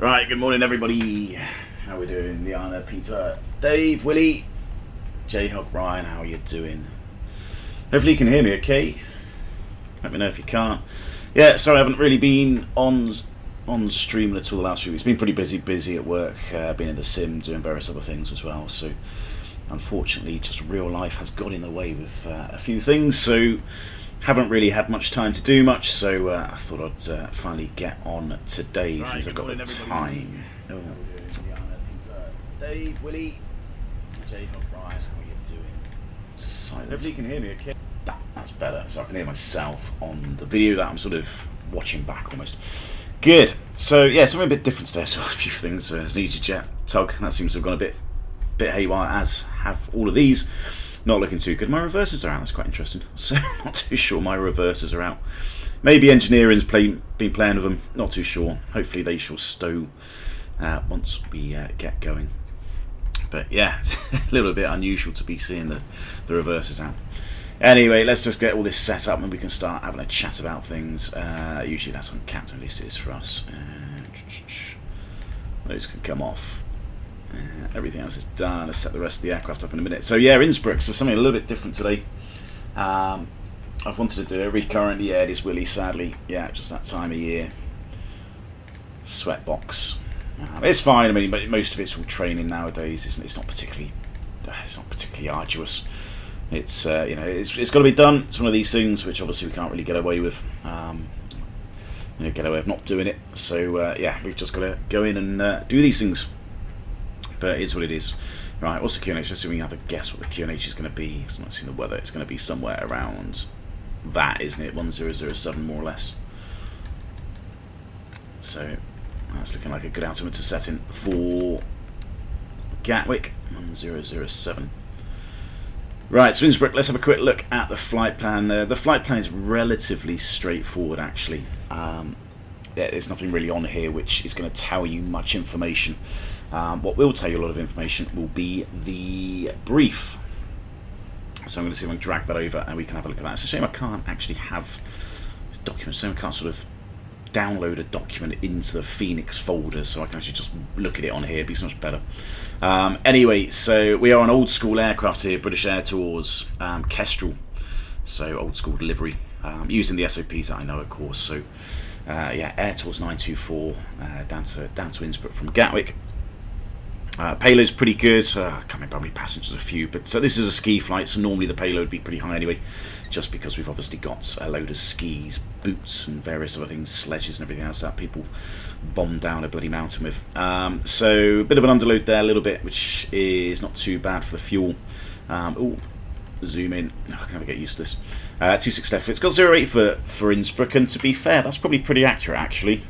Right, good morning everybody. How we doing? Liana, Peter, Dave, Willie, J-Hawk, Ryan, how are you doing? Hopefully you can hear me okay. Let me know if you can't. Yeah, sorry I haven't really been on stream at all the last few weeks. Been pretty busy at work, been in the sim, doing various other things as well. So unfortunately just real life has got in the way with a few things. So haven't really had much time to do much, so I thought I'd finally get on today since I've got the time. Oh. Dave, Willie, J-Hawk, Ryan, how are you doing? Silence. Hopefully you can hear me okay. That's better, so I can hear myself on the video that I'm sort of watching back almost. Good. So yeah, something a bit different today. So a few things. There's an EasyJet tug that seems to have gone a bit haywire, as have all of these. Not looking too good. My reversers are out. That's quite interesting. So not too sure my reversers are out. Maybe engineering's been playing with them. Not too sure. Hopefully they shall stow once we get going. But yeah, it's a little bit unusual to be seeing the reversers out. Anyway, let's just get all this set up and we can start having a chat about things. Usually that's on captain list is for us. Those can come off. Everything else is done. Let's set the rest of the aircraft up in a minute. So yeah, Innsbruck, so something a little bit different today. I've wanted to do it recurrently. Yeah, it is Willie, sadly. Yeah, just that time of year. Sweatbox. It's fine. I mean, most of it's all training nowadays, isn't it? It's not particularly arduous. It's you know, it's got to be done. It's one of these things which obviously we can't really get away with. You know, get away with not doing it. So yeah, we've just got to go in and do these things. But it is what it is. Right, what's the QNH? Let's see if we can have a guess what the QNH is going to be. I'm not seeing the weather. It's going to be somewhere around that, isn't it? 1007 more or less. So that's looking like a good altimeter setting for Gatwick. 1007. Right, so Innsbruck, let's have a quick look at the flight plan. The flight plan is relatively straightforward, actually. There's nothing really on here which is going to tell you much information. What will tell you a lot of information will be the brief. So I'm going to see if I can drag that over and we can have a look at that. It's a shame I can't actually have documents, so I can't sort of download a document into the Fenix folder, so I can actually just look at it on here. It'd be so much better. Anyway, so we are an old school aircraft here, British Air Tours, Kestrel, so old school delivery, using the SOPs that I know, of course. So yeah, Air Tours 924 down to Innsbruck from Gatwick. Payload's pretty good. I can't remember how many passengers, a few, but so this is a ski flight, so normally the payload would be pretty high anyway, just because we've obviously got a load of skis, boots and various other things, sledges and everything else that people bomb down a bloody mountain with. So a bit of an underload there a little bit, which is not too bad for the fuel. Oh, zoom in. I can never get used to this. 26 left. It's got 08 for Innsbruck, and to be fair, that's probably pretty accurate actually.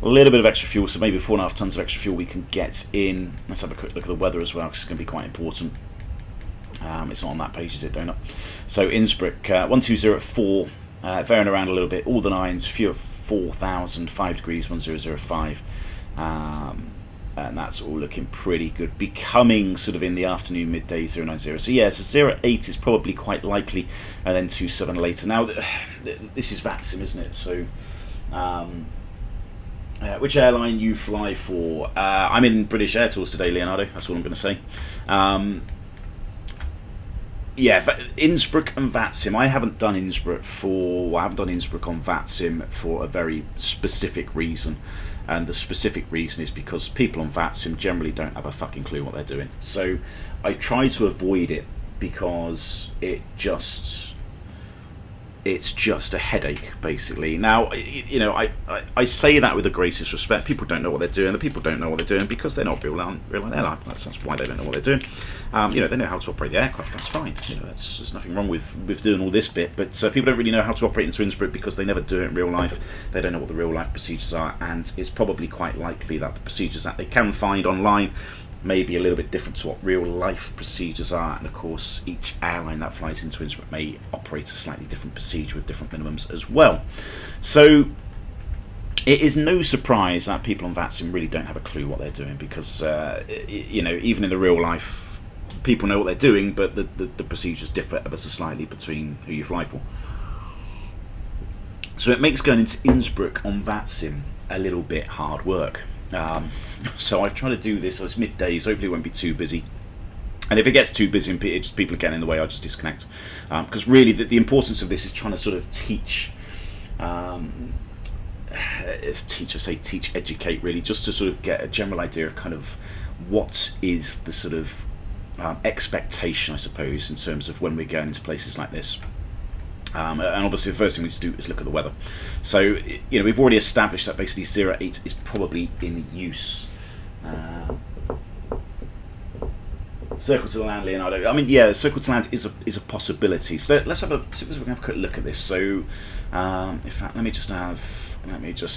A little bit of extra fuel, so maybe 4.5 tons of extra fuel we can get in. Let's have a quick look at the weather as well, because it's going to be quite important. It's not on that page, is it, Donut? So Innsbruck, 120 at 4, varying around a little bit, all the nines, few at 4,000, 5 degrees, 1005. And that's all looking pretty good. Becoming sort of in the afternoon, midday, 090. So yeah, so 08 is probably quite likely, and then 27 later. Now, this is Vatsim, isn't it? So which airline you fly for? I'm in British Air Tours today, Leonardo. That's all I'm going to say. Yeah, Innsbruck and Vatsim. I haven't done Innsbruck on Vatsim for a very specific reason, and the specific reason is because people on Vatsim generally don't have a fucking clue what they're doing. So I try to avoid it because it's just a headache, basically. Now, you know, I say that with the greatest respect. People don't know what they're doing. The people don't know what they're doing because they're not real airline. That's why they don't know what they're doing. You know, they know how to operate the aircraft. That's fine. You know, there's nothing wrong with doing all this bit. But people don't really know how to operate into Innsbruck because they never do it in real life. They don't know what the real life procedures are, and it's probably quite likely that the procedures that they can find online may be a little bit different to what real life procedures are, and of course each airline that flies into Innsbruck may operate a slightly different procedure with different minimums as well. So it is no surprise that people on Vatsim really don't have a clue what they're doing, because you know, even in the real life people know what they're doing, but the procedures differ ever so slightly between who you fly for. So it makes going into Innsbruck on Vatsim a little bit hard work. So I've tried to do this, so it's midday, so hopefully it won't be too busy. And if it gets too busy and people are getting in the way, I'll just disconnect. Because really the importance of this is trying to sort of teach, educate really, just to sort of get a general idea of kind of what is the sort of expectation, I suppose, in terms of when we're going into places like this. And obviously the first thing we need to do is look at the weather. So, we've already established that basically 08 is probably in use. Circle to the land, Leonardo. I mean, yeah, circle to land is a possibility. So let's see if we can have a quick look at this. So, in fact, let me just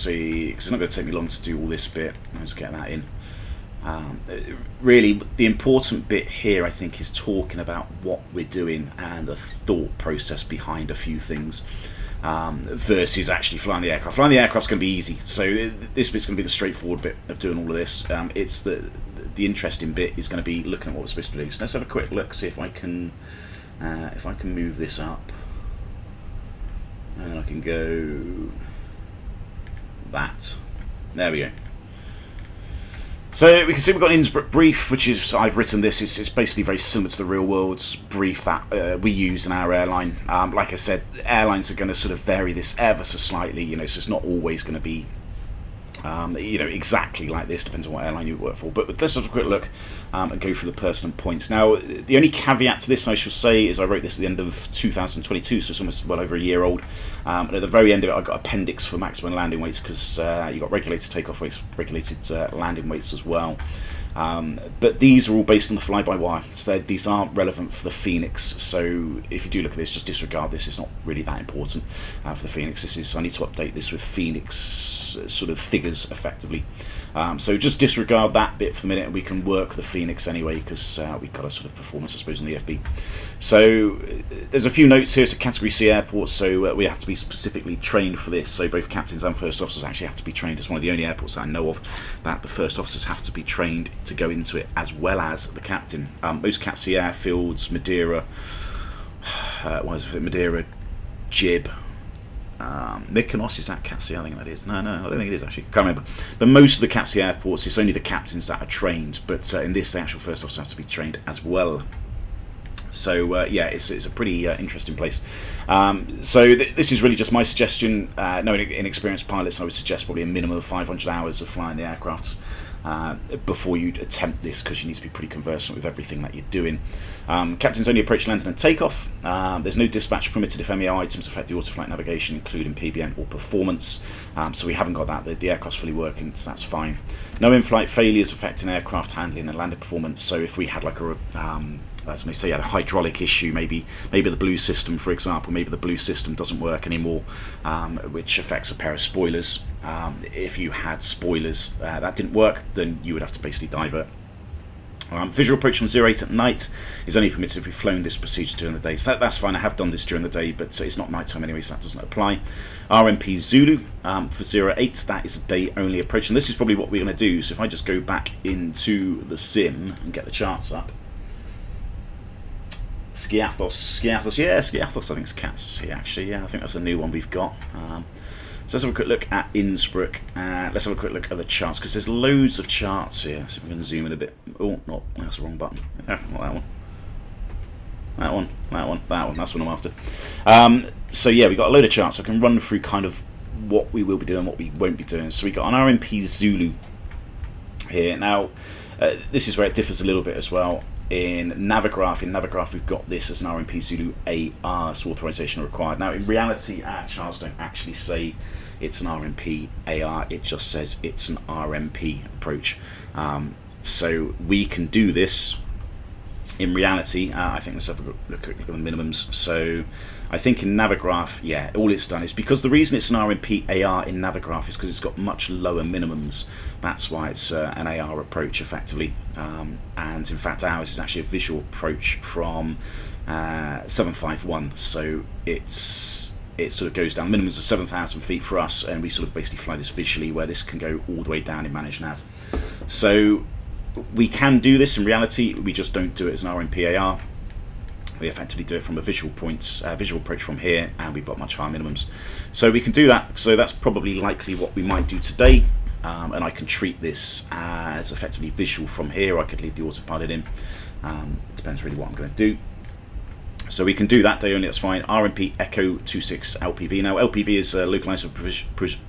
see, because it's not going to take me long to do all this bit. I'll just get that in. Really, the important bit here, I think, is talking about what we're doing and the thought process behind a few things, versus actually flying the aircraft. Flying the aircraft's going to be easy. So this bit's going to be the straightforward bit of doing all of this. It's the interesting bit is going to be looking at what we're supposed to do. So let's have a quick look, see if I can move this up, and I can go that. There we go. So we can see we've got an Innsbruck brief, which is, I've written this, it's basically very similar to the real world brief that we use in our airline. Like I said, airlines are going to sort of vary this ever so slightly, so it's not always going to be exactly like this, depends on what airline you work for. But let's have a quick look and go through the pertinent points. Now, the only caveat to this, I shall say, is I wrote this at the end of 2022, so it's almost well over a year old. And at the very end of it, I got appendix for maximum landing weights, because you got regulated takeoff weights, regulated landing weights as well. But these are all based on the fly-by-wire, so these aren't relevant for the Fenix. So if you do look at this, just disregard this. It's not really that important for the Fenix. I need to update this with Fenix sort of figures effectively. So just disregard that bit for the minute, and we can work the Fenix anyway, because we've got a sort of performance, I suppose, on the FB. So there's a few notes here. It's a Category C airport, so we have to be specifically trained for this. So both captains and first officers actually have to be trained. It's one of the only airports that I know of that the first officers have to be trained to go into it, as well as the captain. Most Cat C airfields, Madeira, Madeira, Jib, Mykonos, is that Cat C? I think that is. No, I don't think it is actually. Can't remember. But most of the Cat C airports, it's only the captains that are trained. But in this, the actual first officer has to be trained as well. So yeah, it's a pretty interesting place. So this is really just my suggestion. Knowing inexperienced pilots, I would suggest probably a minimum of 500 hours of flying the aircraft before you attempt this, because you need to be pretty conversant with everything that you're doing. Captains only approach landing and takeoff. There's no dispatch permitted if MEO items affect the autoflight navigation, including PBM or performance. So we haven't got that. The aircraft's fully working, so that's fine. No in-flight failures affecting aircraft handling and landing performance. So if we had like a as they say, you had a hydraulic issue, maybe the blue system, for example, maybe the blue system doesn't work anymore, which affects a pair of spoilers. If you had spoilers that didn't work, then you would have to basically divert. Visual approach on 08 at night is only permitted if we've flown this procedure during the day. So that's fine. I have done this during the day, but it's not nighttime anyway, so that doesn't apply. RMP Zulu for 08, that is a day-only approach, and this is probably what we're going to do. So if I just go back into the sim and get the charts up. Skiathos, yeah, Skiathos, I think it's Cats here actually, yeah, I think that's a new one we've got. So let's have a quick look at Innsbruck, let's have a quick look at the charts, because there's loads of charts here. So if we can zoom in a bit, oh, no, that's the wrong button, not that one. That one, that's what I'm after. So yeah, we've got a load of charts, so I can run through kind of what we will be doing, what we won't be doing. So we've got an RMP Zulu here. Now, this is where it differs a little bit as well. In Navigraph, we've got this as an RMP Zulu AR, so authorization required. Now, in reality, our charts don't actually say it's an RMP AR, it just says it's an RMP approach. So we can do this. In reality, I think let's have a look at the minimums. So I think in Navigraph, yeah, all it's done is, because the reason it's an RMP AR in Navigraph is because it's got much lower minimums. That's why it's an AR approach effectively. And in fact, ours is actually a visual approach from 751. So it sort of goes down. Minimums of 7,000 feet for us, and we sort of basically fly this visually, where this can go all the way down in managed nav. So we can do this in reality, we just don't do it as an RMP AR. we effectively do it from a visual approach from here, and we've got much higher minimums. So we can do that. So that's probably likely what we might do today, and I can treat this as effectively visual from here. I could leave the autopilot in. It depends really what I'm going to do. So we can do that day only, that's fine. RMP Echo 26 LPV. Now LPV is localized for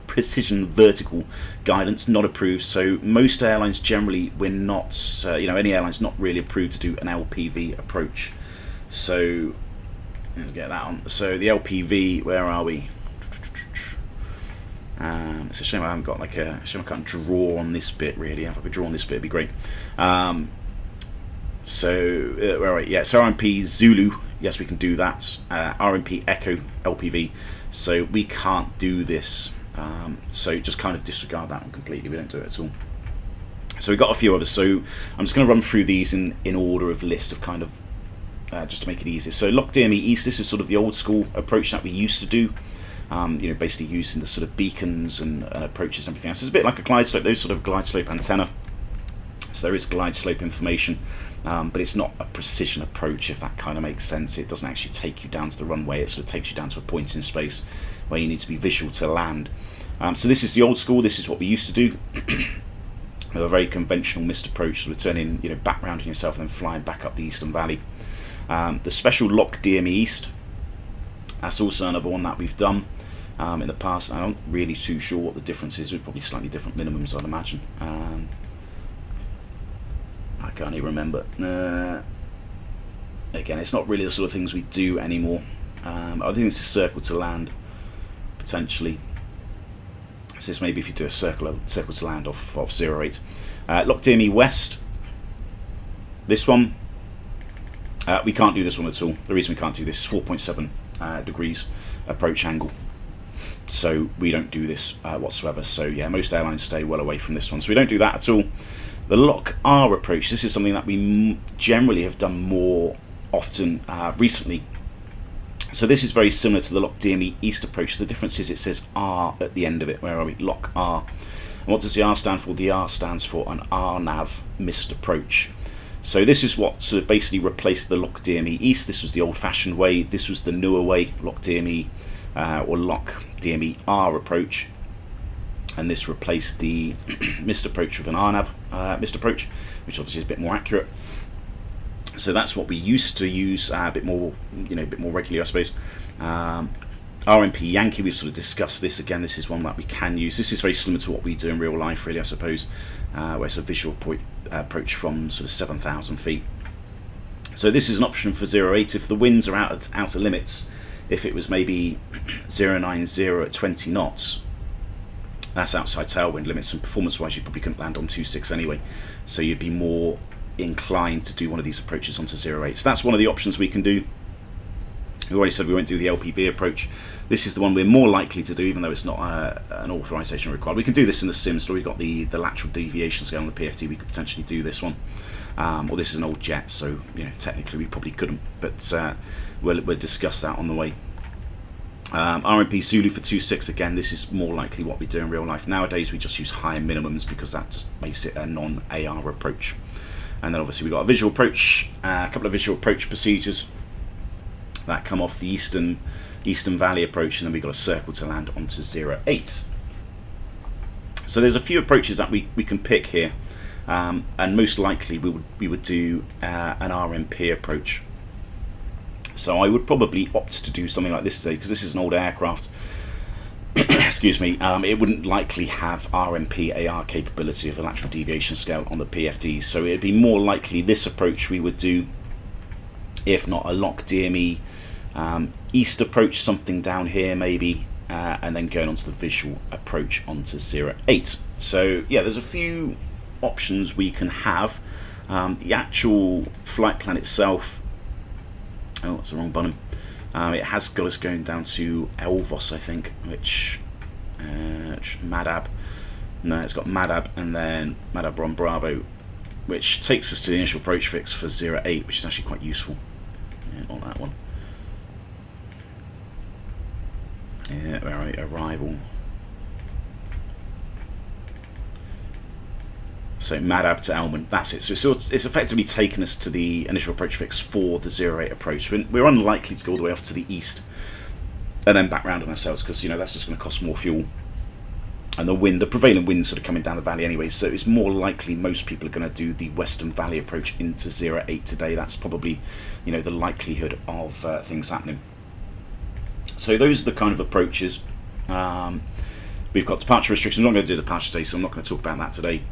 precision vertical guidance, not approved. So most airlines generally, we're not, any airline's not really approved to do an LPV approach. So let's get that on. So the LPV, where are we? It's a shame I haven't got I can't draw on this bit really. If I could draw on this bit, it'd be great. Where are we? Yeah, so RMP Zulu, yes, we can do that. RMP Echo LPV, so we can't do this. So just kind of disregard that one completely. We don't do it at all. So we've got a few others. So I'm just going to run through these in order of list of kind of just to make it easier. So Lock DME East. This is sort of the old school approach that we used to do. Basically using the sort of beacons and approaches and everything else. It's a bit like a glide slope. Those sort of glide slope antenna. So there is glide slope information. But it's not a precision approach, if that kind of makes sense. It doesn't actually take you down to the runway. It sort of takes you down to a point in space where you need to be visual to land. So this is the old school. This is what we used to do. With a very conventional missed approach, so we're turning back rounding yourself and then flying back up the Eastern Valley. The special Lock DME East, that's also another one that we've done in the past. I'm not really too sure what the difference is. We're probably slightly different minimums, I'd imagine. I can't even remember. Again, it's not really the sort of things we do anymore. I think it's a circle to land, potentially. So it's maybe if you do a circle to land off 08. Lock DME West. This one, we can't do this one at all. The reason we can't do this is 4.7 degrees approach angle. So we don't do this whatsoever. So yeah, most airlines stay well away from this one. So we don't do that at all. The Lock R approach, this is something that we generally have done more often recently. So this is very similar to the Lock DME East approach. The difference is it says R at the end of it. Where are we? Lock R. And what does the R stand for? The R stands for an RNAV missed approach. So this is what sort of basically replaced the Lock DME East. This was the old-fashioned way. This was the newer way, Lock DME or Lock DME R approach. And this replaced the missed approach with an RNAV missed approach, which obviously is a bit more accurate. So that's what we used to use a bit more, a bit more regularly, I suppose. RMP Yankee, we've sort of discussed this again. This is one that we can use. This is very similar to what we do in real life, really, I suppose, where it's a visual approach from sort of 7,000 feet. So this is an option for 08 if the winds are out at outer limits. If it was maybe 090 at 20 knots. That's outside tailwind limits, and performance-wise, you probably couldn't land on 26 anyway. So you'd be more inclined to do one of these approaches onto 08. So that's one of the options we can do. We already said we won't do the LPV approach. This is the one we're more likely to do, even though it's not an authorization required. We can do this in the sim, so we've got the lateral deviation scale on the PFT. We could potentially do this one. Or this is an old jet, so technically we probably couldn't. But we'll discuss that on the way. RMP Zulu for 2.6, again, this is more likely what we do in real life. Nowadays we just use higher minimums because that just makes it a non-AR approach. And then obviously we've got a visual approach, a couple of visual approach procedures that come off the Eastern Valley approach, and then we've got a circle to land onto 08. So there's a few approaches that we can pick here, and most likely we would do an RMP approach. So I would probably opt to do something like this today, because this is an old aircraft. Excuse me. It wouldn't likely have RMP AR capability of a lateral deviation scale on the PFD, so it'd be more likely this approach we would do, if not a Lock DME East approach, something down here maybe, and then going on to the visual approach onto 08. So yeah, there's a few options we can have. The actual flight plan itself, oh, that's the wrong button. It has got us going down to Elvos, I think, which Madab. No, it's got Madab and then Madab Ron Bravo, which takes us to the initial approach fix for 08, which is actually quite useful. Yeah, on that one. Yeah, where are we? Arrival. So Madab to Elman, that's it. So it's effectively taken us to the initial approach fix for the 08 approach. We're unlikely to go all the way off to the east and then back round on ourselves, because that's just going to cost more fuel. And the prevailing wind sort of coming down the valley anyway, so it's more likely most people are going to do the Western Valley approach into 08 today. That's probably, the likelihood of things happening. So those are the kind of approaches. We've got departure restrictions. I'm not going to do the departure today, so I'm not going to talk about that today.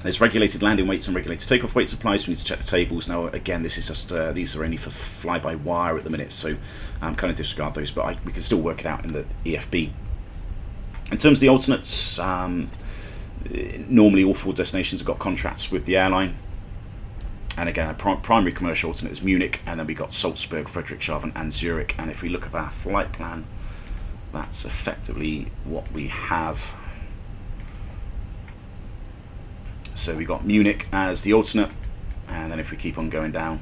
There's regulated landing weights and regulated takeoff weights applies. We need to check the tables. Now, again, this is just these are only for fly-by-wire at the minute, so kind of disregard those, but we can still work it out in the EFB. In terms of the alternates, normally all 4 destinations have got contracts with the airline. And again, our primary commercial alternate is Munich, and then we've got Salzburg, Friedrichshafen and Zurich. And if we look at our flight plan, that's effectively what we have. So we've got Munich as the alternate, and then if we keep on going down,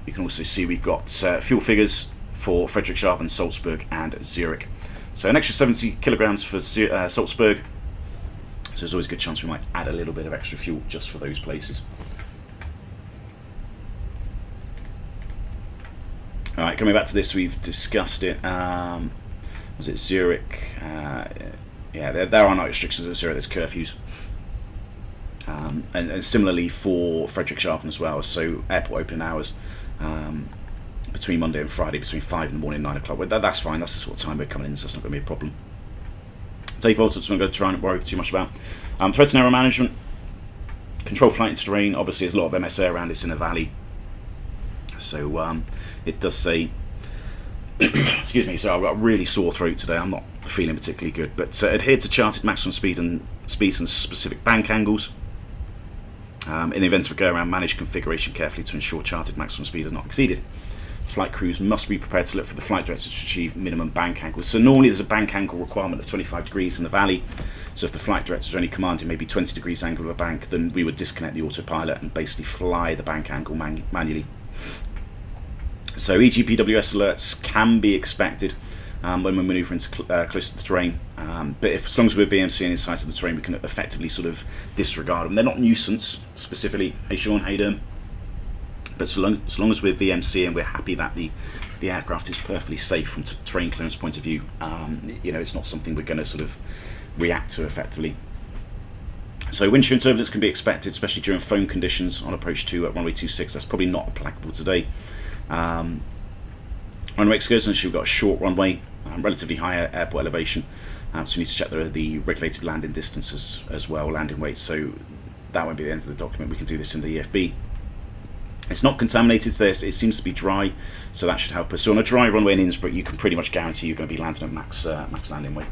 you can also see we've got fuel figures for Friedrichshafen, Salzburg and Zurich. So an extra 70 kilograms for Salzburg. So there's always a good chance we might add a little bit of extra fuel just for those places. Alright, coming back to this, we've discussed it. Was it Zurich? Yeah, there are night restrictions at Zurich, there's curfews. And similarly for Friedrichshafen as well, so airport opening hours between Monday and Friday, between 5 in the morning and 9 o'clock. Well, that's fine, that's the sort of time we're coming in, so that's not going to be a problem. Take voltage, I'm going to try and worry too much about. Threat and error management, control flight into terrain. Obviously, there's a lot of MSA around, it's in a valley. So it does say, excuse me, so I've got a really sore throat today, I'm not feeling particularly good, but adhere to charted maximum speed and specific bank angles. In the event of a go-around, manage configuration carefully to ensure charted maximum speed is not exceeded. Flight crews must be prepared to look for the flight director to achieve minimum bank angles. So normally there's a bank angle requirement of 25 degrees in the valley. So if the flight director is only commanding maybe 20 degrees angle of a bank, then we would disconnect the autopilot and basically fly the bank angle manually. So EGPWS alerts can be expected when we're manoeuvring close to the terrain, but as long as we're VMC and inside of the terrain, we can effectively sort of disregard them. They're not nuisance specifically. Hey Sean, how you doing? But as long as we're VMC and we're happy that the aircraft is perfectly safe from terrain clearance point of view, it's not something we're going to sort of react to effectively. So wind shear and turbulence can be expected, especially during foam conditions on approach to runway 26. That's probably not applicable today. Runway excursions, we've got a short runway, relatively higher airport elevation, so we need to check the regulated landing distances as well, landing weights, so that won't be the end of the document. We can do this in the EFB. It's not contaminated today, it seems to be dry, so that should help us. So on a dry runway in Innsbruck, you can pretty much guarantee you're going to be landing at max landing weight.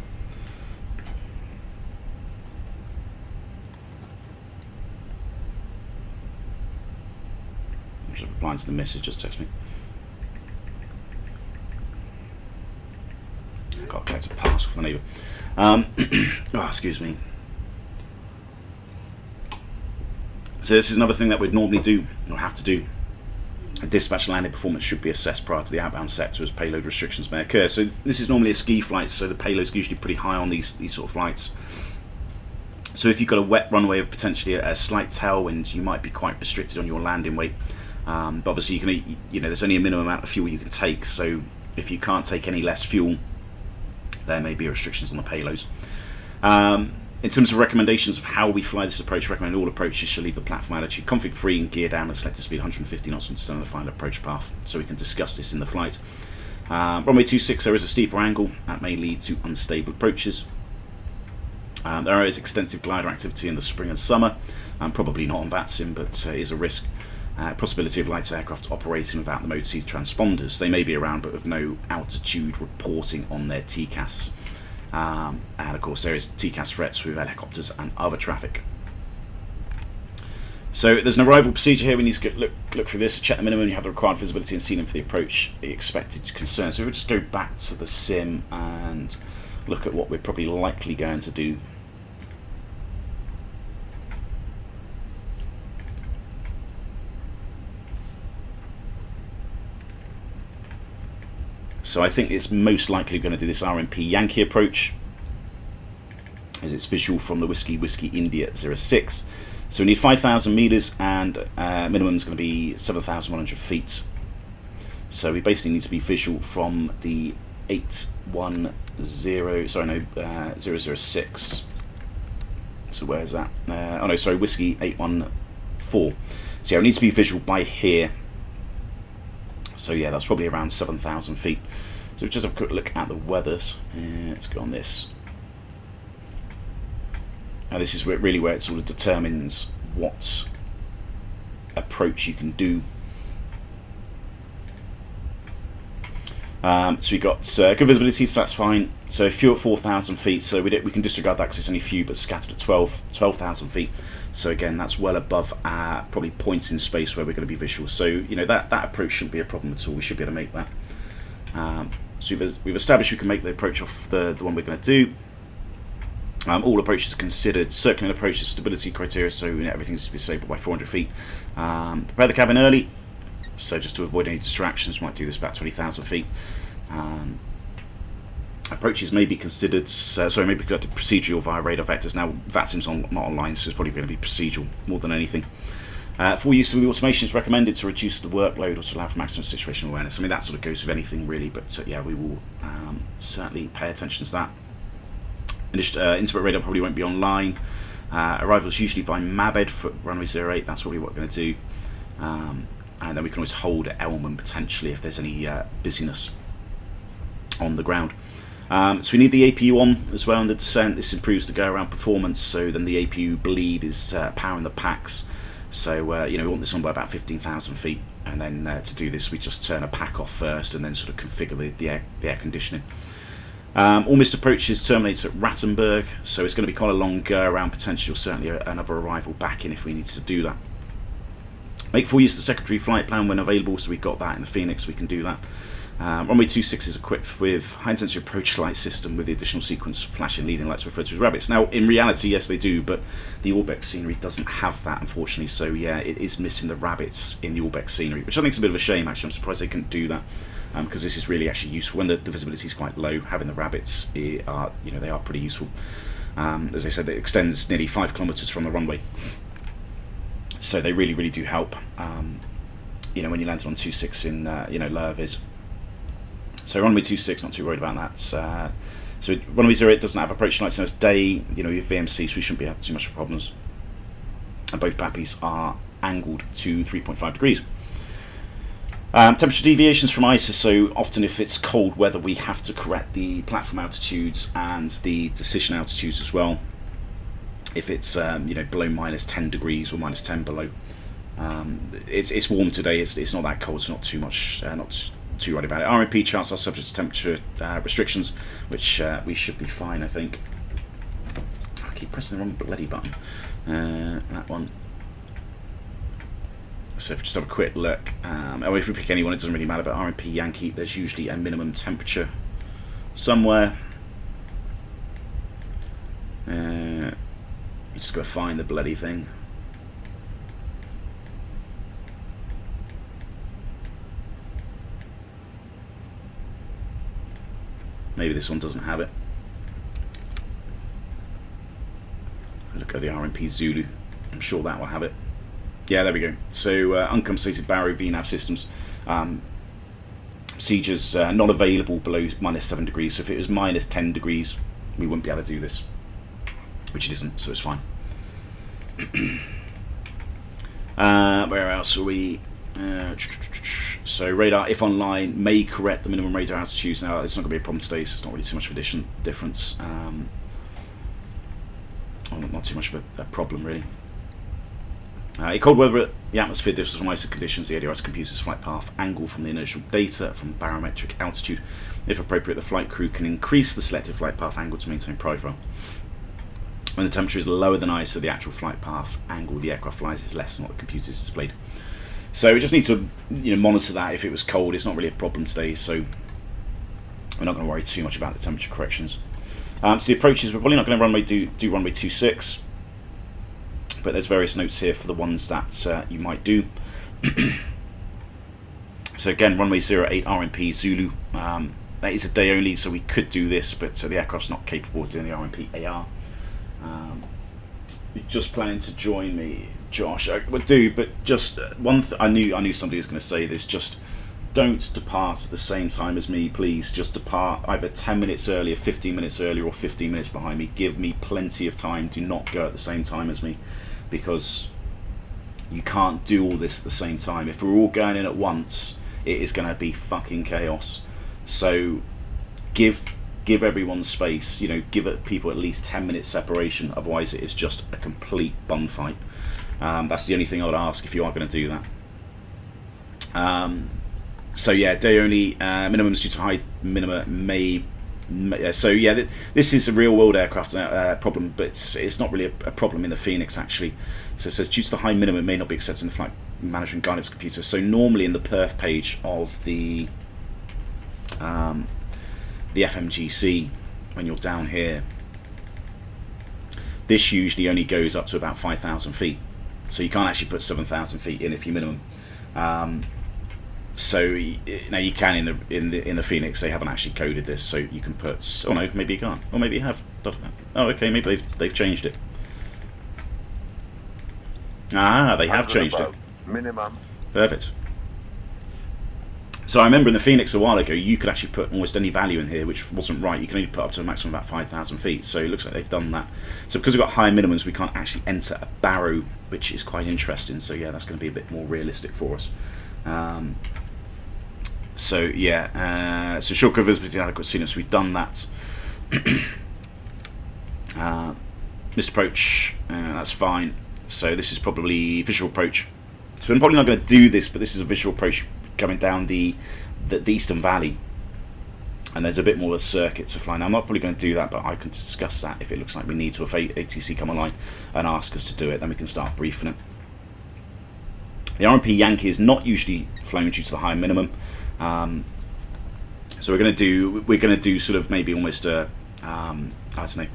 I'm just replying to the message, just text me. Got to collect a pass with the neighbour. Oh, excuse me. So this is another thing that we'd normally do, or have to do. A dispatch landing performance should be assessed prior to the outbound sector as payload restrictions may occur. So this is normally a ski flight, so the payload's usually pretty high on these sort of flights. So if you've got a wet runway of potentially a slight tailwind, you might be quite restricted on your landing weight. But obviously you can, there's only a minimum amount of fuel you can take. So if you can't take any less fuel, there may be restrictions on the payloads. In terms of recommendations of how we fly this approach, recommend all approaches should leave the platform altitude config 3 and gear down and selected speed 150 knots until the final approach path. So we can discuss this in the flight. Runway 26, there is a steeper angle that may lead to unstable approaches. There is extensive glider activity in the spring and summer, probably not on Vatsim, but is a risk. Possibility of light aircraft operating without the mode C transponders. They may be around but with no altitude reporting on their TCAS. And of course there is TCAS threats with helicopters and other traffic. So there's an arrival procedure here. We need to look through this, check the minimum, you have the required visibility and ceiling for the approach, the expected concern. So we'll just go back to the sim and look at what we're probably likely going to do. So I think it's most likely going to do this RMP Yankee approach. as it's visual from the Whiskey India 06. So we need 5,000 meters, and minimum is going to be 7,100 feet. So we basically need to be visual from the 006. So where's that? Oh no, sorry, Whiskey 814. So yeah, we need to be visual by here. So yeah, that's probably around 7,000 feet. So just have a quick look at the weathers. Let's go on this. Now this is really where it sort of determines what approach you can do. So we got good visibility, so that's fine. So few at 4,000 feet, so we can disregard that because it's only few, but scattered at 12,000 feet. So again, that's well above probably points in space where we're going to be visual. So you know that approach shouldn't be a problem at all. We should be able to make that. So we've established we can make the approach off the one we're going to do. All approaches are considered. Circling approach is stability criteria, so you know, everything needs to be disabled by 400 feet. Prepare the cabin early. So just to avoid any distractions, might do this about 20,000 feet. Approaches may be considered, may be conducted procedural via radar vectors. Now Vatsim's not online, so it's probably going to be procedural more than anything. Full use of the automation is recommended to reduce the workload or to allow for maximum situational awareness. I mean, that sort of goes with anything really, but yeah, we will certainly pay attention to that. Innsbruck radar probably won't be online. Arrival is usually by Mabed for runway 08. That's probably what we're going to do. And then we can always hold at Elman potentially if there's any busyness on the ground. So we need the APU on as well in the descent. This improves the go-around performance. So then the APU bleed is powering the packs. So you know, we want this on by about 15,000 feet. And then to do this, we just turn a pack off first and then sort of configure the air conditioning. All missed approaches terminate at Rattenberg. So it's going to be quite a long go-around potential. Certainly another arrival back in if we need to do that. Make full use of the secondary flight plan when available, so we've got that in the Fenix, we can do that. Runway 26 is equipped with high-intensity approach light system with the additional sequence flashing leading lights referred to as rabbits. Now, in reality, yes, they do, but the Orbx scenery doesn't have that, unfortunately, so yeah, it is missing the rabbits in the Orbx scenery, which I think is a bit of a shame, actually. I'm surprised they couldn't do that, because this is really actually useful. When the visibility is quite low, having the rabbits, they are pretty useful. As I said, it extends nearly 5 kilometers from the runway. So they really, really do help, you know, when you landed on 26 in, you know, lower vis. So runway 26, not too worried about that. So runway 08 doesn't have approach lights, so it's day, you know, you have VMC, so we shouldn't be having too much problems. And both BAPIs are angled to 3.5 degrees. Temperature deviations from ISO, so often if it's cold weather, we have to correct the platform altitudes and the decision altitudes as well. If it's you know, below minus 10 degrees or minus 10 below, it's warm today. It's not that cold. It's not too much. Not too worried about it. RMP charts are subject to temperature restrictions, which we should be fine, I think. I keep pressing the wrong bloody button. That one. So if we just have a quick look, or if we pick anyone, it doesn't really matter. But RMP Yankee, there's usually a minimum temperature somewhere. You just got to find the bloody thing. Maybe this one doesn't have it. Look at the RMP Zulu. I'm sure that will have it. Yeah, there we go. So uncompensated Barrow VNAV systems. Procedures not available below minus 7 degrees. So if it was minus 10 degrees, we wouldn't be able to do this. Which it isn't, so it's fine. Where else are we? So radar, if online, may correct the minimum radar altitudes. Now, it's not going to be a problem today, so it's not really too much of a difference. Not too much of a problem, really. In cold weather, the atmosphere differs from ISO conditions. The ADRS computes flight path angle from the inertial data from barometric altitude. If appropriate, the flight crew can increase the selected flight path angle to maintain profile. When the temperature is lower than ISO, the actual flight path angle the aircraft flies is less than what the computer is displayed. So we just need to, you know, monitor that. If it was cold, it's not really a problem today, so we're not going to worry too much about the temperature corrections. So the approaches, we're probably not going to do runway 26, but there's various notes here for the ones that you might do. So again, runway 08 RMP Zulu. That is a day only, so we could do this, but the aircraft's not capable of doing the RMP AR. You're just planning to join me, Josh? I would do, but just I knew somebody was going to say this. Just don't depart at the same time as me, please. Just depart either 10 minutes earlier, 15 minutes earlier, or 15 minutes behind me. Give me plenty of time. Do not go at the same time as me, because you can't do all this at the same time. If we're all going in at once, it is going to be fucking chaos. So give everyone space. You know, give people at least 10 minutes separation. Otherwise, it is just a complete bum fight. That's the only thing I would ask if you are going to do that. So yeah, day only minimums due to high minima may. So yeah, this is a real world aircraft problem, but it's not really a problem in the Fenix actually. So it says due to the high minimum, it may not be accepted in the flight management guidance computer. So normally in the perf page of the FMGC, when you're down here, this usually only goes up to about 5,000 feet. So you can't actually put 7,000 feet in if you minimum. So now you can in the Fenix. They haven't actually coded this, so you can put. Oh no, maybe you can't. Or maybe you have. Oh, okay, maybe they've changed it. Ah, they have changed it. Minimum. Perfect. So I remember in the Fenix a while ago, you could actually put almost any value in here, which wasn't right. You can only put up to a maximum of about 5,000 feet. So it looks like they've done that. So because we've got high minimums, we can't actually enter a barrow, which is quite interesting. So yeah, that's going to be a bit more realistic for us. So yeah, so short visibility adequate sequence, we've done that. Missed approach, that's fine. So this is probably visual approach. So I'm probably not going to do this, but this is a visual approach coming down the Eastern Valley, and there's a bit more of a circuit to fly. Now I'm not probably going to do that, but I can discuss that if it looks like we need to. If ATC come online and ask us to do it, then we can start briefing it. The RMP Yankee is not usually flown due to the high minimum. So we're going to do sort of maybe almost a I don't know,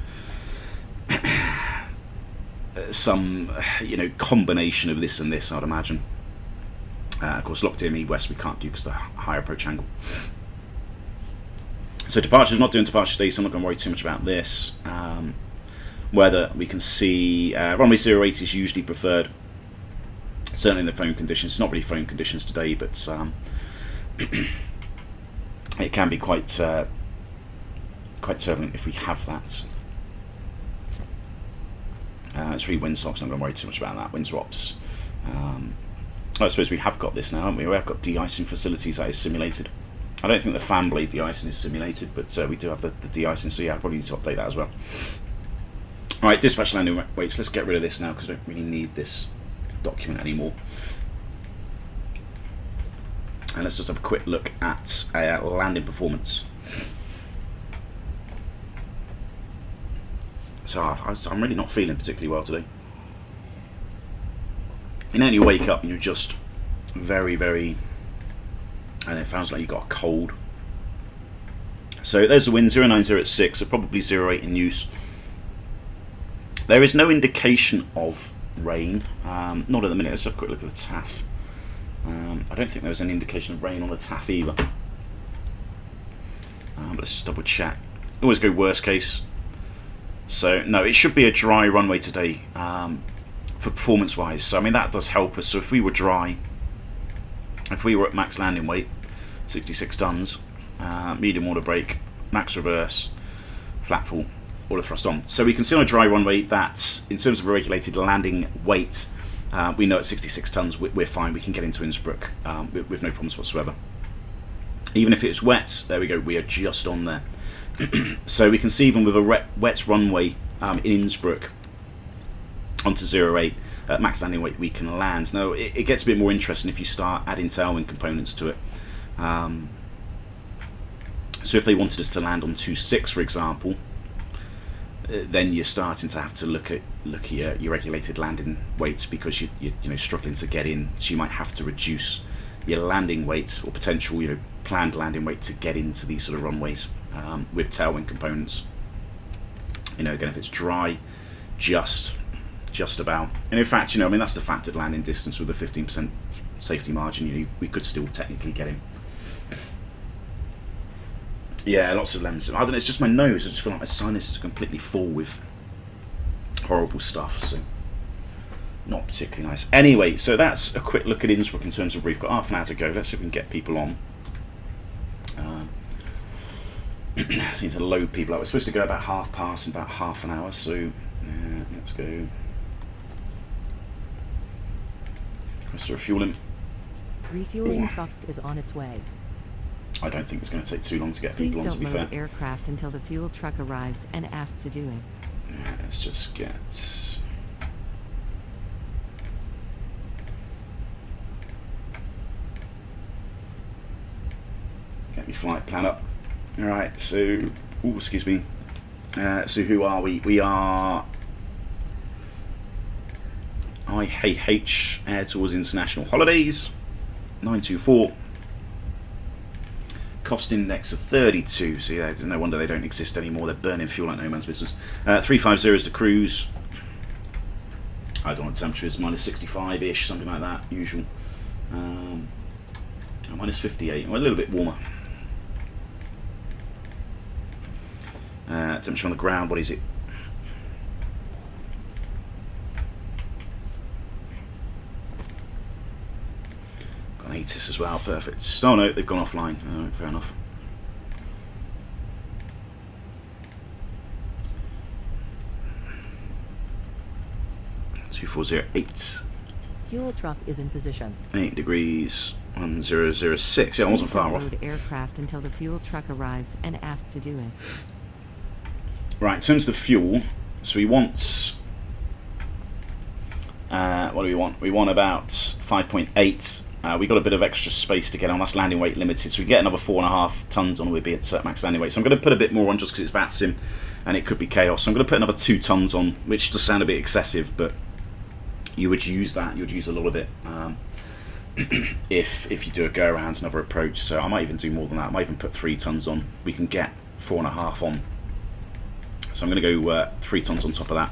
some combination of this and this, I'd imagine. Of course, locked in West we can't do because of the higher approach angle. So departures, not doing departure today, so I'm not going to worry too much about this. Weather, we can see runway 08 is usually preferred, certainly in the foam conditions. It's not really foam conditions today, but it can be quite turbulent if we have that. It's really wind socks, I'm not going to worry too much about that. Wind drops. I suppose we have got this now, haven't we? We have got de-icing facilities that is simulated. I don't think the fan blade de-icing is simulated, but we do have the de-icing, so yeah, I probably need to update that as well. Alright, dispatch landing weights. Let's get rid of this now because I don't really need this document anymore. And let's just have a quick look at landing performance. So I'm really not feeling particularly well today. You know, you wake up and you're just very, very, and it sounds like you've got a cold. So there's the wind, 090 at 6, so probably 08 in use. There is no indication of rain, not at the minute. Let's have a quick look at the TAF. I don't think there was any indication of rain on the TAF either. But let's just double check. Always go worst case. So no, it should be a dry runway today for performance wise. So I mean that does help us. So if we were dry, if we were at max landing weight, 66 tons, medium water brake, max reverse, flat full, auto thrust on. So we can see on a dry runway that in terms of a regulated landing weight, we know at 66 tons we're fine. We can get into Innsbruck with no problems whatsoever. Even if it's wet, there we go, we are just on there. So we can see even with a wet runway in Innsbruck onto 08 at max landing weight we can land. Now it gets a bit more interesting if you start adding tailwind components to it. So if they wanted us to land on 26 for example, then you're starting to have to look at your regulated landing weights because you're struggling to get in. So you might have to reduce your landing weight or potential planned landing weight to get into these sort of runways with tailwind components. Again, if it's dry, just about. And in fact, I mean that's the factored landing distance with a 15% safety margin. We could still technically get in. Yeah, lots of lemons. I don't know, it's just my nose. I just feel like my sinuses are completely full with horrible stuff, so not particularly nice. Anyway, so that's a quick look at Innsbruck in terms of we've got half an hour to go. Let's see if we can get people on. Seem to load people up. We're supposed to go about past in about half an hour, so let's go. Press refueling. Refueling truck is on its way. I don't think it's going to take too long to get people on, to be fair. Please don't load aircraft until the fuel truck arrives and ask to do it. Yeah, let's just get my flight plan up. Alright, so, excuse me. So who are we? We are IHH Air Tours International Holidays, 924. Cost index of 32, so yeah, no wonder they don't exist anymore. They're burning fuel like no man's business. 350 is the cruise. I don't know what the temperature is, minus 65-ish, something like that, usual. Minus 58, well, a little bit warmer. Temperature on the ground, what is it? Got an ATIS as well, perfect. Oh no, they've gone offline. Oh, fair enough. (2408). Fuel truck is in position. 8 degrees, 1006. Yeah, I wasn't far off. Load aircraft until the fuel truck arrives and ask to do it. Right, in terms of the fuel, so we want. What do we want? We want about 5.8. We got a bit of extra space to get on. That's landing weight limited, so we get another 4.5 tons on. We'd be at max landing weight. So I'm going to put a bit more on just because it's Vatsim, and it could be chaos. So I'm going to put another 2 tons on, which does sound a bit excessive, but you would use that. You would use a lot of it if you do a go around another approach. So I might even do more than that. I might even put 3 tons on. We can get 4.5 on. So I'm going to go 3 tons on top of that.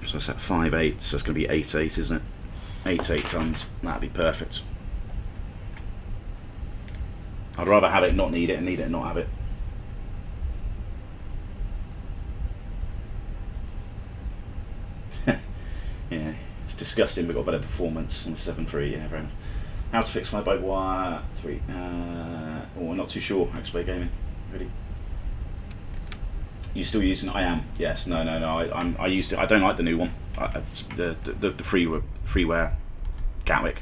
So I set 5.8, so it's going to be 8.8, isn't it? 8 tons. That'd be perfect. I'd rather have it not need it and need it and not have it. Yeah, it's disgusting. We've got better performance on the 7.3. Yeah, fair enough. How to fix fly-by-wire 3. Oh, I'm not too sure. Expo Gaming. Ready? You still using it? I am. Yes. No. I used it. I don't like the new one. The freeware Gatwick.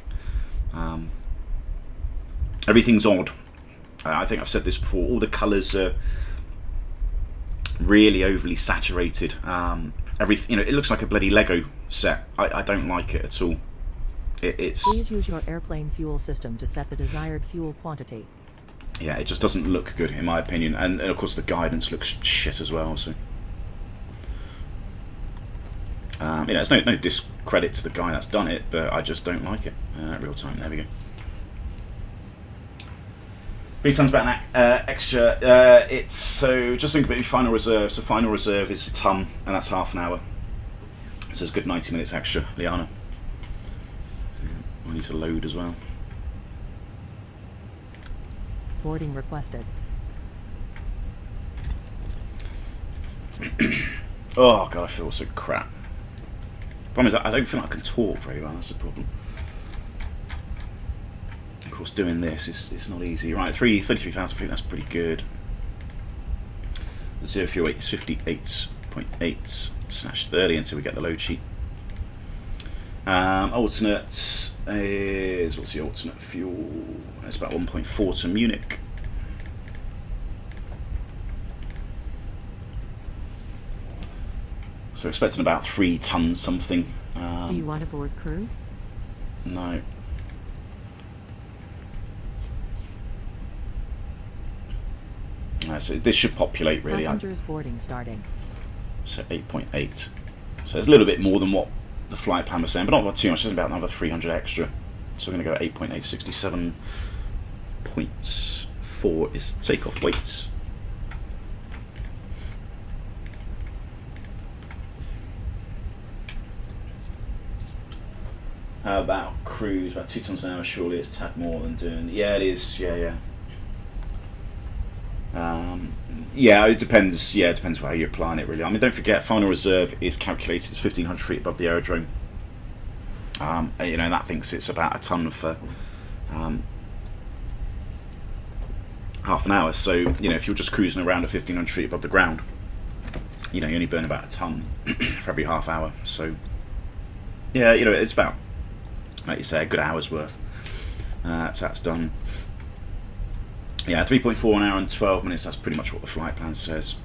Everything's odd. I think I've said this before. All the colours are really overly saturated. Everything, it looks like a bloody Lego set. I don't like it at all. It's. Please use your airplane fuel system to set the desired fuel quantity. Yeah, it just doesn't look good in my opinion, and of course the guidance looks shit as well. So, it's no discredit to the guy that's done it, but I just don't like it. Real time. There we go. 3 tons about that extra. It's so just think about your final reserve. So final reserve is a ton, and that's half an hour. So it's a good 90 minutes extra, Liana. I need to load as well. Boarding requested. Oh god, I feel so crap. Problem is, I don't feel like I can talk very well. That's the problem. Of course, doing this is not easy. Right, 33,000 feet. That's pretty good. 0 fuel weight is 58.8/30 until we get the load sheet. Alternate is, what's the alternate fuel? It's about 1.4 to Munich. So expecting about 3 tons something. Do you want a board crew? No. So this should populate really. Passengers boarding starting. So 8.8. So it's a little bit more than what the flight plan was saying, but not about too much. It's about another 300 extra. So we're going to go at 8.8. 67.4 is takeoff weights. How about cruise? About 2 tons an hour. Surely it's a tad more than doing. Yeah, it is. Yeah. Yeah, it depends. Yeah, it depends how you're applying it, really. I mean, don't forget, final reserve is calculated as 1,500 feet above the aerodrome. You know, that thinks it's about a ton for half an hour. So, you know, if you're just cruising around at 1,500 feet above the ground, you know, you only burn about a ton for every half hour. So, yeah, you know, it's about, like you say, a good hour's worth. So that's done. Yeah, 3.4 an hour and 12 minutes. That's pretty much what the flight plan says.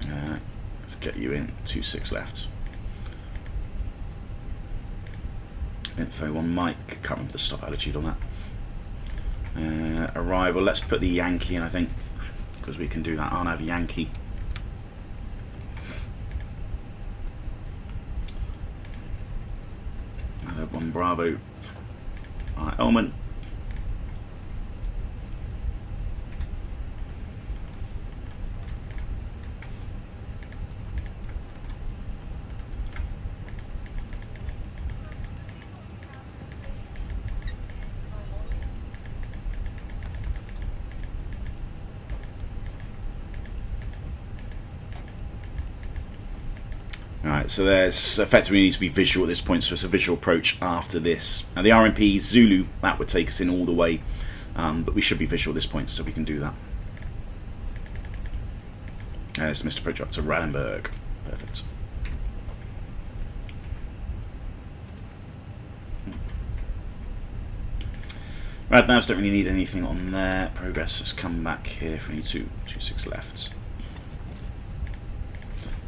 Let's get you in 26 left. Info on Mike. Can't remember the stop altitude on that. Arrival. Let's put the Yankee in, I think, because we can do that. I'll have Yankee. I'll have 1 Bravo. Alright, Elman. Alright, so there's effectively needs to be visual at this point, so it's a visual approach after this. Now the RMP Zulu, that would take us in all the way, but we should be visual at this point, so we can do that. There's Mr. Approach up to Rallenberg. Perfect. Radnavs don't really need anything on there. Progress has come back here if we need to. 26 left.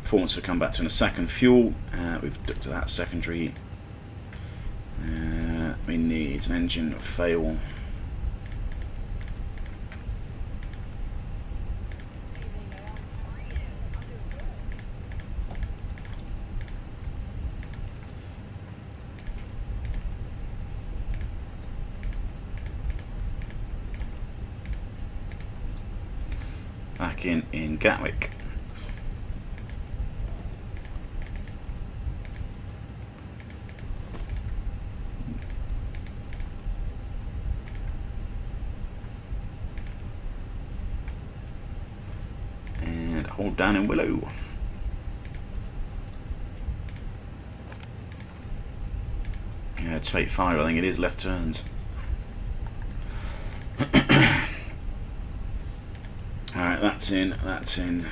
Performance will come back to in a second. Fuel, we've ducked to that secondary. We need an engine fail. Back in Gatwick. Hold down in Willow. Yeah, 285, I think it is, left turns. Alright, that's in, that's in.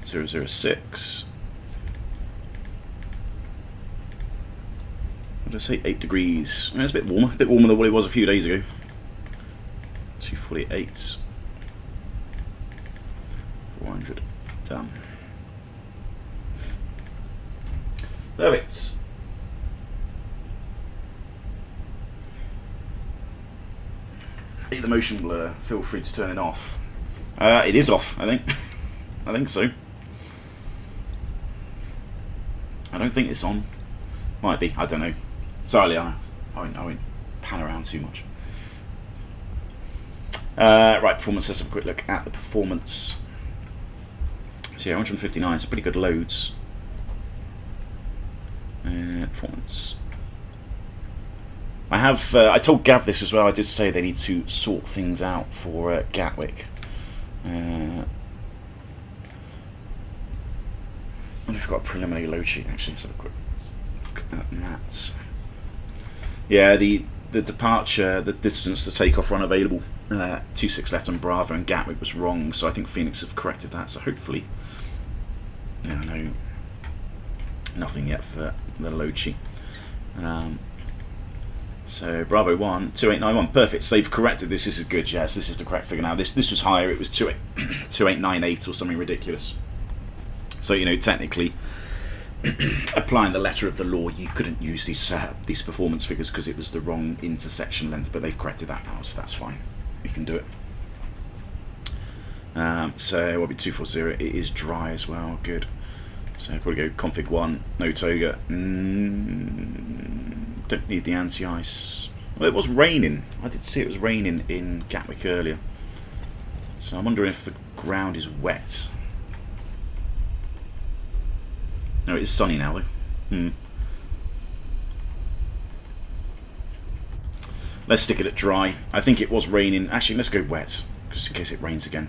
006. What did I say? 8 degrees. It's a bit warmer than what it was a few days ago. 248. 400. Done. Perfect. Hate the motion blur. Feel free to turn it off. It is off, I think. I think so. I don't think it's on. Might be. I don't know. Sorry, I won't pan around too much. Right, performance. Let's have a quick look at the performance. So yeah, 159. So pretty good loads. Performance. I told Gav this as well. I did say they need to sort things out for Gatwick. And we've got a preliminary load sheet actually. Let's have a quick look at that. Yeah, the departure, the distance to takeoff run available, 26 left on Bravo and Gatwick was wrong. So I think Phoenix have corrected that. So hopefully, yeah, no, nothing yet for the load sheet. So Bravo 1, 2891, perfect. So they've corrected this. This is good. Yes, this is the correct figure now. This was higher. It was 2898 or something ridiculous. So you know, technically, applying the letter of the law, you couldn't use these performance figures because it was the wrong intersection length. But they've corrected that now, so that's fine. We can do it. So what will be 240? It is dry as well. Good. So probably go config 1, no toga. Don't need the anti-ice. Well, it was raining. I did see it was raining in Gatwick earlier. So I'm wondering if the ground is wet. No, it is sunny now though. Let's stick it at dry. I think it was raining. Actually, let's go wet, just in case it rains again.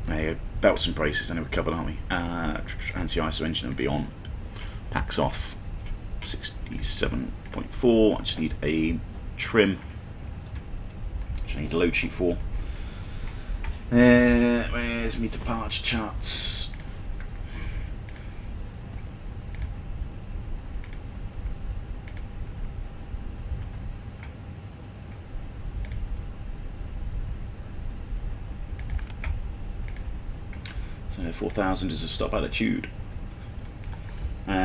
There you go. Belts and braces, and we're covered, aren't we? Anti-ISO engine and beyond. Packs off. 67.4. I just need a trim, which I need a load sheet for. Where's my departure charts? So 4,000 is a stop altitude.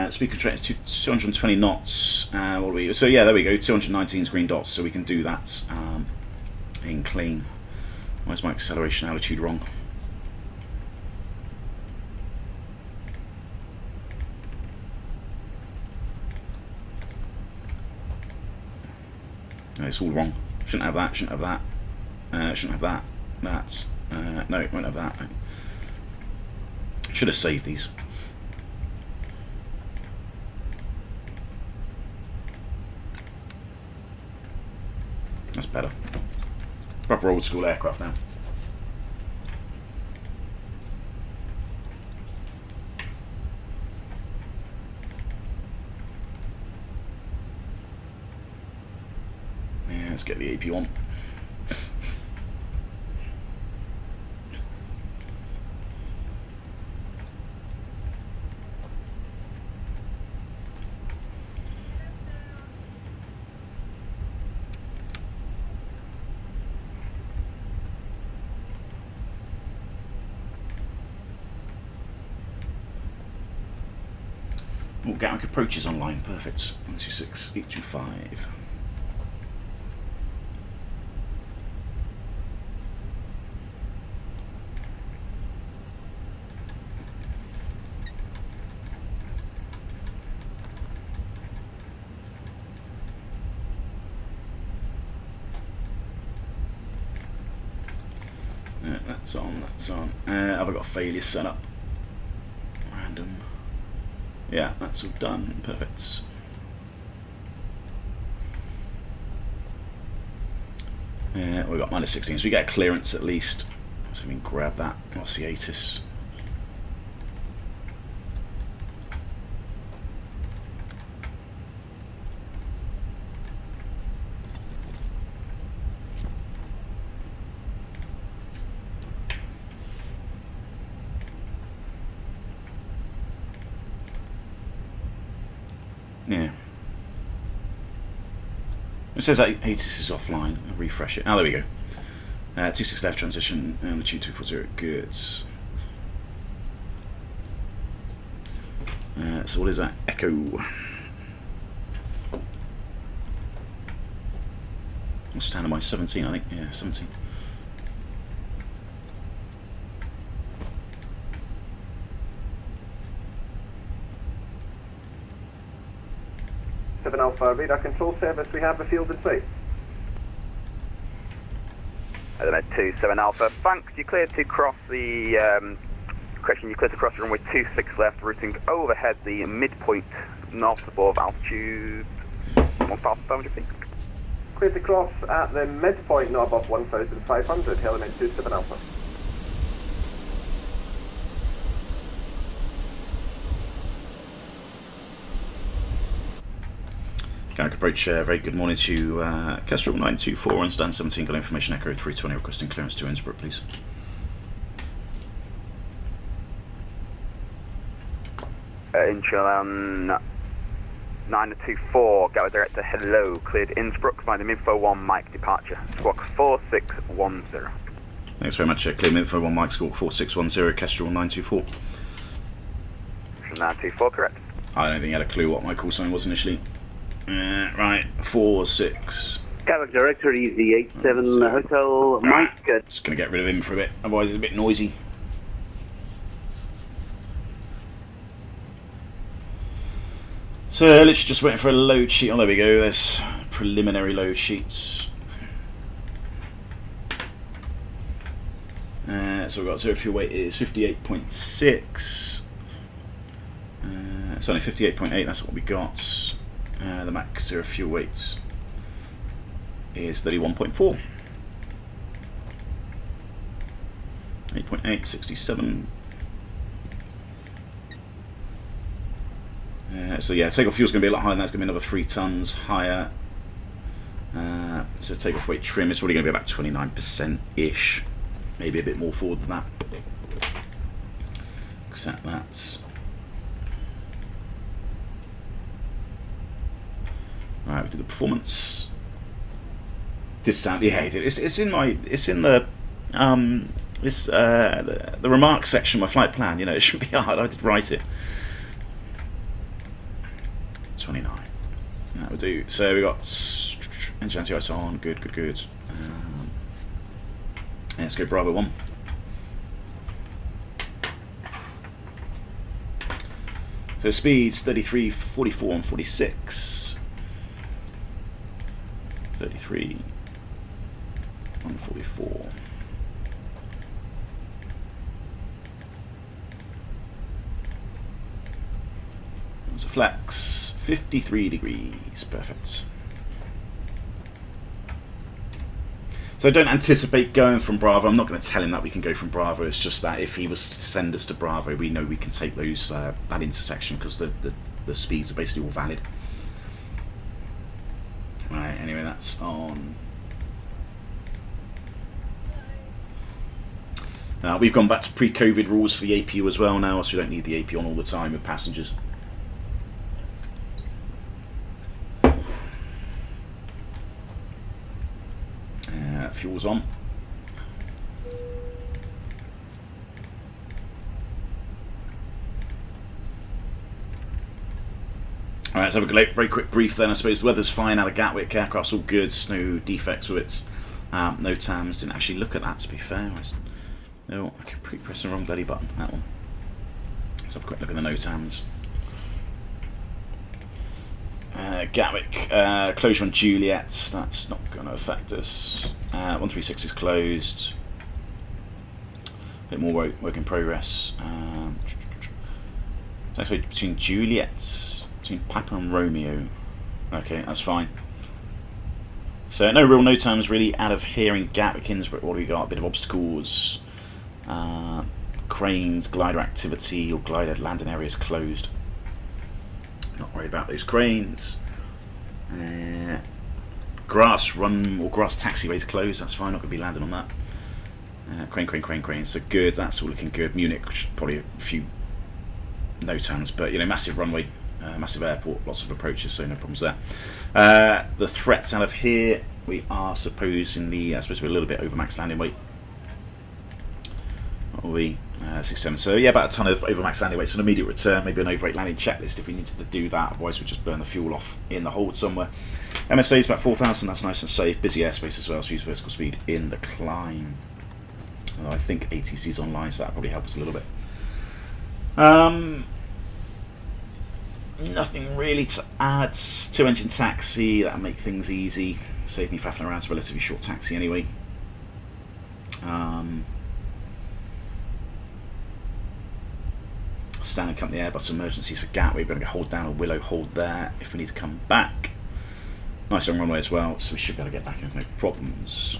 Speed constraint is 220 knots. What are we? So yeah, there we go. 219 is green dots, so we can do that in clean. Why is my acceleration altitude wrong? No, it's all wrong. Shouldn't have that. Shouldn't have that. Shouldn't have that. That's no, it won't have that. Should have saved these. That's better. Proper old school aircraft now. Yeah, let's get the AP on. Oh, Gatwick approaches online, perfect. 126, 825. That's on, that's on. Have I got failure set up? Random. Yeah, that's all done. Perfect. We've got minus 16, so we get a clearance at least. So we can grab that. What's the ATIS? Yeah. It says that ATIS is offline. I'll refresh it. Oh, there we go. 26 left transition, altitude 240. Good. So what is that? Echo. What's standing by? 17, I think. Yeah, 17. Alpha radar control service, we have the field in sight. Element 27 Alpha, thanks. You cleared to cross the correction. You cleared to cross runway 26 left, routing overhead the midpoint north above altitude 1,500 feet. Cleared to cross at the midpoint not above 1,500. Element 27 Alpha. Gatwick approach, very good morning to Kestrel 924 on stand 17, got information Echo 320 requesting clearance to Innsbruck, please. Incheon 924, Gatwick Director, hello, cleared Innsbruck, finding info 1 Mike departure, squawk 4610. Thanks very much, clear info 1 Mike, squawk 4610, Kestrel 924. 924, correct. I don't think I had a clue what my call sign was initially. Right, 46. Gatwick Director, Easy 87 Hotel, Mike. Just going to get rid of him for a bit, otherwise it's a bit noisy. So, literally just waiting for a load sheet. Oh, there we go, there's preliminary load sheets. So we've got zero fuel weight is 58.6. It's only 58.8, that's what we got. The max 0 fuel weight is 31.4. 8.8, 67. So yeah, takeoff fuel's going to be a lot higher than that. It's going to be another 3 tons higher. So takeoff weight trim is probably going to be about 29%-ish. Maybe a bit more forward than that. Accept that. Alright, we do the performance. This sound, yeah, it did. It's in the remarks section of my flight plan. You know, it shouldn't be hard. I did write it. 29. That would do. So we got engine anti-ice on. Good. Let's go Bravo 1. So speeds 33, 44, and 46. 33, 144. There's a flex, 53 degrees, perfect. So don't anticipate going from Bravo. I'm not going to tell him that we can go from Bravo. It's just that if he was to send us to Bravo, we know we can take those that intersection because the speeds are basically all valid. Right. Anyway, that's on. We've gone back to pre-COVID rules for the APU as well now, so we don't need the APU on all the time with passengers. Fuel's on. Alright, let's have a very quick brief then. I suppose the weather's fine out of Gatwick, aircraft's all good, no defects with it, no TAMs. Didn't actually look at that, to be fair. No, I keep pressing the wrong bloody button, that one. Let's have a quick look at the no TAMs. Gatwick, closure on Juliet, that's not going to affect us. 136 is closed. A bit more work in progress. So actually between Juliet, between Piper and Romeo. Okay, that's fine. So no real no times really out of here in Gatwick, Innsbruck. What do we got? A bit of obstacles. Cranes, glider activity, or glider landing areas closed. Not worried about those cranes. Grass run or grass taxiways closed. That's fine. Not going to be landing on that. Crane. So good. That's all looking good. Munich, probably a few no turns, but you know, massive runway, massive airport, lots of approaches, so no problems there. The threats out of here, we are supposedly supposed to be a little bit over max landing weight. What are we? 67. So yeah, about a ton of over max landing weight. So an immediate return, maybe an overweight landing checklist if we needed to do that. Otherwise, we just burn the fuel off in the hold somewhere. MSA is about 4,000. That's nice and safe. Busy airspace as well. So use vertical speed in the climb. Although I think ATC is online, so that probably help us a little bit. Nothing really to add. 2-engine taxi, that'll make things easy. Save me faffing around. It's a relatively short taxi anyway. Standard company Airbus emergencies for Gatwick. We're going to hold down a Willow hold there if we need to come back. Nice long runway as well, so we should be able to get back in with no problems.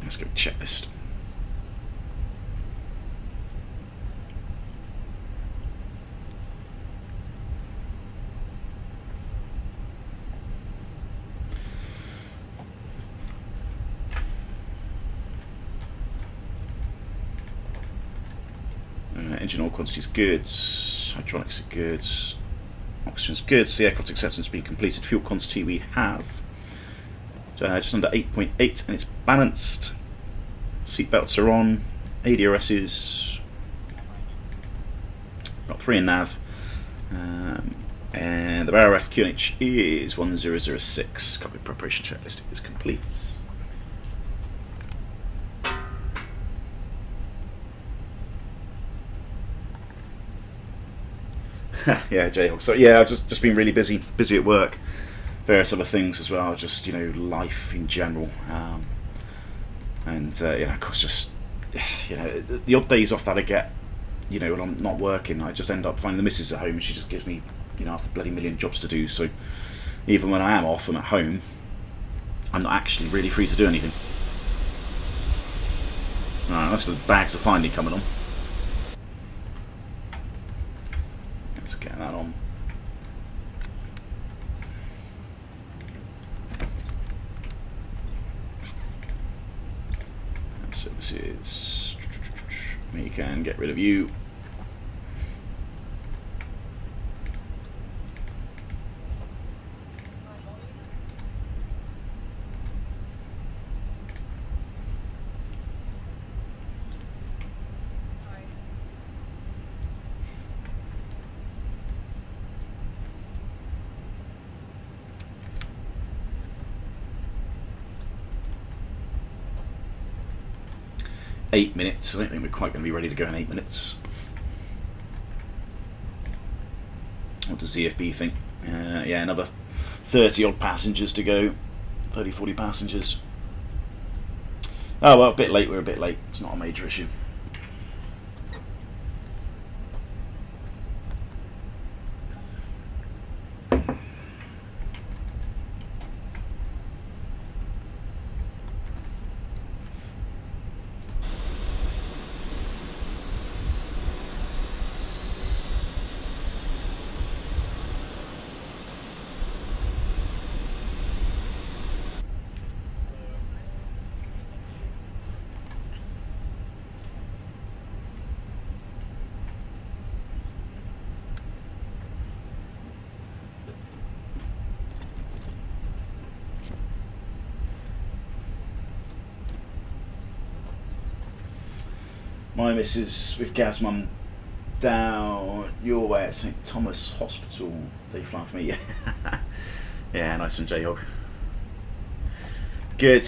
Let's go checklist. Engine oil quantity is good, hydraulics are good, oxygen's good, so the aircraft acceptance has been completed. Fuel quantity we have just under 8.8 and it's balanced. Seat belts are on, ADRS's, got 3 in nav, and the RF QNH is 1006. Cockpit preparation checklist is complete. Yeah, Jayhawk. So yeah, I've just been really busy at work, various other things as well. Just life in general, and of course, just the odd days off that I get you know, when I'm not working, I just end up finding the missus at home, and she just gives me, you know, half a bloody million jobs to do. So even when I am off, I'm at home, I'm not actually really free to do anything. Alright, most of the bags are finally coming on. Let's get that on. So this is... we can get rid of you. .8 minutes. I don't think we're quite going to be ready to go in 8 minutes. What does ZFB think? Yeah, another 30 odd passengers to go. 30, 40 passengers. Oh well, a bit late. We're a bit late. It's not a major issue. My missus with Gav's mum down your way at St Thomas Hospital. They fly for me. Yeah, nice one, J-Hog. Good.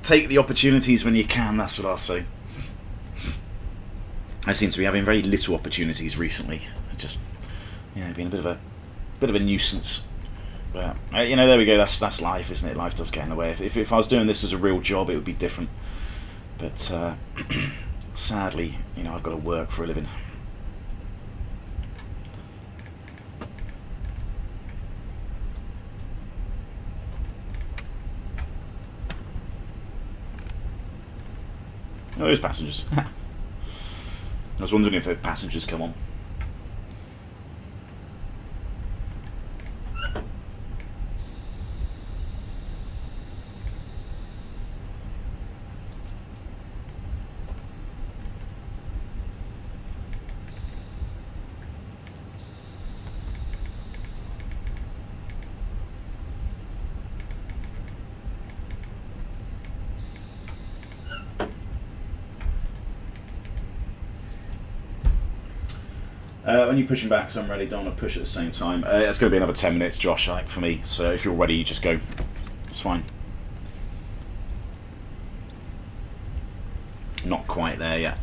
Take the opportunities when you can, that's what I'll say. I seem to be having very little opportunities recently. Just, you know, being a bit of a nuisance. But you know, there we go. That's life, isn't it? Life does get in the way. If I was doing this as a real job, it would be different. But sadly, you know, I've got to work for a living. Oh, there's passengers. I was wondering if the passengers come on. When you're pushing back, so I'm ready, don't want to push at the same time. It's going to be another 10 minutes, Josh, I think, for me. So if you're ready, you just go. It's fine. Not quite there yet.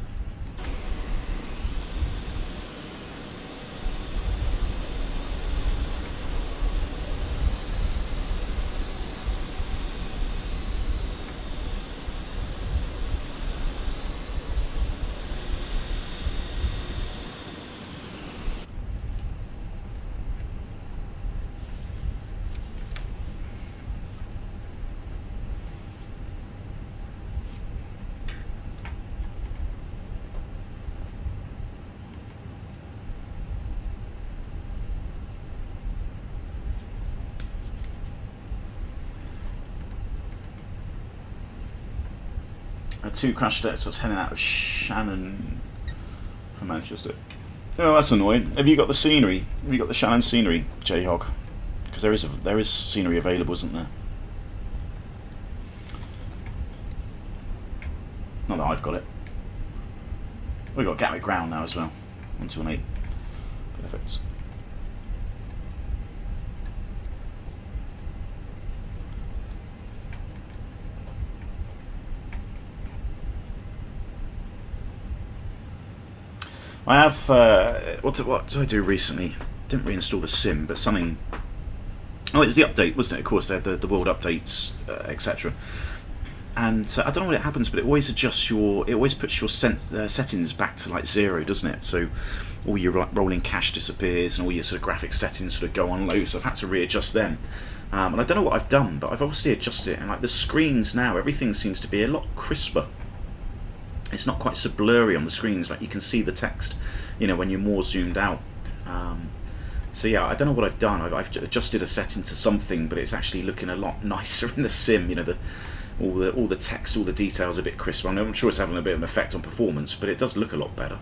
Two crash decks, so I was heading out of Shannon from Manchester. Oh, that's annoying. Have you got the scenery? Have you got the Shannon scenery, J-Hog? Because there is scenery available, isn't there? Not that I've got it. We've got Gatwick Ground now as well. 128. Perfect. I have, what did I do recently? Didn't reinstall the sim, but something... Oh, it was the update, wasn't it? Of course, they had the world updates, etc. and I don't know what happens, but it always adjusts it always puts your settings back to like 0, doesn't it? So all your rolling cache disappears, and all your sort of graphics settings sort of go on low. So I've had to readjust them, and I don't know what I've done, but I've obviously adjusted it. And like the screens now, everything seems to be a lot crisper. It's not quite so blurry on the screens. Like you can see the text, you know, when you're more zoomed out. So yeah, I don't know what I've done. I've adjusted a setting to something, but it's actually looking a lot nicer in the sim. You know, all the text, all the details are a bit crisper. I mean, I'm sure it's having a bit of an effect on performance, but it does look a lot better.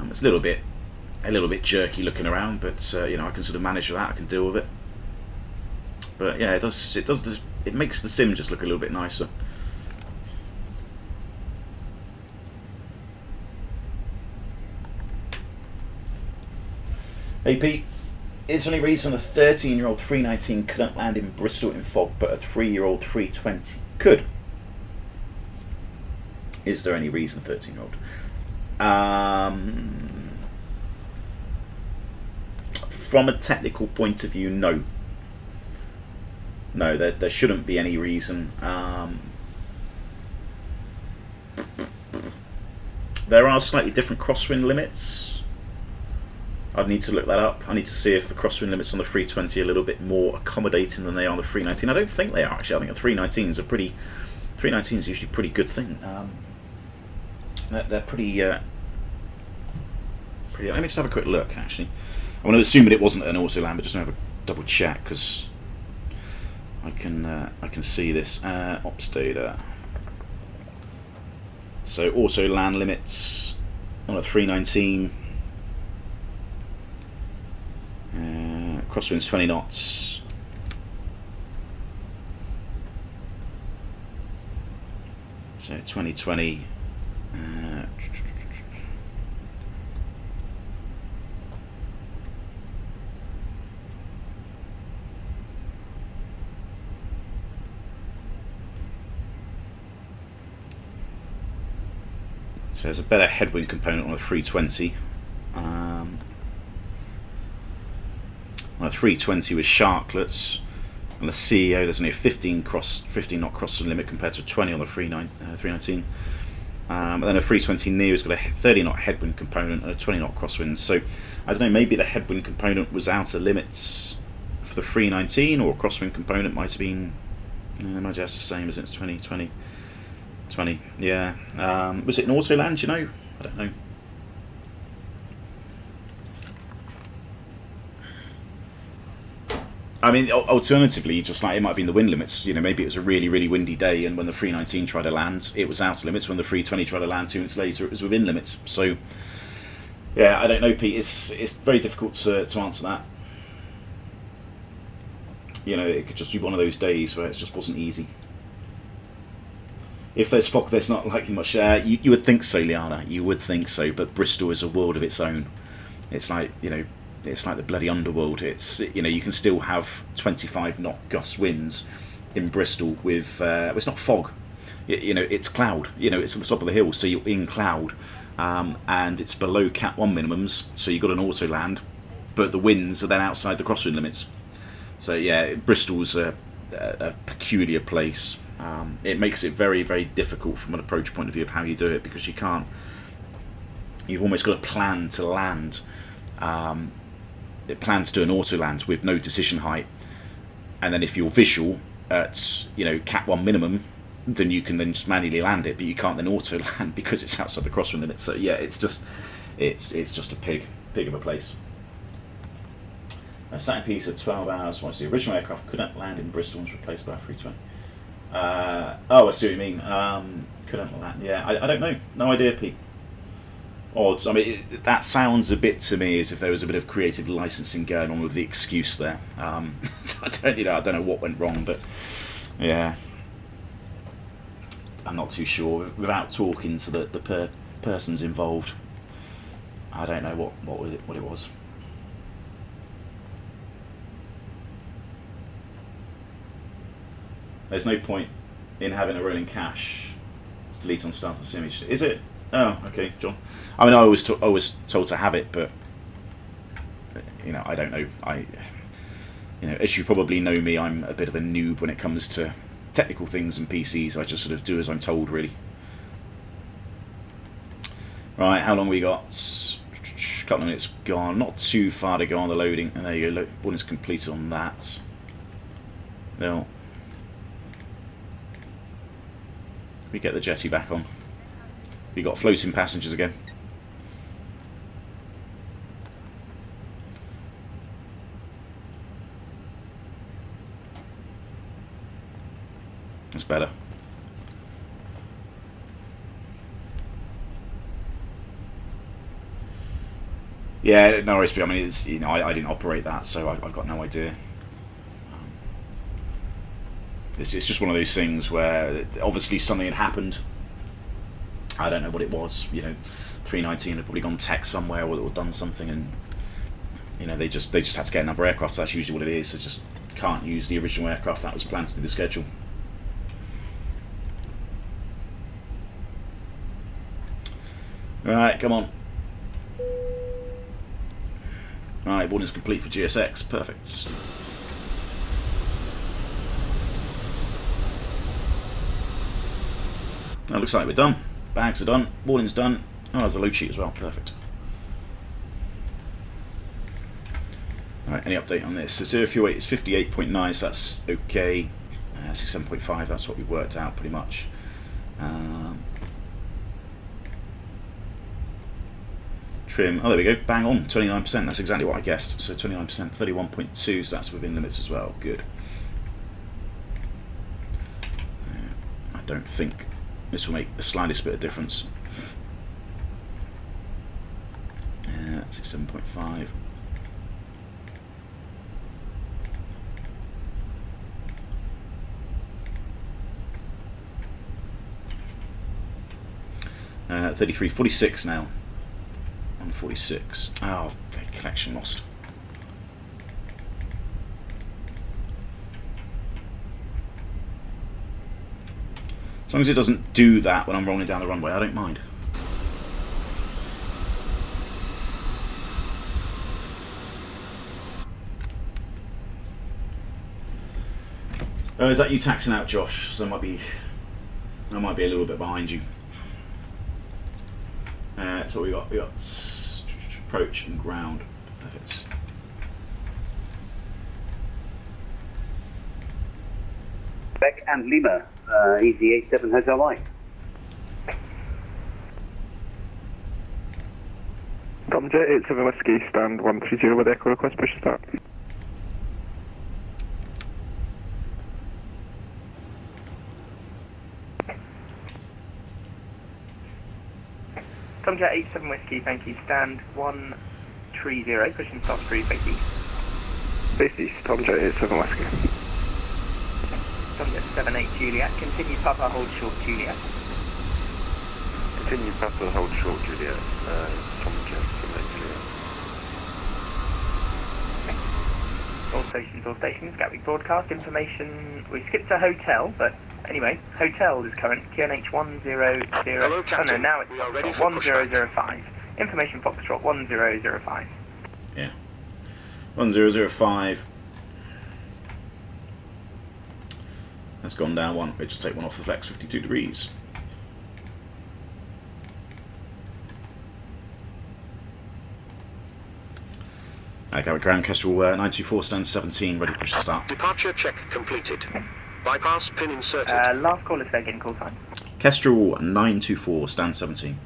It's a little bit jerky looking around, but you know, I can sort of manage with that. I can deal with it. But yeah, it makes the sim just look a little bit nicer. Hey Pete, is there any reason a 13-year-old 319 couldn't land in Bristol in fog, but a 3-year-old 320 could? Is there any reason a 13-year-old? From a technical point of view, no. No, there shouldn't be any reason. There are slightly different crosswind limits. I'd need to look that up. I need to see if the crosswind limits on the 320 are a little bit more accommodating than they are on the 319. I don't think they are, actually. I think the 319 is usually a pretty good thing. They're pretty. Let me just have a quick look. Actually, I want to assume that it wasn't an auto land, but just have a double check because I can see this ops data. So auto land limits on a 319. Crosswind's 20 knots. So 2020. So there's a better headwind component on a 320. On a 320 with sharklets, on the CEO there's only a 15 knot crosswind limit compared to a 20 on the 319. And then a 320 Neo has got a 30 knot headwind component and a 20 knot crosswind. So I don't know, maybe the headwind component was out of limits for the 319, or a crosswind component might have been. I imagine that's the same as it's 20. Yeah. Was it an auto land? You know, I don't know. I mean, alternatively, just like it might have been the wind limits. You know, maybe it was a really, really windy day, and when the 319 tried to land, it was out of limits. When the 320 tried to land 2 minutes later, it was within limits. So, yeah, I don't know, Pete. It's very difficult to answer that. You know, it could just be one of those days where it just wasn't easy. If there's fog, there's not likely much. You would think so, Liana. You would think so, but Bristol is a world of its own. It's like, you know, it's like the bloody underworld. It's, you know, you can still have 25 knot gust winds in Bristol with it's not fog, you know, it's cloud. You know, it's at the top of the hill, so you're in cloud, and it's below Cat 1 minimums, so you've got an auto land, but the winds are then outside the crosswind limits. So yeah, Bristol's a peculiar place. It makes it very, very difficult from an approach point of view of how you do it, because you've almost got a plan to land. It plans to do an auto land with no decision height, and then if you're visual at, you know, Cat 1 minimum, then you can then just manually land it, but you can't then auto land because it's outside the crosswind limit. So yeah, it's just a pig of a place. A Saturn piece of 12 hours. Once the original aircraft couldn't land in Bristol and was replaced by a 320. Oh, I see what you mean. Couldn't land. Yeah, I don't know. No idea, Pete. Odd. I mean, that sounds a bit to me as if there was a bit of creative licensing going on with the excuse there. I don't know what went wrong, but yeah, I'm not too sure. Without talking to the persons involved, I don't know what it was. There's no point in having a rolling cache. It's delete on start of image. Is it? Oh, okay, John. I mean, I was told to have it, but you know, I don't know. You know, as you probably know me, I'm a bit of a noob when it comes to technical things and PCs, I just sort of do as I'm told, really. Right, how long we got? A couple of minutes gone. Not too far to go on the loading. And there you go. Look, boarding's completed on that. Now, we get the jetty back on. We got floating passengers again. That's better. Yeah, no worries. I mean, it's, you know, I didn't operate that, so I've got no idea. It's just one of those things where obviously something had happened. I don't know what it was. You know, 319 had probably gone tech somewhere or done something, and you know they just had to get another aircraft. So that's usually what it is. They just can't use the original aircraft that was planned to do the schedule. Right, come on. Right, boarding's complete for GSX. Perfect. That looks like we're done. Bags are done. Boarding's done. Oh, there's a load sheet as well. Perfect. Alright, any update on this? So 0 fuel weight is 58.9, so that's okay. 67.5, that's what we worked out pretty much. Trim, oh there we go, bang on, 29%, that's exactly what I guessed. So 29%, 31.2, so that's within limits as well, good. I don't think this will make the slightest bit of difference. 67.5. Uh, 33, 46 now. 146. Oh, connection lost. As long as it doesn't do that when I'm rolling down the runway, I don't mind. Is that you taxing out, Josh? So I might be a little bit behind you. So we got approach and ground. Perfect. Beck and Lima, Easy 87 Hotel Mike. Tom Jet 87 Whiskey, stand 130 with echo request, push start. Tom Jet 87 Whiskey, thank you, stand 130, push and start through, thank you. Face east, Tom Jet 87 Whiskey. Tom Jet 78 Juliet, continue Papa, hold short Juliet. Continue Papa, hold short Juliet, Tom Jet 78 Juliet. All stations, Gatwick broadcast, information, we skipped a hotel, but anyway, hotel is current, QNH 100, Hello, Captain. oh no, now it's We are ready for 1005. Information Foxtrot 1005. Yeah. 1005. That's gone down one. We just take one off the flex, 52 degrees. Okay, ground Kestrel 924 stand 17, ready to push the start. Departure check completed. Bypass pin inserted. Last call is there, getting call time. Kestrel 924 stand 17.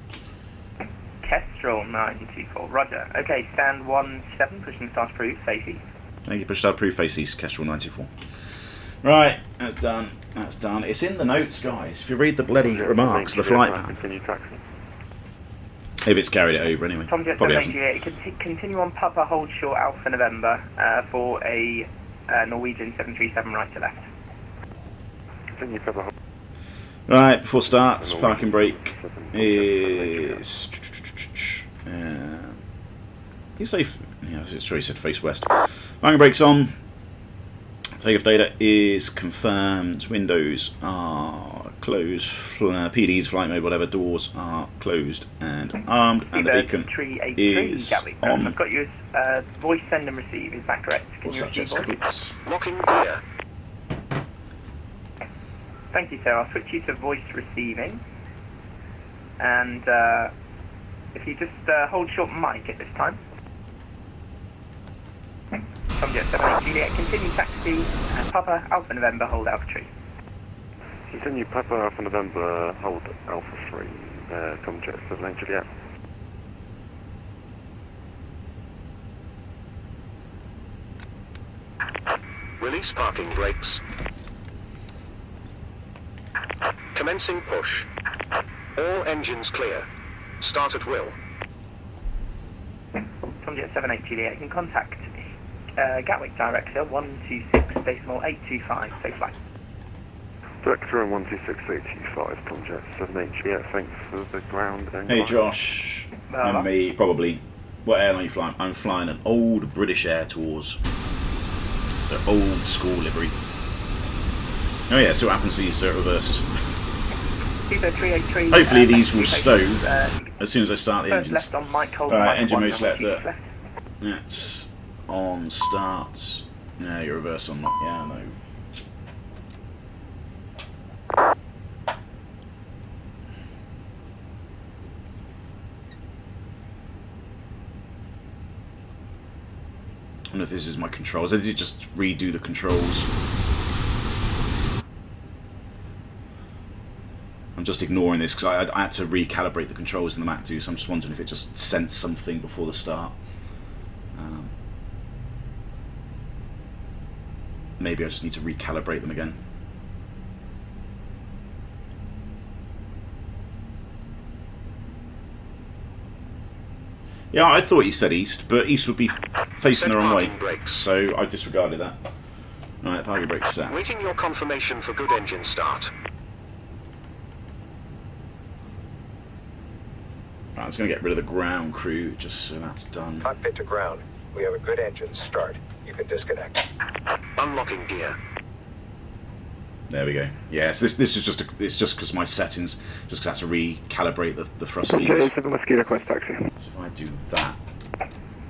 Kestrel 924, roger. Okay, stand 17, pushing start approved, face east. Thank you, push start approved, face east, Kestrel 924. Right, that's done. That's done. It's in the notes, guys. If you read the bloody remarks, the flight plan. Continue taxi. If it's carried it over anyway. Tom Jet Probably 78, continue on Papa, hold short Alpha November for a Norwegian 737 right to left. Continue Papa, hold. Right, before starts, parking brake is... you say... Yeah, sorry, he said face west. Parking brake's on. Takeoff data is confirmed. Windows are closed. PDs, flight mode, whatever. Doors are closed and armed. And the beacon is on. I've got your voice send and receive. Is that correct? Can you receive voice? Locking gear. Thank you, sir. I'll switch you to voice receiving. And if you just hold short mic at this time. Tomjet 78 Juliet, continue taxi, Papa, Alpha November, hold Alpha Tree. Continue Papa, Alpha November, hold Alpha 3, Tomjet 78 Juliet. Release parking brakes. Commencing push. All engines clear. Start at will. Tomjet 78 Juliet, you can contact Gatwick Director 126.825, safe flight. Director 126.825, Tomjet 78 Juliet, thanks for the ground. Hey Josh, and me, probably. What airline are you flying? I'm flying an old British Air Tours. So old school livery. Oh yeah, so what happens to these reverses. Hopefully these will stow as soon as I start the engines. Alright, engine mode selector. That's on start. No, your reverse on not. Yeah, no. I don't know if this is my controls. I did just redo the controls. I'm just ignoring this because I had to recalibrate the controls in the Mac too, so I'm just wondering if it just sent something before the start. Maybe I just need to recalibrate them again. Yeah, I thought he said east, but east would be facing the wrong way, so I disregarded that. Right, parking brakes set. Waiting your confirmation for good engine start. Right, I was going to get rid of the ground crew, just so that's done. Cockpit to ground. We have a good engine start. You can disconnect. Unlocking gear. There we go. Yeah, so this is just it's just because my settings, just because I have to recalibrate the thrust levers. 87 Whiskey request taxi. So if I do that.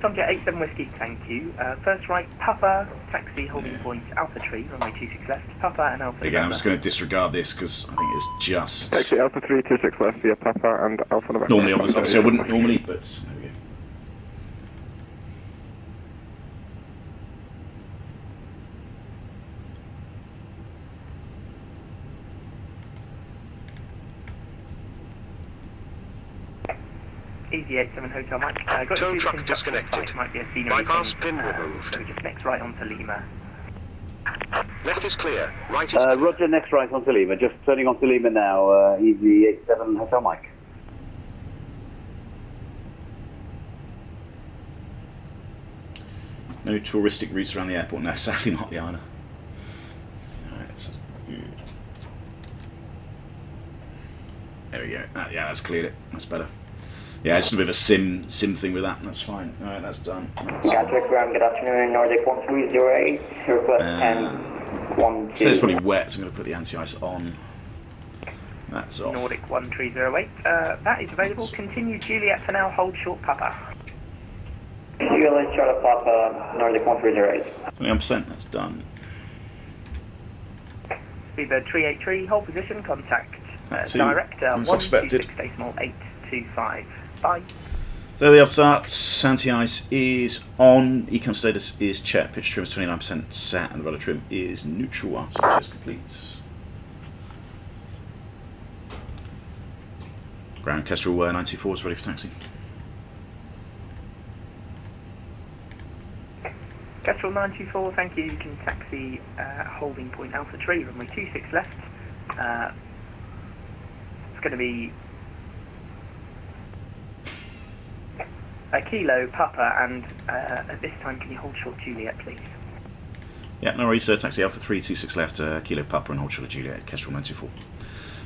Tomjet 87 Whiskey, thank you. First right, Papa, taxi, holding point, Alpha Tree, runway 26 left, Papa and Alpha. Again, I'm just going to disregard this because I think it's just. Taxi Alpha 3, 26 left via Papa and Alpha November. Normally, obviously I wouldn't normally, but there we go. Easy 87 Hotel Mike. Got Tow truck disconnected. Might be a scenery Bypass thing. pin removed. So just next right onto Lima. Left is clear. Right is clear. Roger, next right onto Lima. Just turning onto Lima now. Easy 87 Hotel Mike. No touristic routes around the airport. No, sadly not, Liana. There we go. Yeah, that's cleared it. That's better. Yeah, just a bit of a sim thing with that. That's fine. All right, that's done. Gatwick, good afternoon. Nordic 1308. Request 1012. So it's probably wet, so I'm going to put the anti-ice on. That's off. Nordic 1308. That is available. Continue Juliet for now. Hold short Papa. Juliet, Charlotte Papa, Nordic 1308. 21%. That's done. Speedbird 383. Hold position. Contact Director as expected. 126.825. Bye. So the off start, anti-ice is on, econ status is checked, pitch trim is 29% set, and the rudder trim is neutral after test complete. Ground Kestrel 94 is ready for taxi. Kestrel 924, thank you. You can taxi holding point Alpha Tree, runway 26 left. It's going to be a Kilo, Papa, and at this time, can you hold short Juliet, please? Yeah, no worries, taxi Alpha 326 left, Kilo, Papa, and hold short Juliet, Kestrel 924.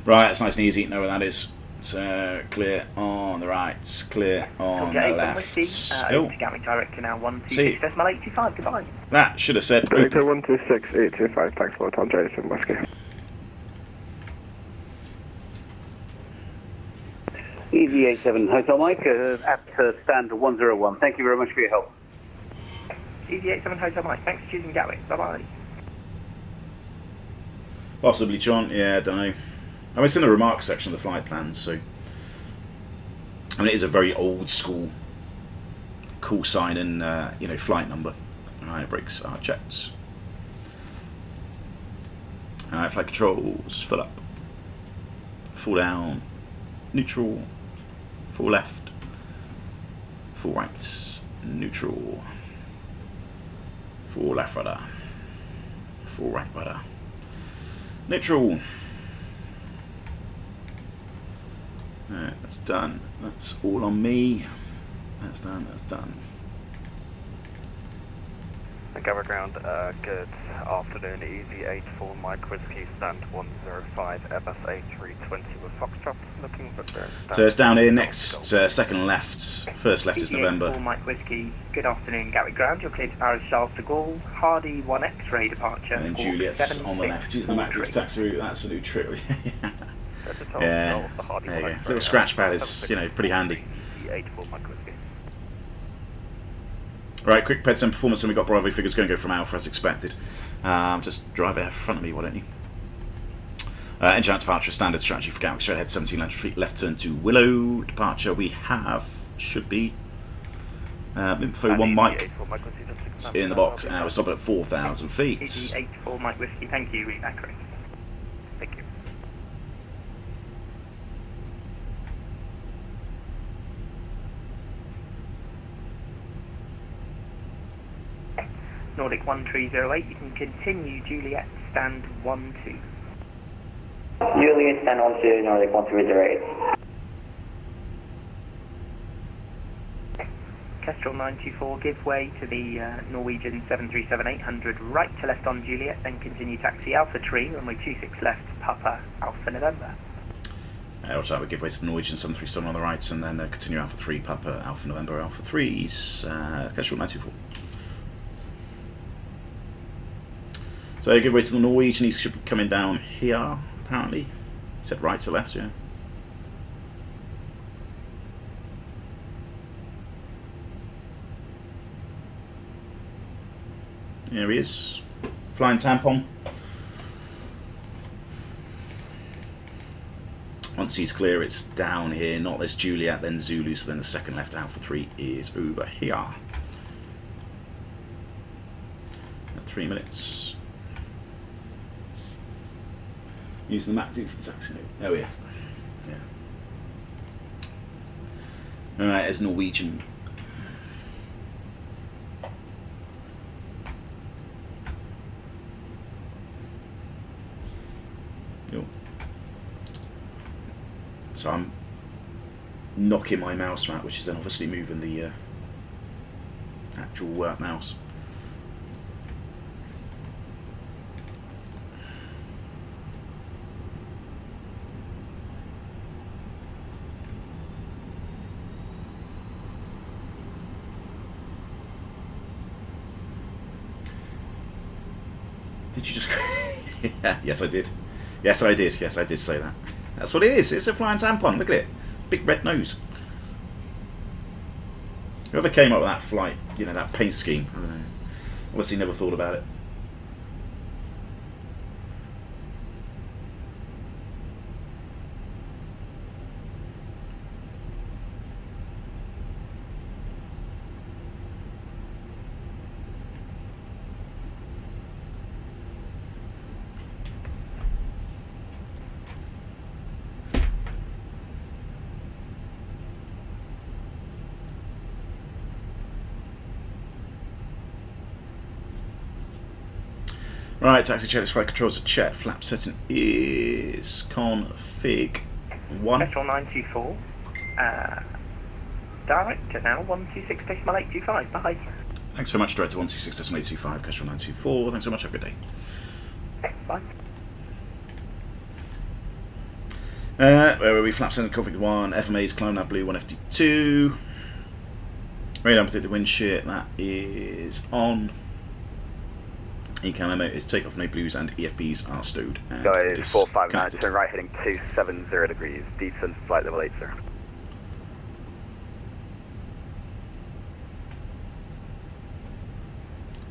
Right, it's nice and easy, know where that is. So, clear on the right, clear on the left. Over to Gatwick Director now, 126.85, goodbye. That should have said. Director 126.825, thanks for Tom Jason Whiskey. Easy 87 Hotel Mike at stand 101. Thank you very much for your help. Easy 87 Hotel Mike, thanks for choosing Gatwick, bye bye. Possibly, John. Yeah, I don't know. I mean, it's in the remarks section of the flight plans, so. I mean, it is a very old school call sign and, flight number. Alright, brakes are checked. Alright, flight controls, full up. Full down. Neutral. Full left. Full right. Neutral. Full left rudder. Full right rudder. Neutral. Alright, that's done. That's all on me. That's done, that's done. Gatwick ground, good afternoon, Easy 84 Mike Whiskey, stand 105, Airbus A320 with Foxtrot, looking for the... So it's down here next, second left, first left is November. Easy 84 Mike Whiskey, good afternoon, Gatwick ground, you're clear to Paris Charles de Gaulle, Hardy 1 X-ray departure. And then Juliet's on the left. Use the MacDrift taxi route, that's a new trick. Yeah, there you go. Little scratch pad is, pretty handy. Right, quick ped sim performance, and we got Bravo figures going to go from Alpha as expected. Just drive it in front of me, why don't you? Engine out departure, standard strategy for Gatwick, straight ahead 17 left turn to Willow. Departure we have, should be info 1 Mike. It's in the box, and we're stopping at 4,000 feet. Easy 84 Mike Whiskey, thank you, read accurate. Thank you. Nordic 1308, you can continue Juliet, stand 12. Juliet, stand 12, Nordic 1308. Kestrel 924, give way to the Norwegian 737-800, right to left on Juliet, then continue taxi Alpha Tree, runway 26 left, Papa Alpha November. Also, we give way to the Norwegian 737 on the right, and then continue Alpha 3, Papa Alpha November, Alpha 3s, Kestrel 924. So give way to the Norwegian, he should be coming down here, apparently. Said right to left, yeah. Here he is. Flying tampon. Once he's clear, it's down here, not this Juliet, then Zulu, so then the second left Alpha 3 is over here. At 3 minutes. Using the MacDo for the taxi note. Oh yeah. Alright, there's Norwegian. Yo. So I'm knocking my mouse mat, which is then obviously moving the actual mouse. Did you just... Yeah, yes I did. Yes I did. Yes I did say that. That's what it is. It's a flying tampon. Look at it. Big red nose. Whoever came up with that flight, that paint scheme, I don't know. Obviously never thought about it. Right, taxi checklist, flight controls are checked. Flap setting is config 1. Kestrel 924. Director now 126.825. Bye. Thanks very much, Director 126.825, Kestrel 924. Thanks so much. Have a good day. Bye. Where are we? Flap setting config 1. FMA's climb now blue 1FD2. Radar predicted wind shear. That is on. ECAM is takeoff, no blues, and EFBs are stowed. Guys, 459, turn right heading 270 degrees, descent flight level 8, sir.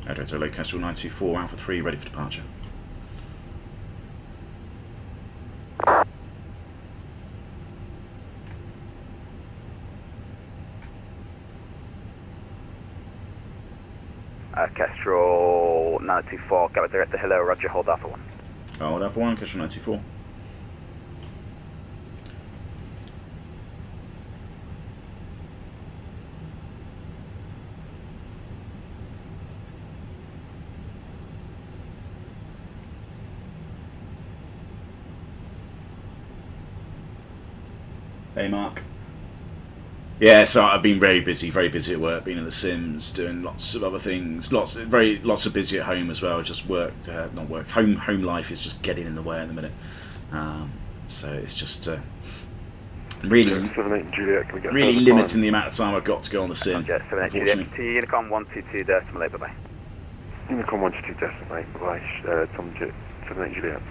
Director low Kestrel 924, Alpha 3, ready for departure. Kestrel 924, Gatwick direct to hello, roger, hold Alpha 1. Hold Alpha 1, Kestrel 94. Hey Mark. Yeah, so I've been very busy at work, been in the Sims, doing lots of other things, lots of busy at home as well. Just work, not work. Home life is just getting in the way at the minute. So it's just really limiting the amount of time I've got to go on the Sim. Jet 78 Juliet to Unicom 122 decimal 8, bye bye. Unicom 122 decimal 8, bye bye. Tom Jet 78 Juliet.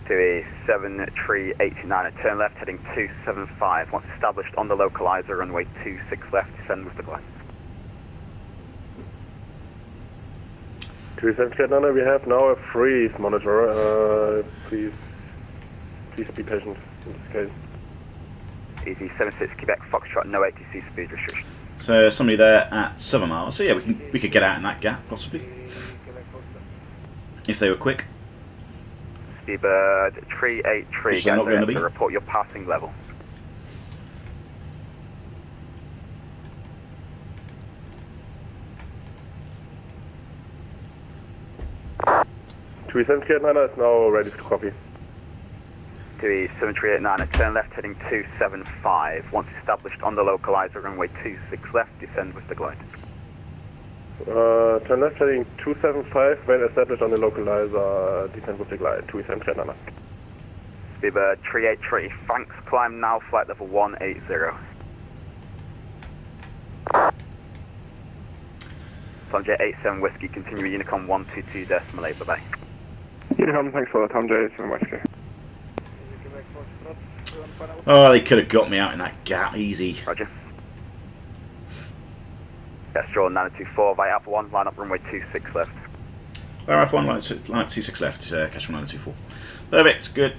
To a 7389 at turn left, heading 275. Once established on the localizer, runway 26 left, descend with the glide. 2739, we have now a freeze monitor. Please be patient in this case. Easy 76 Quebec Foxtrot, no ATC speed restriction. So somebody there at 7 miles. So yeah, we could get out in that gap possibly if they were quick. Seabird 383, Which they're not going to be. Report your passing level. Two 7389 is now ready to copy. 7389 at turn left, heading 275. Once established on the localizer, runway 26 left, descend with the glide. Turn left heading 275, when established on the localizer, descend with the glide, 2739. Seabird 383, thanks, climb now, flight level 180. Tom Jet 87 Whiskey, continue Unicom 122 decimal 8, bye bye. Unicom, thanks for Tom Jet 87 Whiskey. Oh, they could have got me out in that gap, easy. Roger. Kestrel 924 via Alpha 1, line up runway 26 left. Alpha 1, line 26 left, Kestrel 924. Perfect, good.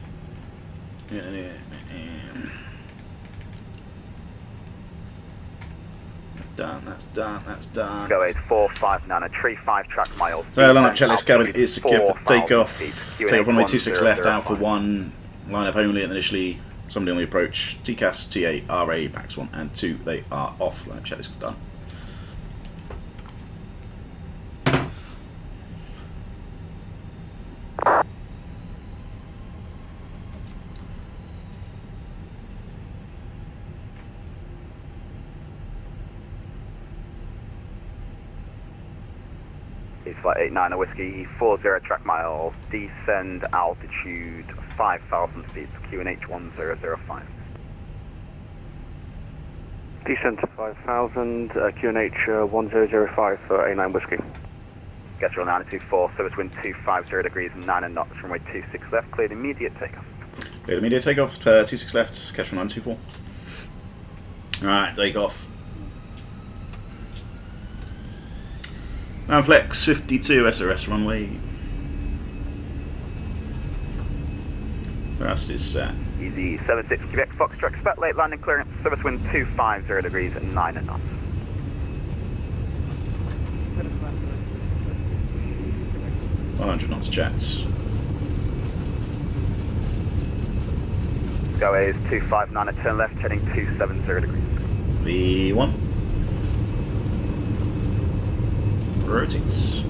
That's done. Go 8459, a tree 5 track miles. So line up checklist cabin is secure for takeoff. Take off runway 26 left, Alpha 1, line up only, and initially somebody on the approach. TCAS, TA, RA, PAX 1 and 2, they are off. Line up checklist done. It's flight 89 a whiskey, 40 track miles, descend altitude 5,000 feet, QNH 1005. Descent to 5,000, QNH 1005 for A9 Whiskey. Kestrel 924, service wind 250 degrees, 9 knots, runway 26 left, cleared immediate takeoff. Cleared immediate takeoff, 26 left, Kestrel 924. Alright, takeoff. And flex 52 SRS runway. Thrust is set. Easy 76 Quebec Foxtrot, expect late landing clearance, service wind 250 degrees, 9 knots. $100 knots jets. Go is 259 at turn left, heading 270 degrees. V1. Rotates.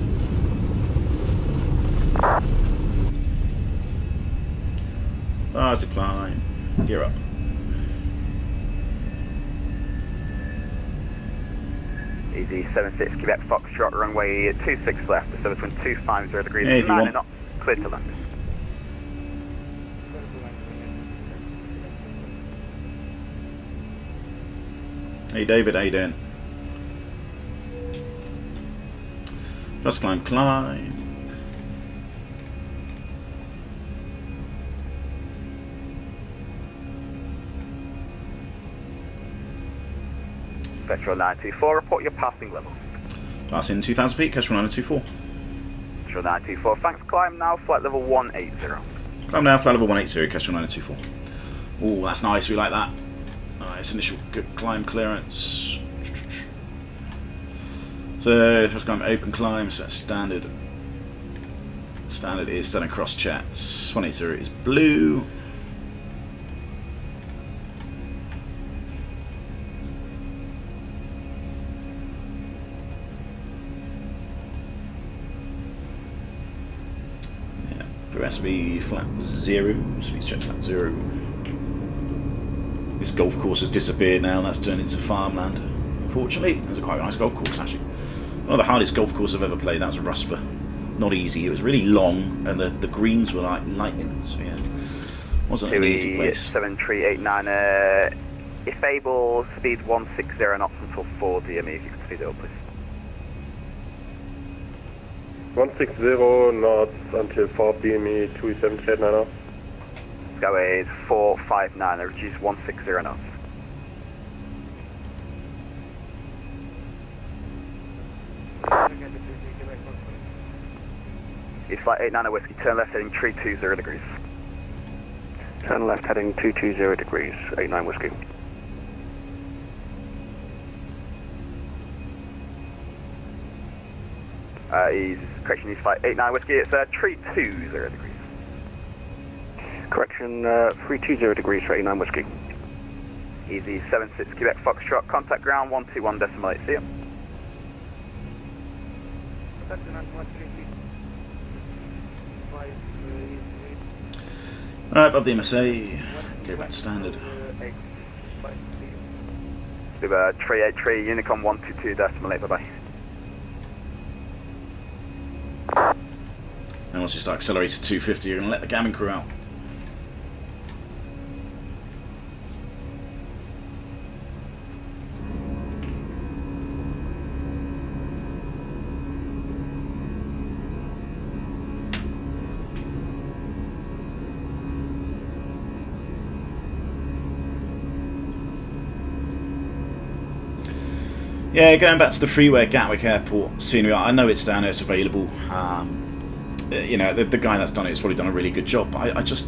Bars decline. Gear up. Easy 76 Quebec Foxtrot, runway 26 left, the service wind 250 degrees, Hey, 9 knots, clear to land. Hey David, how you doing? Just climb. Kestrel 924, report your passing level. Passing 2,000 feet, Kestrel 924. Kestrel 924, thanks, climb now, flight level 180. Climb now, flight level 180, Kestrel 924. Oh, that's nice, we like that. Nice initial good climb clearance. So first climb, open climb, set standard. Standard is set across chats. 180 is blue. SB flat 0, speed check flat 0. This golf course has disappeared now, and that's turned into farmland. Unfortunately, it was a quite nice golf course actually. One of the hardest golf courses I've ever played. That was Rusper. Not easy. It was really long, and the greens were like lightning. So yeah, wasn't an easy place. 7389. If able, speed 160 knots until 4 DME. If you could speed it up, please. 160 knots until 4 BME 27389. Go is 459, reduce 160 knots. It's flight 89 whiskey, turn left heading 320 degrees. Turn left heading 220 degrees, 89 whiskey. Correction, he's flight 89 whiskey, it's 320 degrees. Correction, 320 degrees for 89 whiskey. Easy 76 Quebec Foxtrot, contact ground 121.8, see ya. Alright, above the MSA, go back to standard. 383, Unicom 122.8, bye bye. And once you start accelerating to 250, you're going to let the gammon crew out. Yeah, going back to the freeway Gatwick Airport scenery, I know it's down there, it's available. You know, the guy that's done it has probably done a really good job. I just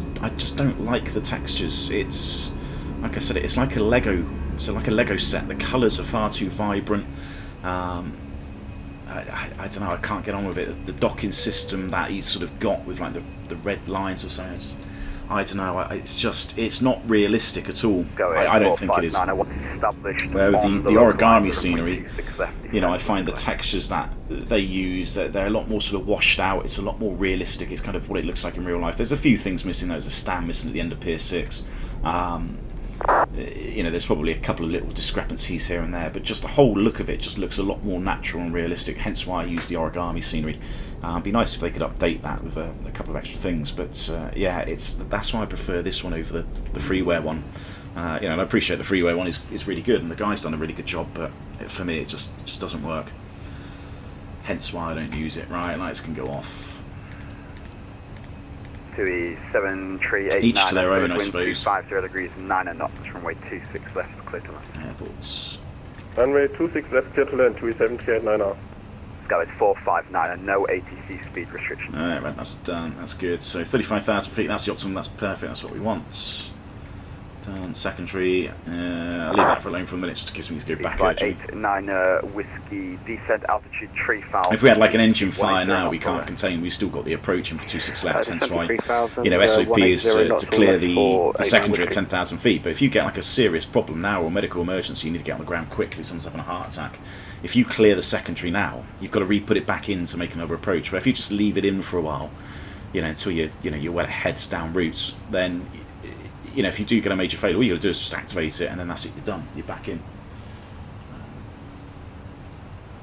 don't like the textures. It's like I said, it's like a Lego. It's like a Lego set. The colours are far too vibrant. I don't know. I can't get on with it. The docking system that he's sort of got with like the red lines or something. I don't know. It's not realistic at all. I don't think it is. Where the origami scenery, you know, I find the textures that they use, they're a lot more sort of washed out. It's a lot more realistic. It's kind of what it looks like in real life. There's a few things missing. There's a stand missing at the end of Pier 6. You know, there's probably a couple of little discrepancies here and there, but just the whole look of it just looks a lot more natural and realistic, hence why I use the origami scenery. It'd be nice if they could update that with a couple of extra things, but yeah, that's why I prefer this one over the freeware one. You know, and I appreciate the freeware one is really good, and the guy's done a really good job, but for me it just doesn't work. Hence why I don't use it. Right, lights can go off. 2E7389. Each to their own, I suppose. 50 degrees, 9 knots, runway 26 left, clear to land. Airports. Runway 26 left, clear to land, 27389. Sky is 459 and no ATC speed restriction. Alright, right, that's done. That's good. So 35,000 feet, that's the optimum, that's perfect, that's what we want. Done. Secondary, I'll leave that for alone for a minute just in case we need to go back. 89 whiskey, descent altitude 3,000. If we had like an engine fire now, we can't contain, we've still got the approach in for 26 left, hence why, you know, SOP is to clear the secondary at 10,000 feet. But if you get like a serious problem now or medical emergency, you need to get on the ground quickly, someone's having a heart attack. If you clear the secondary now, you've got to re-put it back in to make another approach. But if you just leave it in for a while, you know, until you're well heads down routes, then, you know, if you do get a major failure, all you got to do is just activate it, and then that's it. You're done. You're back in.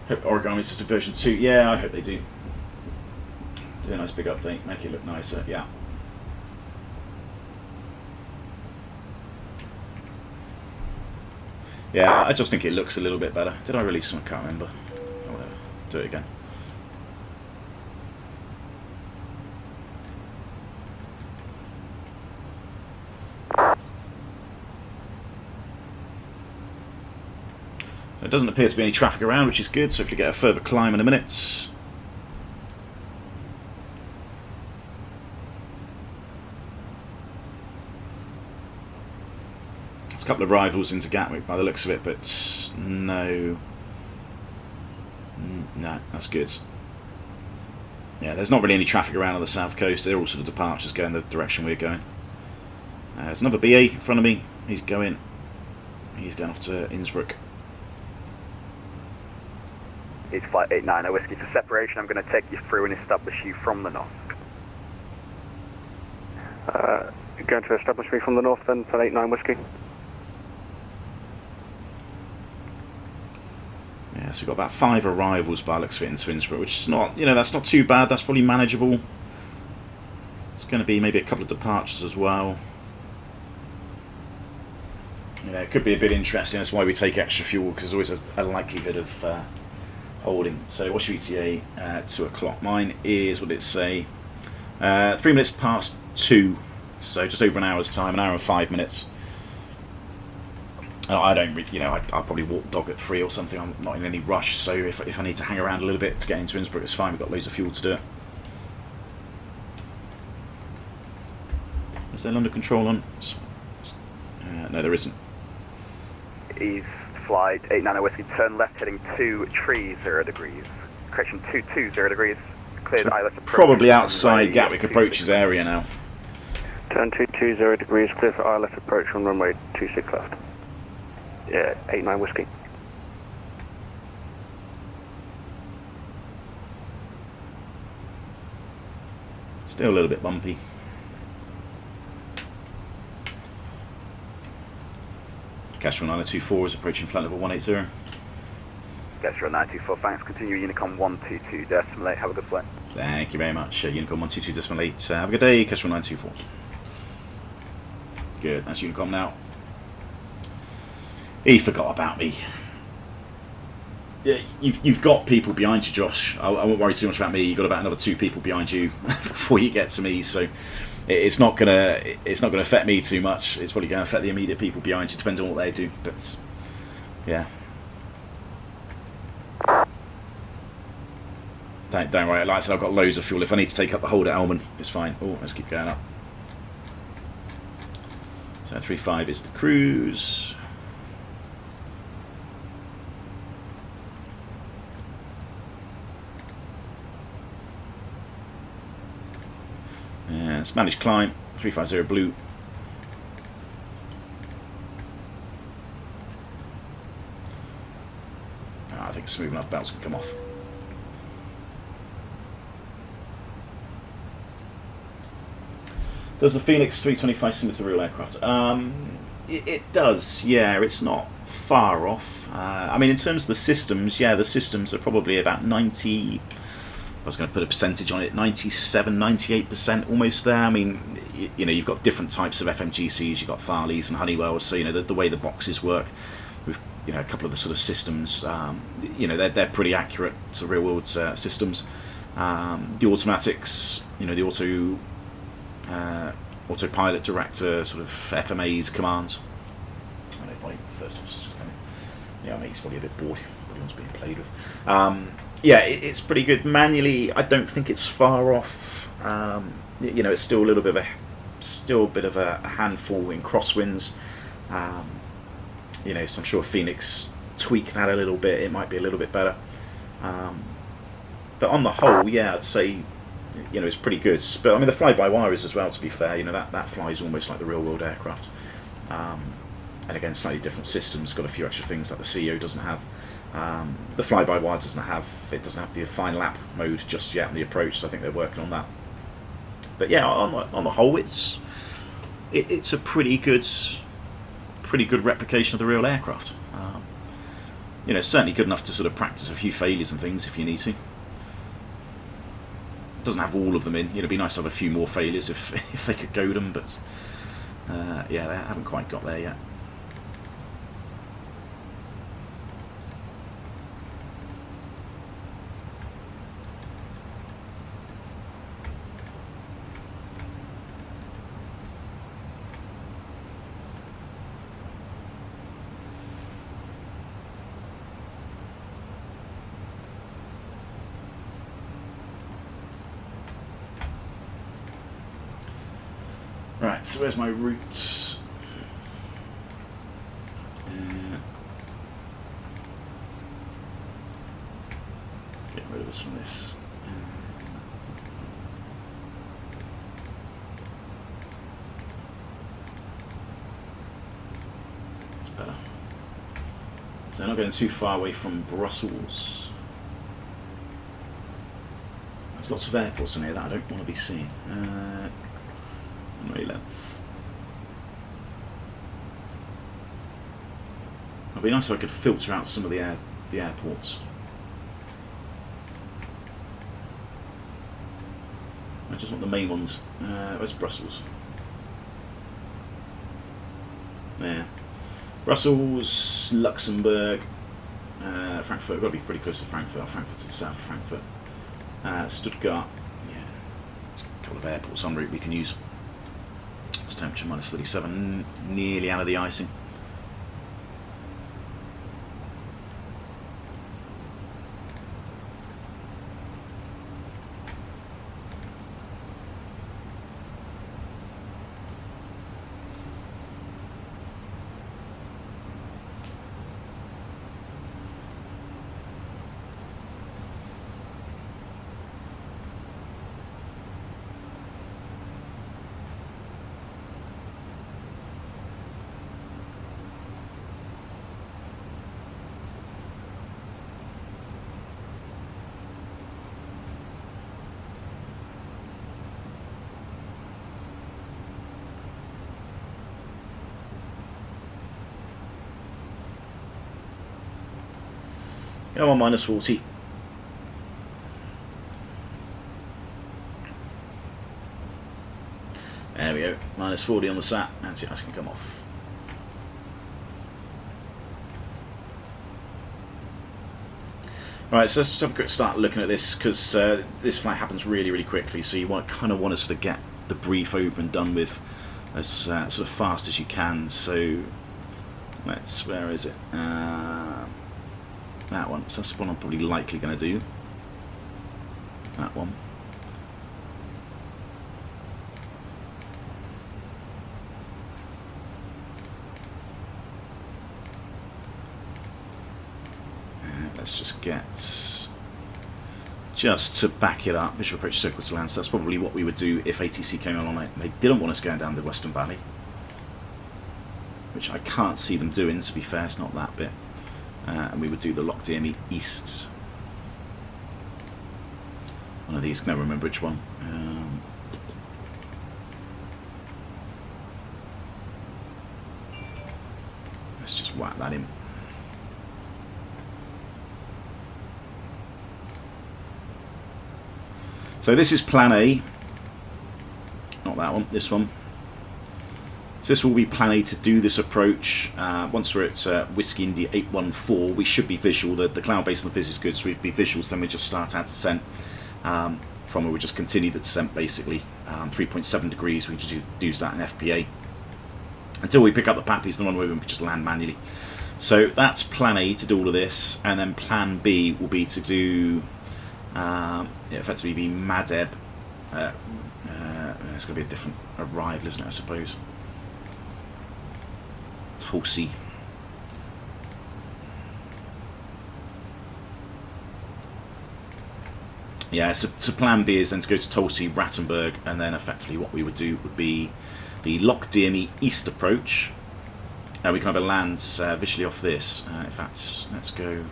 Hope Origami's just a version 2. Yeah, I hope they do. Do a nice big update, make it look nicer. Yeah. Yeah, I just think it looks a little bit better. Did I release one? I can't remember. Oh, whatever. Do it again. So it doesn't appear to be any traffic around, which is good. So if you get a further climb in a minute. a couple of rivals into Gatwick by the looks of it, but no, that's good. Yeah, there's not really any traffic around on the south coast. They're all sort of departures going the direction we're going. There's another BA in front of me. He's going off to Innsbruck. It's flight 890 Whiskey for separation. I'm going to take you through and establish you from the north. Going to establish me from the north then, for 89 Whiskey. Yeah, so we've got about 5 arrivals by the looks of it into Innsbruck, which is not, that's not too bad. That's probably manageable. It's going to be maybe a couple of departures as well. It could be a bit interesting. That's why we take extra fuel, because there's always a likelihood of holding. So what's your ETA? 2 o'clock. Mine is, what did it say? 3 minutes past 2. So just over an hour's time, an hour and 5 minutes. I don't, I'll probably walk dog at 3 or something. I'm not in any rush. So if I need to hang around a little bit to get into Innsbruck, it's fine. We've got loads of fuel to do it. Is there London control on? No, there isn't. East flight 890 Whiskey, turn left heading 230 degrees. Correction, 220 degrees. Cleared ILS approach. Probably outside Gatwick approaches area now. Turn 220 degrees, clear for ILS approach on runway 26 left. Yeah, 89 Whiskey. Still a little bit bumpy. Castrol 924 is approaching flight level 180. Castrol 924, thanks. Continue Unicom 122.8. Have a good flight. Thank you very much. Unicom 122.8. Have a good day, Castrol 924. Good, that's Unicom now. He forgot about me. Yeah, you've got people behind you, Josh. I won't worry too much about me. You've got about another 2 people behind you before you get to me, so it's not gonna affect me too much. It's probably gonna affect the immediate people behind you, depending on what they do. But yeah, don't worry. Like I said, I've got loads of fuel. If I need to take up the hold at Elman, it's fine. Oh, let's keep going up. So 35 is the cruise. And Spanish climb 350 blue. I think smooth enough belts can come off. Does the Fenix A320 similar to the real aircraft? It does, yeah. It's not far off. I mean, in terms of the systems, yeah, the systems are probably about 90. I was going to put a percentage on it, 97, 98%, almost there. I mean, you've got different types of FMGCs. You've got Farleys and Honeywells. So the way the boxes work, with a couple of the sort of systems, they're pretty accurate to real world systems. The automatics, the autopilot director sort of FMA's commands. I know probably first officer's coming. Yeah, I mean, he's probably a bit bored. Probably wants being played with. Yeah, it's pretty good. Manually, I don't think it's far off. It's still a little bit of a handful in crosswinds. So I'm sure Phoenix tweak that a little bit. It might be a little bit better. But on the whole, yeah, I'd say it's pretty good. But I mean, the fly-by-wire is as well. To be fair, that flies almost like the real-world aircraft. And again, slightly different systems. Got a few extra things that the CEO doesn't have. The fly-by-wire doesn't have the fine lap mode just yet on the approach, so I think they're working on that. But yeah, on the whole, it's a pretty good replication of the real aircraft. Certainly good enough to sort of practice a few failures and things if you need to. It doesn't have all of them in. It'd be nice to have a few more failures if they could go them, but yeah, they haven't quite got there yet. Right, so where's my route? Get rid of some of this. It's better. So not going too far away from Brussels. There's lots of airports in here that I don't want to be seeing. Runway length. It'd be nice if I could filter out some of the airports. I just want the main ones. Where's Brussels? There. Brussels, Luxembourg, Frankfurt. We've got to be pretty close to Frankfurt. Frankfurt's to the south of Frankfurt. Stuttgart. Yeah, there's a couple of airports en route we can use. It's temperature minus 37, nearly out of the icing. Go on, minus 40. There we go, minus 40 on the sat. Anti-ice can come off. Right, so let's just have a quick start looking at this, because this flight happens really, really quickly. So you kind of want to sort of get the brief over and done with as sort of fast as you can. So let's, where is it? That one. So that's what I'm probably likely going to do. That one. Let's just get, just to back it up, visual approach circle to land. So that's probably what we would do if ATC came on it. They didn't want us going down the Western Valley, which I can't see them doing, to be fair. It's not that bit. And we would do the Loch DME East. One of these, can never remember which one. Let's just whack that in. So this is plan A. Not that one, this one. So this will be plan A to do this approach. Once we're at Whiskey India 814, we should be visual. The cloud base on the viz is good, so we'd be visual, so then we just start our descent. From where we just continue the descent basically. 3.7 degrees, we just use that in FPA. Until we pick up the pappies, the runway, we can just land manually. So that's plan A, to do all of this, and then plan B will be to do, effectively be Madeb. It's going to be a different arrival, isn't it, I suppose. Tulsi. Yeah, so plan B is then to go to Tulsi, Rattenberg, and then effectively what we would do would be the Loch DME East approach. We can have a land visually off this. In fact, let's go.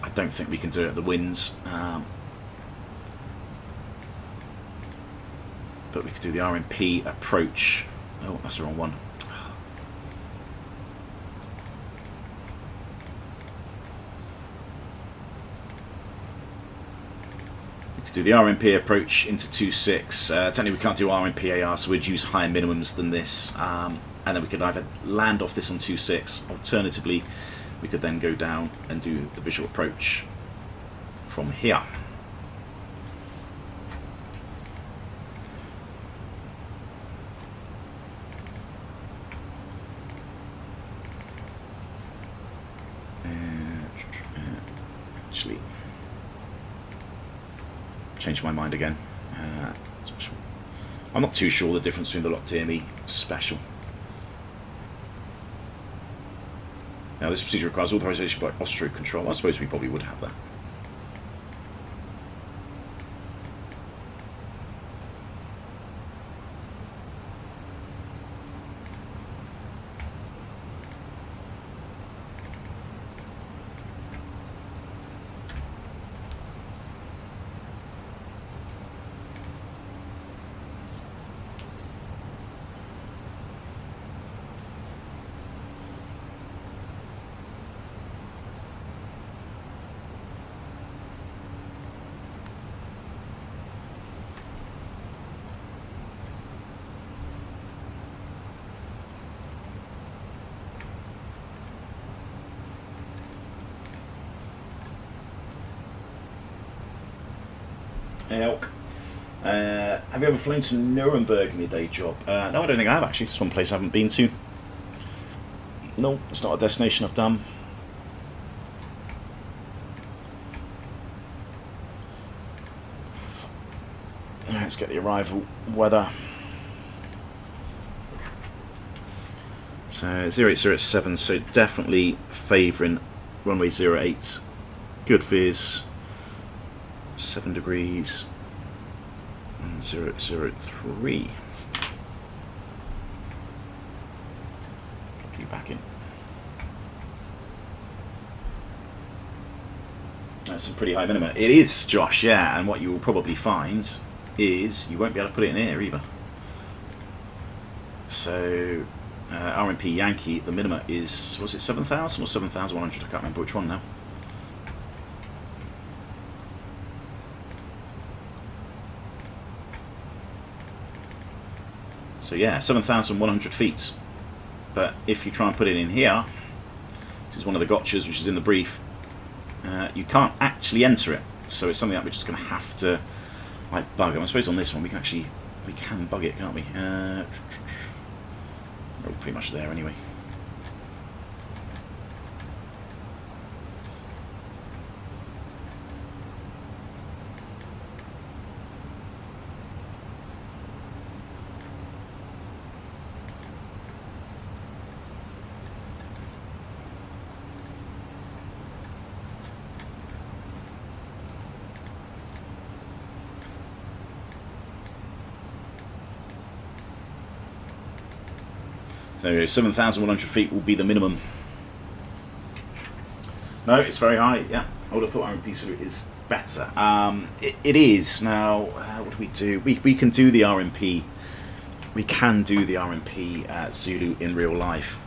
I don't think we can do it at the winds. But we could do the RMP approach. Oh, that's the wrong one. We could do the RMP approach into 2.6. Technically we can't do RMP AR, so we'd use higher minimums than this. And then we could either land off this on 2.6. Alternatively, we could then go down and do the visual approach from here. Actually, changed my mind again. Special. I'm not too sure the difference between the Loch DME special. Now this procedure requires authorization by Austro Control. I suppose we probably would have that. Elk. Have you ever flown to Nuremberg in your day job? No, I don't think I have actually. It's one place I haven't been to. No, it's not a destination I've done. Let's get the arrival weather. So 0807, so definitely favouring runway 08. Good viz. 7 degrees and 003. Put you back in. That's a pretty high minima. It is, Josh, yeah, and what you will probably find is you won't be able to put it in here either. So RMP Yankee, the minima is, was it 7,000 or 7,100? I can't remember which one now. So yeah, 7,100 feet. But if you try and put it in here, which is one of the gotchas which is in the brief, you can't actually enter it. So it's something that we're just going to have to like bug. I suppose on this one we can bug it, can't we? We're pretty much there anyway. So 7,100 feet will be the minimum. No, it's very high. Yeah, I would have thought RMP Zulu is better. It is. Now, what do we do? We can do the RMP. We can do the RMP Zulu in real life.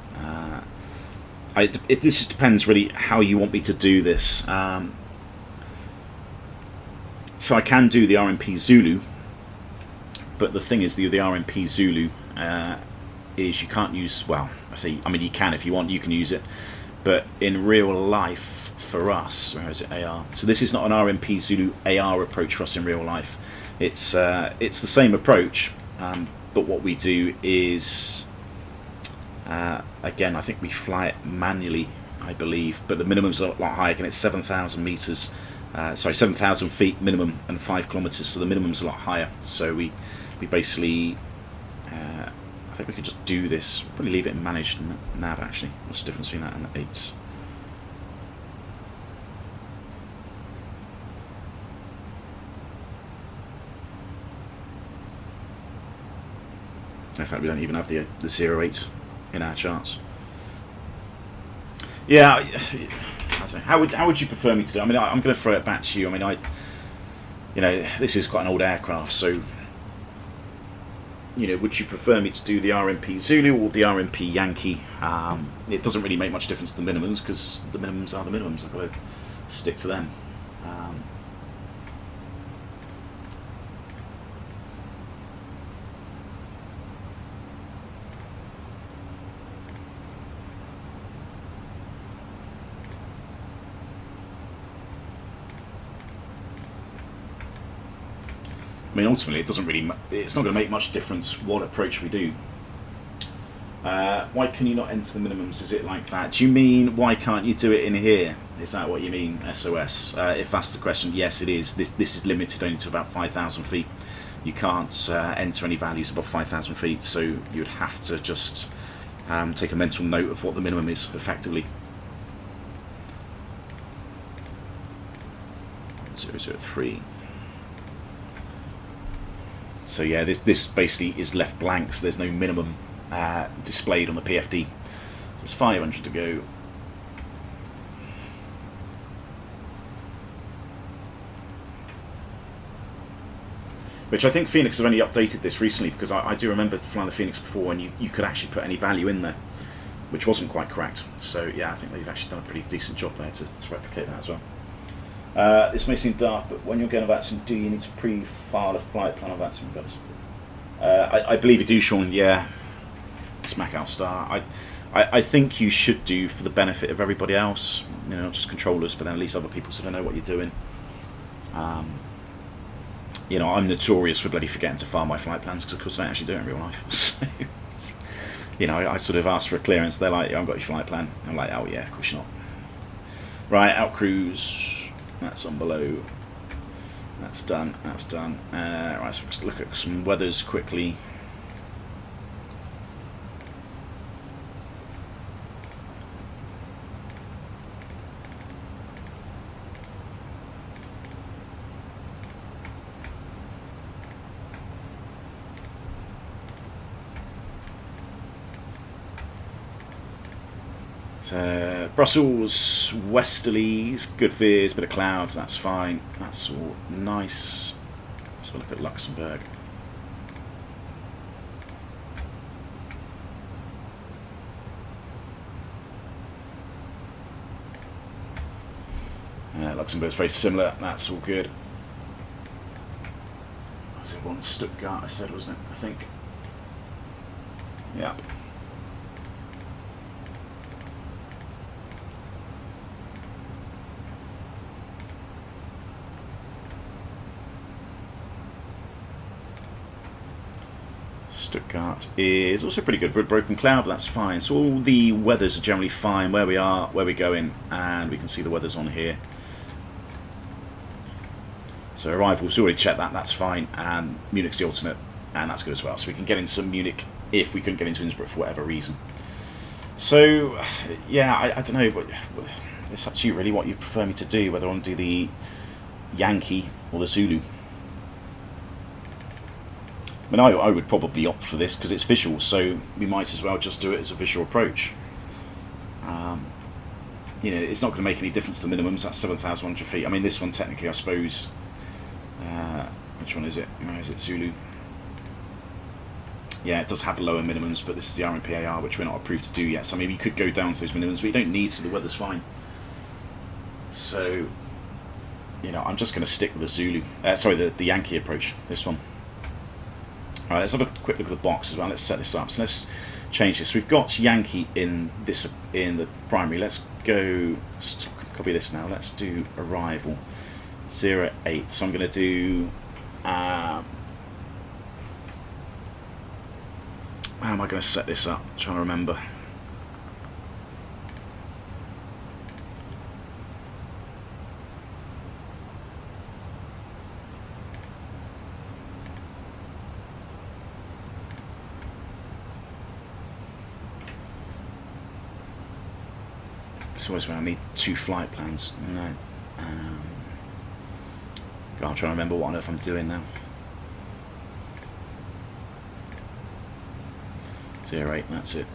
This just depends really how you want me to do this. So I can do the RMP Zulu, but the thing is, the RMP Zulu is you can't use, well, I mean you can if you want, you can use it, but in real life for us, where is it, AR? So this is not an RMP Zulu AR approach for us in real life. It's the same approach, but what we do is, again, I think we fly it manually, I believe, but the minimum's a lot higher. Again, it's 7,000 meters, 7,000 feet minimum and 5 kilometers, so the minimum's a lot higher. So we basically, I think we could just do this, probably leave it in managed nav actually. What's the difference between that and the 8s? In fact, we don't even have the 08 in our charts. Yeah, I don't know. How would you prefer me to do? I mean, I'm going to throw it back to you. I mean, this is quite an old aircraft, so would you prefer me to do the RMP Zulu or the RMP Yankee? It doesn't really make much difference to the minimums, because the minimums are the minimums. I've got to stick to them. I mean, ultimately, it's not going to make much difference what approach we do. Why can you not enter the minimums? Is it like that? Do you mean, why can't you do it in here? Is that what you mean, SOS? If that's the question, yes, it is. This is limited only to about 5,000 feet. You can't enter any values above 5,000 feet, so you'd have to just take a mental note of what the minimum is, effectively. 003. So yeah, this basically is left blank, so there's no minimum displayed on the PFD. So it's 500 to go. Which I think Fenix have only updated this recently, because I do remember flying the Fenix before when you could actually put any value in there, which wasn't quite correct. So yeah, I think they've actually done a pretty decent job there to replicate that as well. This may seem daft, but when you're going to Vatsim, do you need to pre-file a flight plan on Vatsim, guys? I believe you do, Sean, yeah. Smack out star. I think you should do, for the benefit of everybody else, you know, not just controllers, but then at least other people sort of know what you're doing. You know, I'm notorious for bloody forgetting to file my flight plans, because of course I don't actually do it in real life. So, you know, I sort of ask for a clearance, they're like, I haven't got your flight plan. I'm like, oh yeah, of course not. Right, out cruise, that's on below. That's done, that's done. Right, so let's look at some weathers quickly. Brussels, westerlies, good veers, bit of clouds, that's fine, that's all nice. Let's have a look at Luxembourg. Luxembourg's very similar, that's all good. Was it one Stuttgart I said, wasn't it, I think? Yeah. Stuttgart is also pretty good, but broken cloud, but that's fine. So all the weathers are generally fine where we are, where we're going, and we can see the weathers on here. So arrivals, already checked that, that's fine, and Munich's the alternate, and that's good as well. So we can get into Munich if we couldn't get into Innsbruck for whatever reason. So, yeah, I don't know, but it's up to you really what you prefer me to do, whether I want to do the Yankee or the Zulu. I mean, I would probably opt for this because it's visual, so we might as well just do it as a visual approach. You know, it's not going to make any difference to the minimums. That's 7,100 feet. I mean, this one technically, I suppose. Which one is it? Where is it? Zulu. Yeah, it does have lower minimums, but this is the RMPAR, which we're not approved to do yet. So I mean, you could go down to those minimums, but you don't need to. The weather's fine. So, you know, I'm just going to stick with the Zulu. Sorry, the Yankee approach. This one. Alright, let's have a quick look at the box as well. Let's set this up. So let's change this. We've got Yankee in this in the primary. Let's go. Let's copy this now. Let's do arrival 08. So I'm going to do. How am I going to set this up? I'm trying to remember. It's always when I need two flight plans. No. God, I'm trying to remember what on earth I'm doing now. 08, that's it.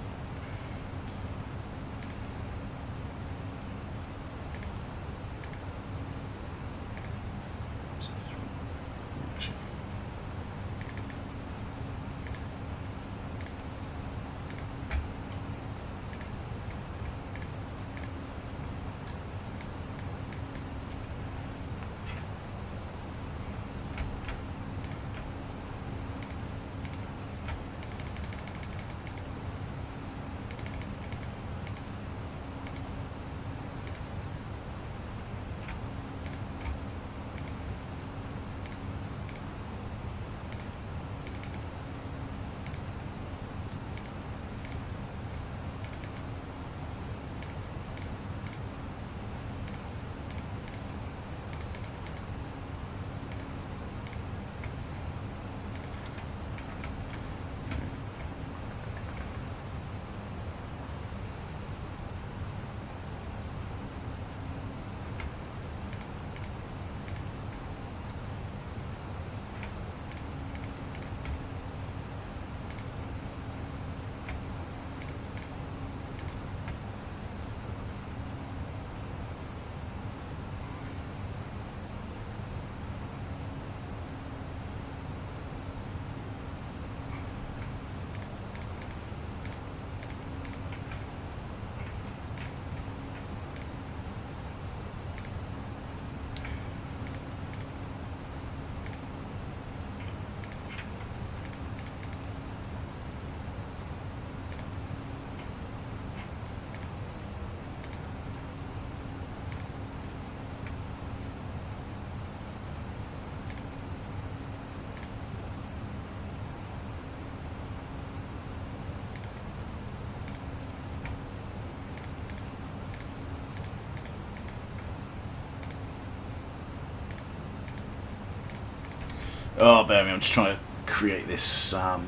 Oh, bear me, I'm just trying to create this. Oh,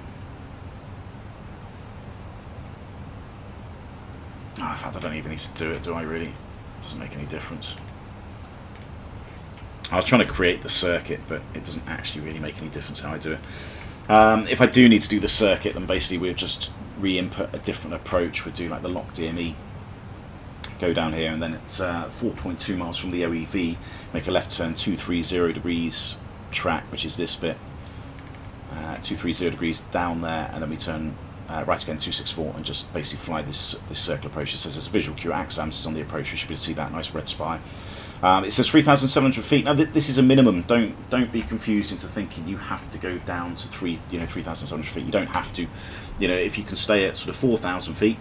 in fact, I don't even need to do it, do I really? Doesn't make any difference. I was trying to create the circuit, but it doesn't actually really make any difference how I do it. If I do need to do the circuit, then basically we'll just re-input a different approach. We'll do like the lock DME, go down here, and then it's 4.2 miles from the OEV, make a left turn 230 degrees track, which is this bit, 230 degrees down there, and then we turn right again 264 and just basically fly this circle approach. It says there's a visual cue at AXAMS is on the approach. We should be able to see that nice red spire. It says 3,700 feet. Now this is a minimum. Don't be confused into thinking you have to go down to 3,700 feet. You don't have to. If you can stay at sort of 4,000 feet,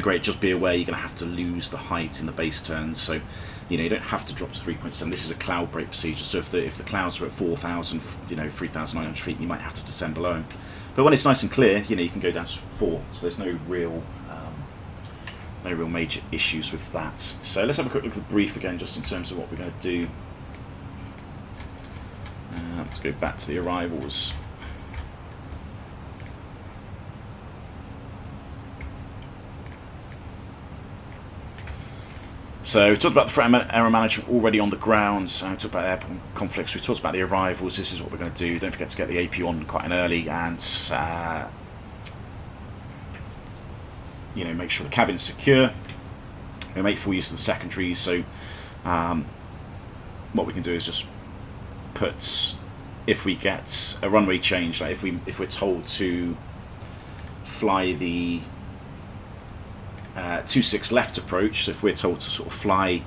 great. Just be aware you're going to have to lose the height in the base turns. So you don't have to drop to 3.7. This is a cloud break procedure. So if the clouds are at 4,000, 3,900 feet, you might have to descend below them. But when it's nice and clear, you can go down to 4. So there's no real major issues with that. So let's have a quick look at the brief again, just in terms of what we're going to do. Let's go back to the arrivals. So we talked about the threat error management already on the ground. We talked about airport conflicts. We talked about the arrivals. This is what we're going to do. Don't forget to get the AP on quite an early, and make sure the cabin's secure. We make full use of the secondaries. So what we can do is just put, if we get a runway change, like if we're told to fly the 26 left approach, so if we're told to sort of fly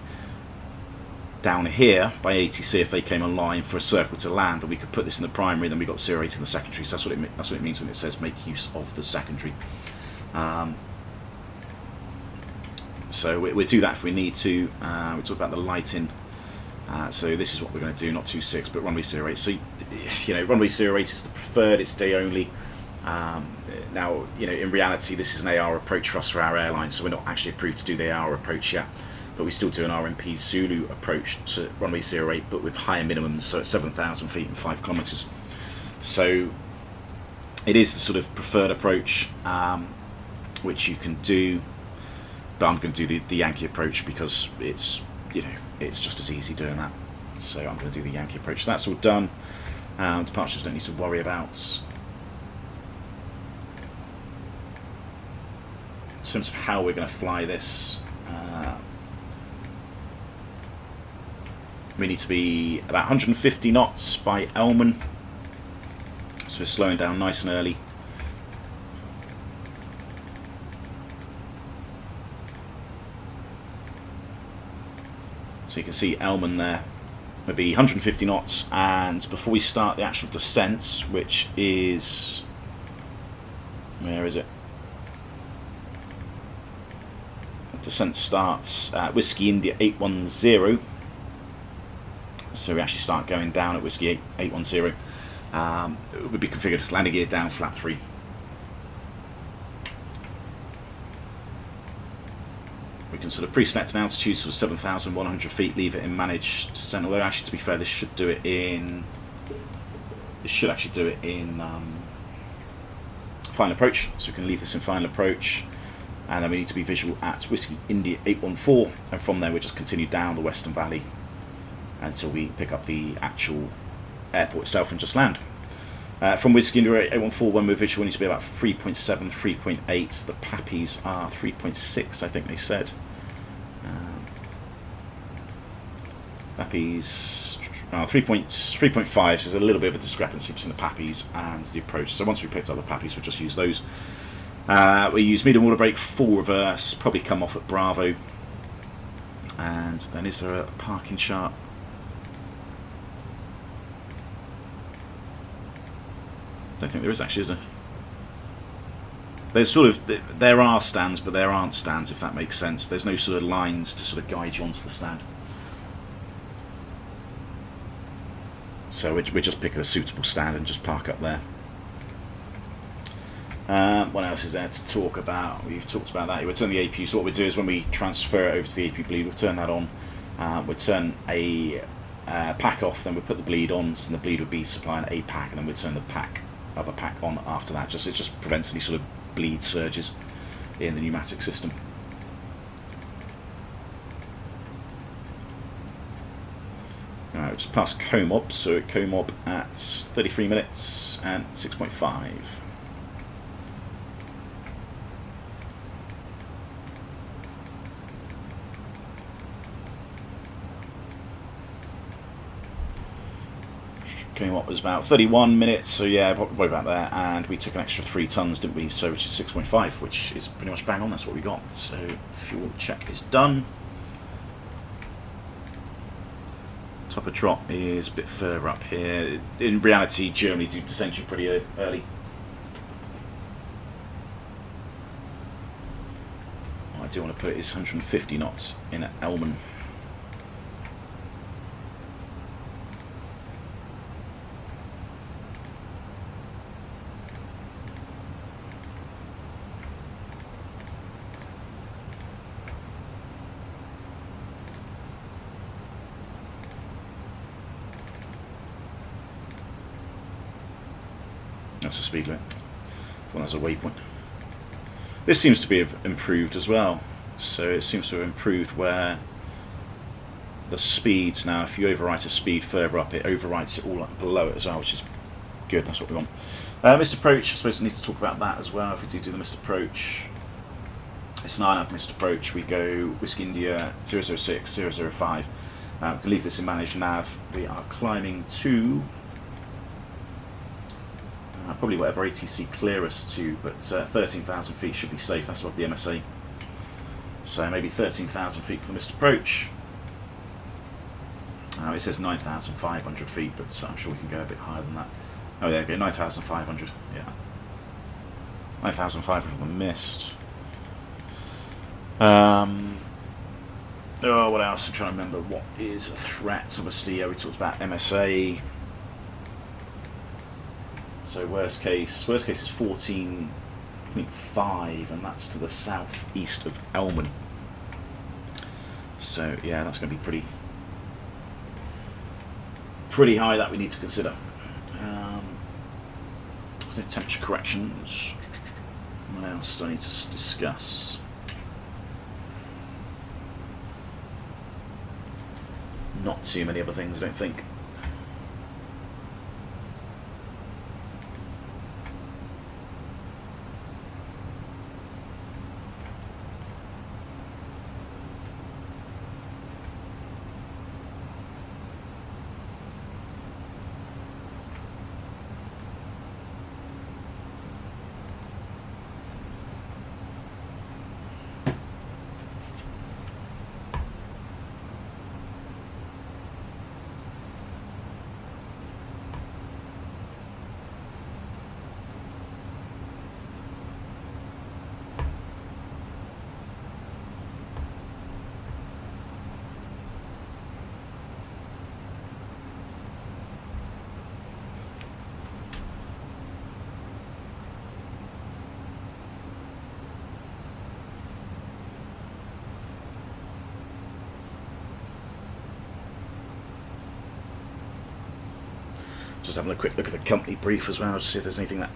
down here by ATC, if they came online for a circle to land, then we could put this in the primary, then we got 08 in the secondary. So that's what it means when it says make use of the secondary. So we'll do that if we need to. We talk about the lighting. So this is what we're going to do, not 26, but runway 08. So runway 08 is the preferred. It's day only. Now, in reality, this is an AR approach for us for our airline, so we're not actually approved to do the AR approach yet, but we still do an RMP Zulu approach to runway 08, but with higher minimums, so at 7,000 feet and 5 kilometers. So it is the sort of preferred approach, which you can do, but I'm going to do the Yankee approach because it's just as easy doing that. So I'm going to do the Yankee approach. So that's all done. Departures don't need to worry about. In terms of how we're going to fly this, we need to be about 150 knots by Elman, so we're slowing down nice and early. So you can see Elman there will be 150 knots, and before we start the actual descent, which is, where is it? Descent starts at Whiskey India 810, so we actually start going down at Whiskey 810. It would be configured landing gear down, flap 3. We can sort of pre-select an altitude, sort of 7,100 feet, leave it in managed descent. Although actually, to be fair, this should actually do it in final approach. So we can leave this in final approach. And then we need to be visual at Whiskey India 814, and from there we just continue down the Western Valley until we pick up the actual airport itself and just land. From Whiskey India 814, when we're visual, we need to be about 3.7, 3.8. The PAPIs are 3.6, I think they said. PAPIs 3.5, so there's a little bit of a discrepancy between the PAPIs and the approach. So once we picked up the PAPIs, we'll just use those. We use medium water brake, full reverse, probably come off at Bravo. And then is there a parking chart? Don't think there is actually, is there? There's sort of, there are stands, but there aren't stands, if that makes sense. There's no sort of lines to sort of guide you onto the stand. So we're just picking a suitable stand and just park up there. What else is there to talk about? We've talked about that. We'll turn the APU. So what we do is when we transfer it over to the APU bleed, we'll turn that on. We'll turn a pack off, then we'd put the bleed on, so the bleed would be supplying a pack, and then we'd turn the other pack on after that. It just prevents any sort of bleed surges in the pneumatic system. Alright, we'll just pass Comob, so Comob at 33 minutes and 6.5. Comob was about 31 minutes, so yeah, probably about there, and we took an extra 3 tons, didn't we? So which is 6.5, which is pretty much bang on, that's what we got. So fuel check is done. Top of drop is a bit further up here. In reality, Germany do descension pretty early. What I do want to put is 150 knots in Elman. That's a speed limit. One has a waypoint. This seems to be improved as well. So it seems to have improved where the speeds now, if you overwrite a speed further up, it overwrites it all up below it as well, which is good. That's what we want. Missed approach. I suppose we need to talk about that as well. If we do the missed approach, it's an INAV missed approach. We go Whiskey India 006, 005. We can leave this in managed nav. We are climbing to probably whatever ATC clear us to, but 13,000 feet should be safe. That's above the MSA. So maybe 13,000 feet for the missed approach. It says 9,500 feet, but I'm sure we can go a bit higher than that. Oh, there we go, 9,500. Yeah, 9,500 on the missed. Oh, what else? I'm trying to remember what is a threat. Obviously, yeah, we talked about MSA. So worst case is 14.5, and that's to the southeast of Elman. So yeah, that's going to be pretty high, that we need to consider. There's no temperature corrections. What else do I need to discuss? Not too many other things, I don't think. Just having a quick look at the company brief as well, to see if there's anything that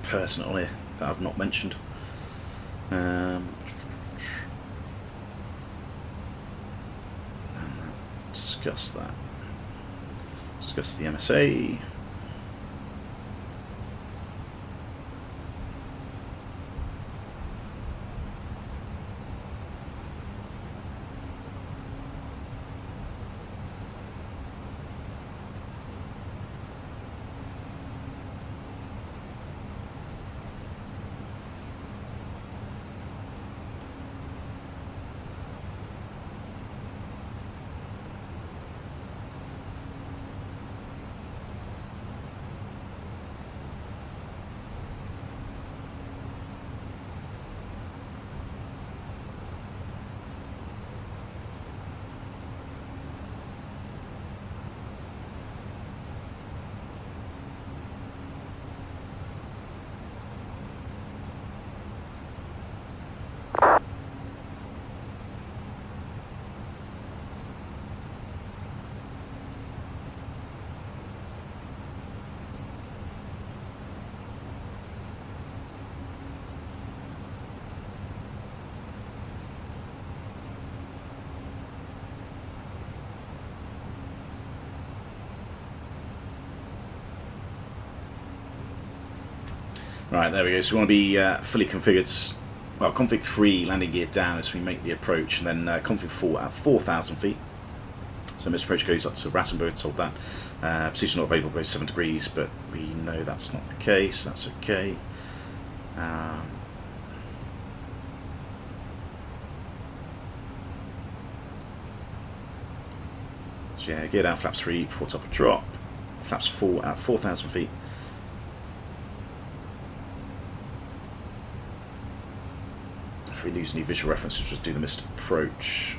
pertinent on here that I've not mentioned. Discuss that. Discuss the MSA. Right, there we go. So we want to be fully configured. Well, config 3 landing gear down as we make the approach, and then config 4 at 4,000 feet. So this approach goes up to Rattenberg, told that. Position not available goes 7 degrees, but we know that's not the case. That's okay. So yeah, gear down, flaps 3 before top of drop. Flaps 4 at 4,000 feet. If we lose any visual reference, we'll just do the missed approach.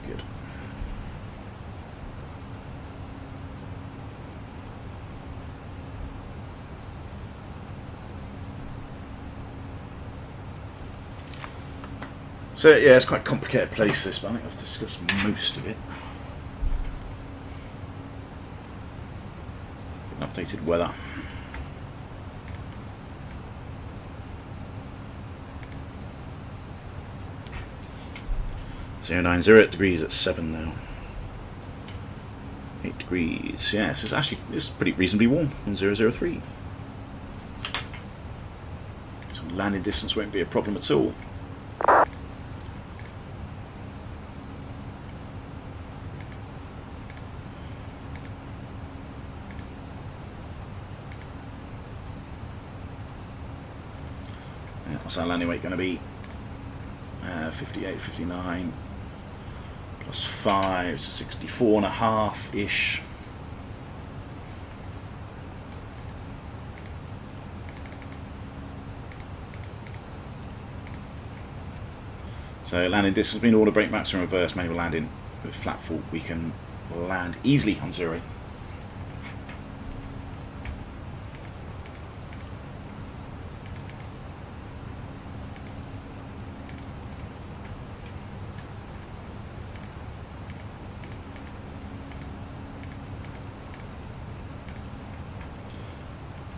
Good. So yeah, it's quite a complicated place this, but I think I've discussed most of it. Updated weather. So 90 degrees at 7 now. 8 degrees. Yeah, so it's pretty reasonably warm on 003. So landing distance won't be a problem at all. Yeah, what's our landing weight going to be? 58, 59. Plus 5, so 64.5-ish. So landing distance, being order brake maximum reverse manual landing with flat fault, we can land easily on 0.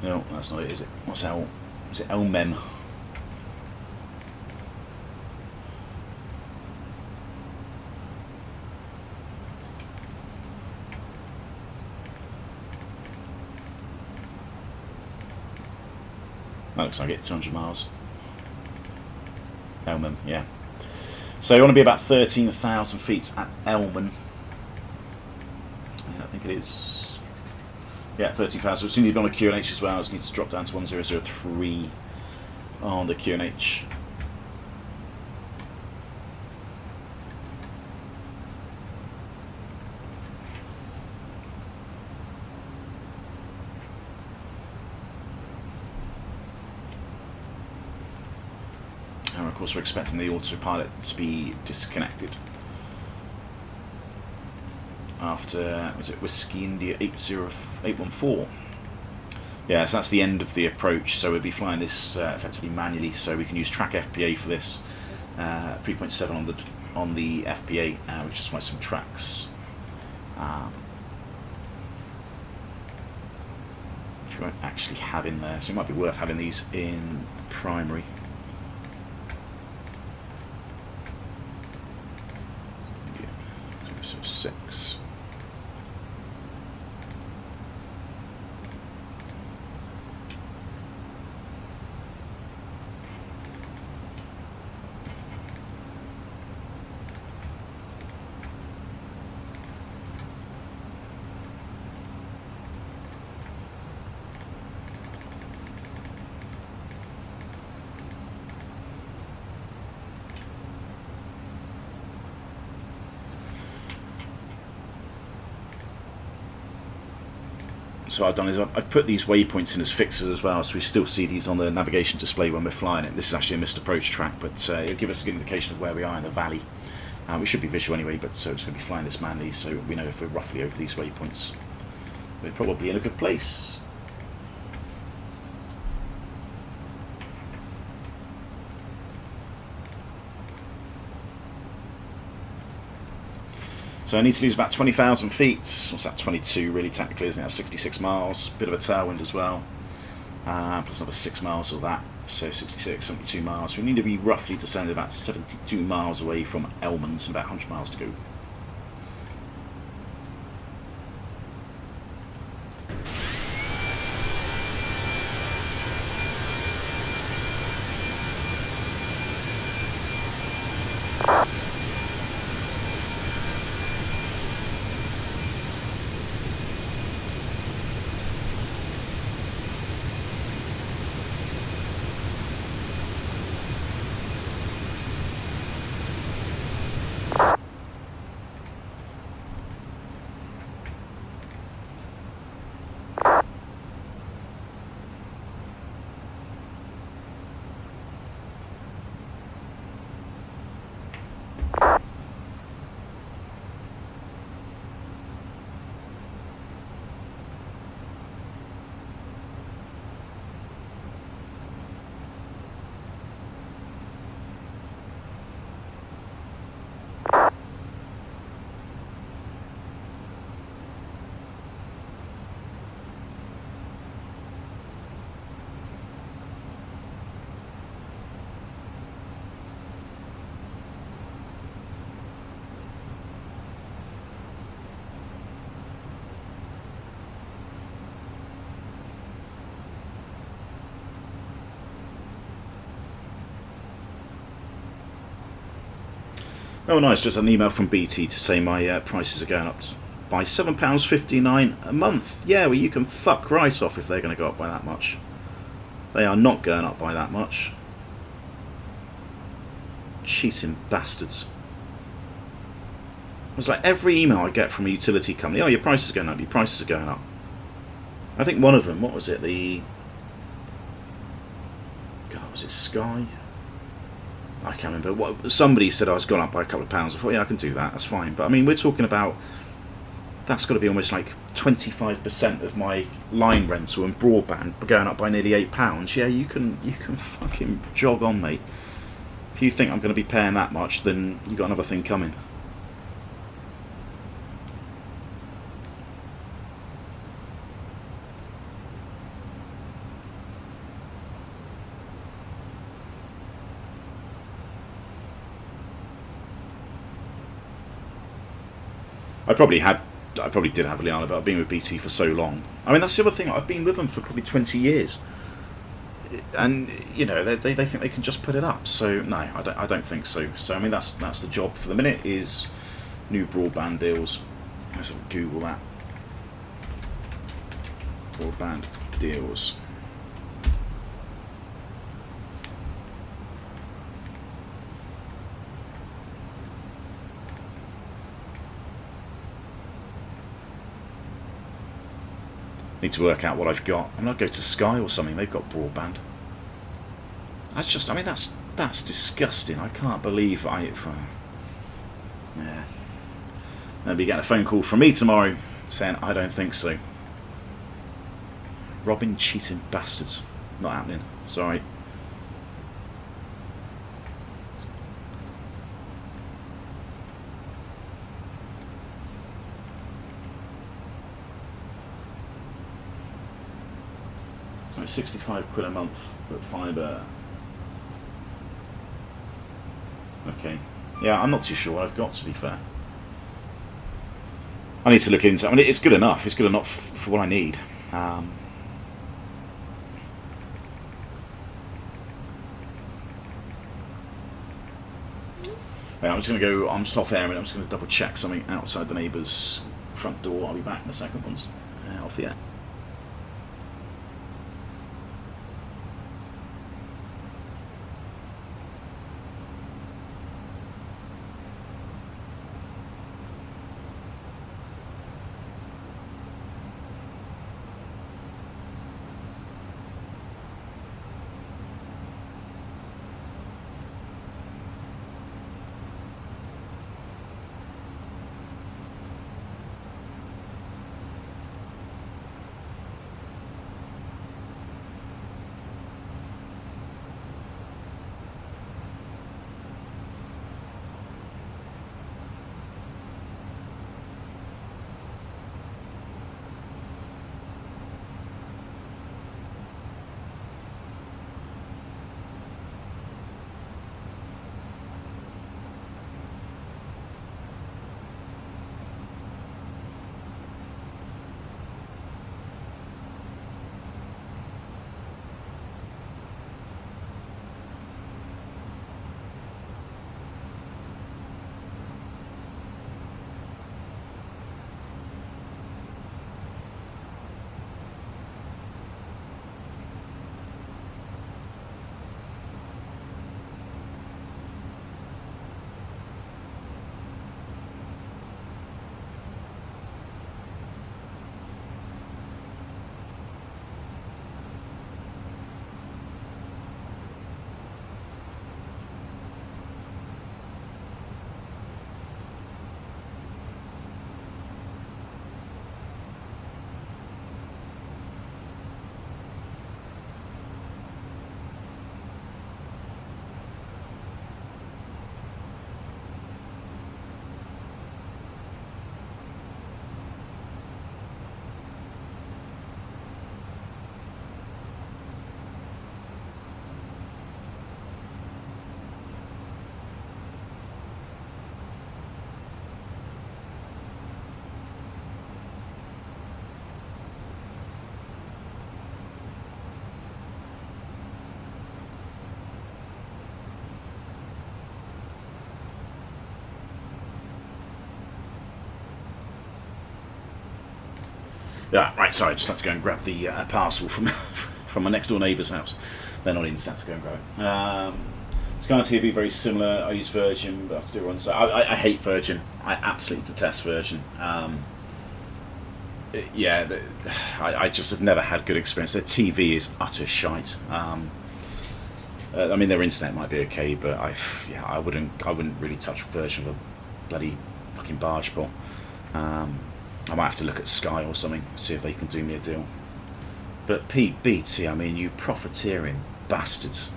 No, that's not it, is it? What's L? Is it LMEM? That looks like it, 200 miles. Elman, yeah. So you want to be about 13,000 feet at Elman. Yeah, I think it is. Yeah, 13,000. As soon as you've got on a QNH as well, I just need to drop down to 1003 on the QNH. And of course we're expecting the autopilot to be disconnected after, was it Whiskey India 814? Yeah, so that's the end of the approach, so we'll be flying this effectively manually, so we can use track FPA for this. 3.7 on the FPA, we just fly some tracks. Which we won't actually have in there, so it might be worth having these in primary. So 6. So what I've done is I've put these waypoints in as fixes as well, so we still see these on the navigation display when we're flying it. This is actually a missed approach track, but it'll give us a good indication of where we are in the valley. We should be visual anyway, but so it's going to be flying this manually, so we know if we're roughly over these waypoints. We're probably in a good place. So I need to lose about 20,000 feet. What's that? 22 really technically, isn't it? That's 66 miles. Bit of a tailwind as well. Plus another 6 miles of that. So 66, 72 miles. We need to be roughly descended about 72 miles away from Elmans and about 100 miles to go. Oh nice, just an email from BT to say my prices are going up by £7.59 a month. Yeah, well you can fuck right off if they're going to go up by that much. They are not going up by that much. Cheating bastards. It's like every email I get from a utility company, oh your prices are going up, your prices are going up. I think one of them, what was it, God, was it Sky? I can't remember. What somebody said I was gone up by a couple of pounds. I thought, yeah, I can do that. That's fine. But I mean, we're talking about that's got to be almost like 25% of my line rental and broadband going up by nearly £8. Yeah, you can fucking jog on, mate. If you think I'm going to be paying that much, then you got another thing coming. I probably did have Liana, but I've been with BT for so long. I mean, that's the other thing. I've been with them for probably 20 years, and you know they think they can just put it up. So no, I don't think so. So I mean, that's the job for the minute is new broadband deals. Let's Google that. Broadband deals. Need to work out what I've got. I'm gonna go to Sky or something. They've got broadband. That's just. I mean, that's disgusting. I can't believe yeah. I'll be getting a phone call from me tomorrow saying I don't think so. Robbing, cheating bastards. Not happening. Sorry. So 65 quid a month for fibre. Okay. Yeah, I'm not too sure what I've got, to be fair. I need to look into it. I mean, it's good enough. It's good enough for what I need. Right, I'm just going to go, I'm just off air and I'm just going to double check something outside the neighbour's front door. I'll be back in a second once off the air. Yeah, right, sorry, I just had to go and grab the parcel from from my next door neighbour's house. They're not in, so I had to go and grab it. It's going to be very similar. I use Virgin, but I have to do it on. So I hate Virgin. I absolutely detest Virgin. Yeah, I just have never had good experience. Their TV is utter shite. I mean, their internet might be okay, but I wouldn't really touch Virgin with a bloody fucking barge pole. I might have to look at Sky or something, see if they can do me a deal. But BT, I mean, you profiteering bastards.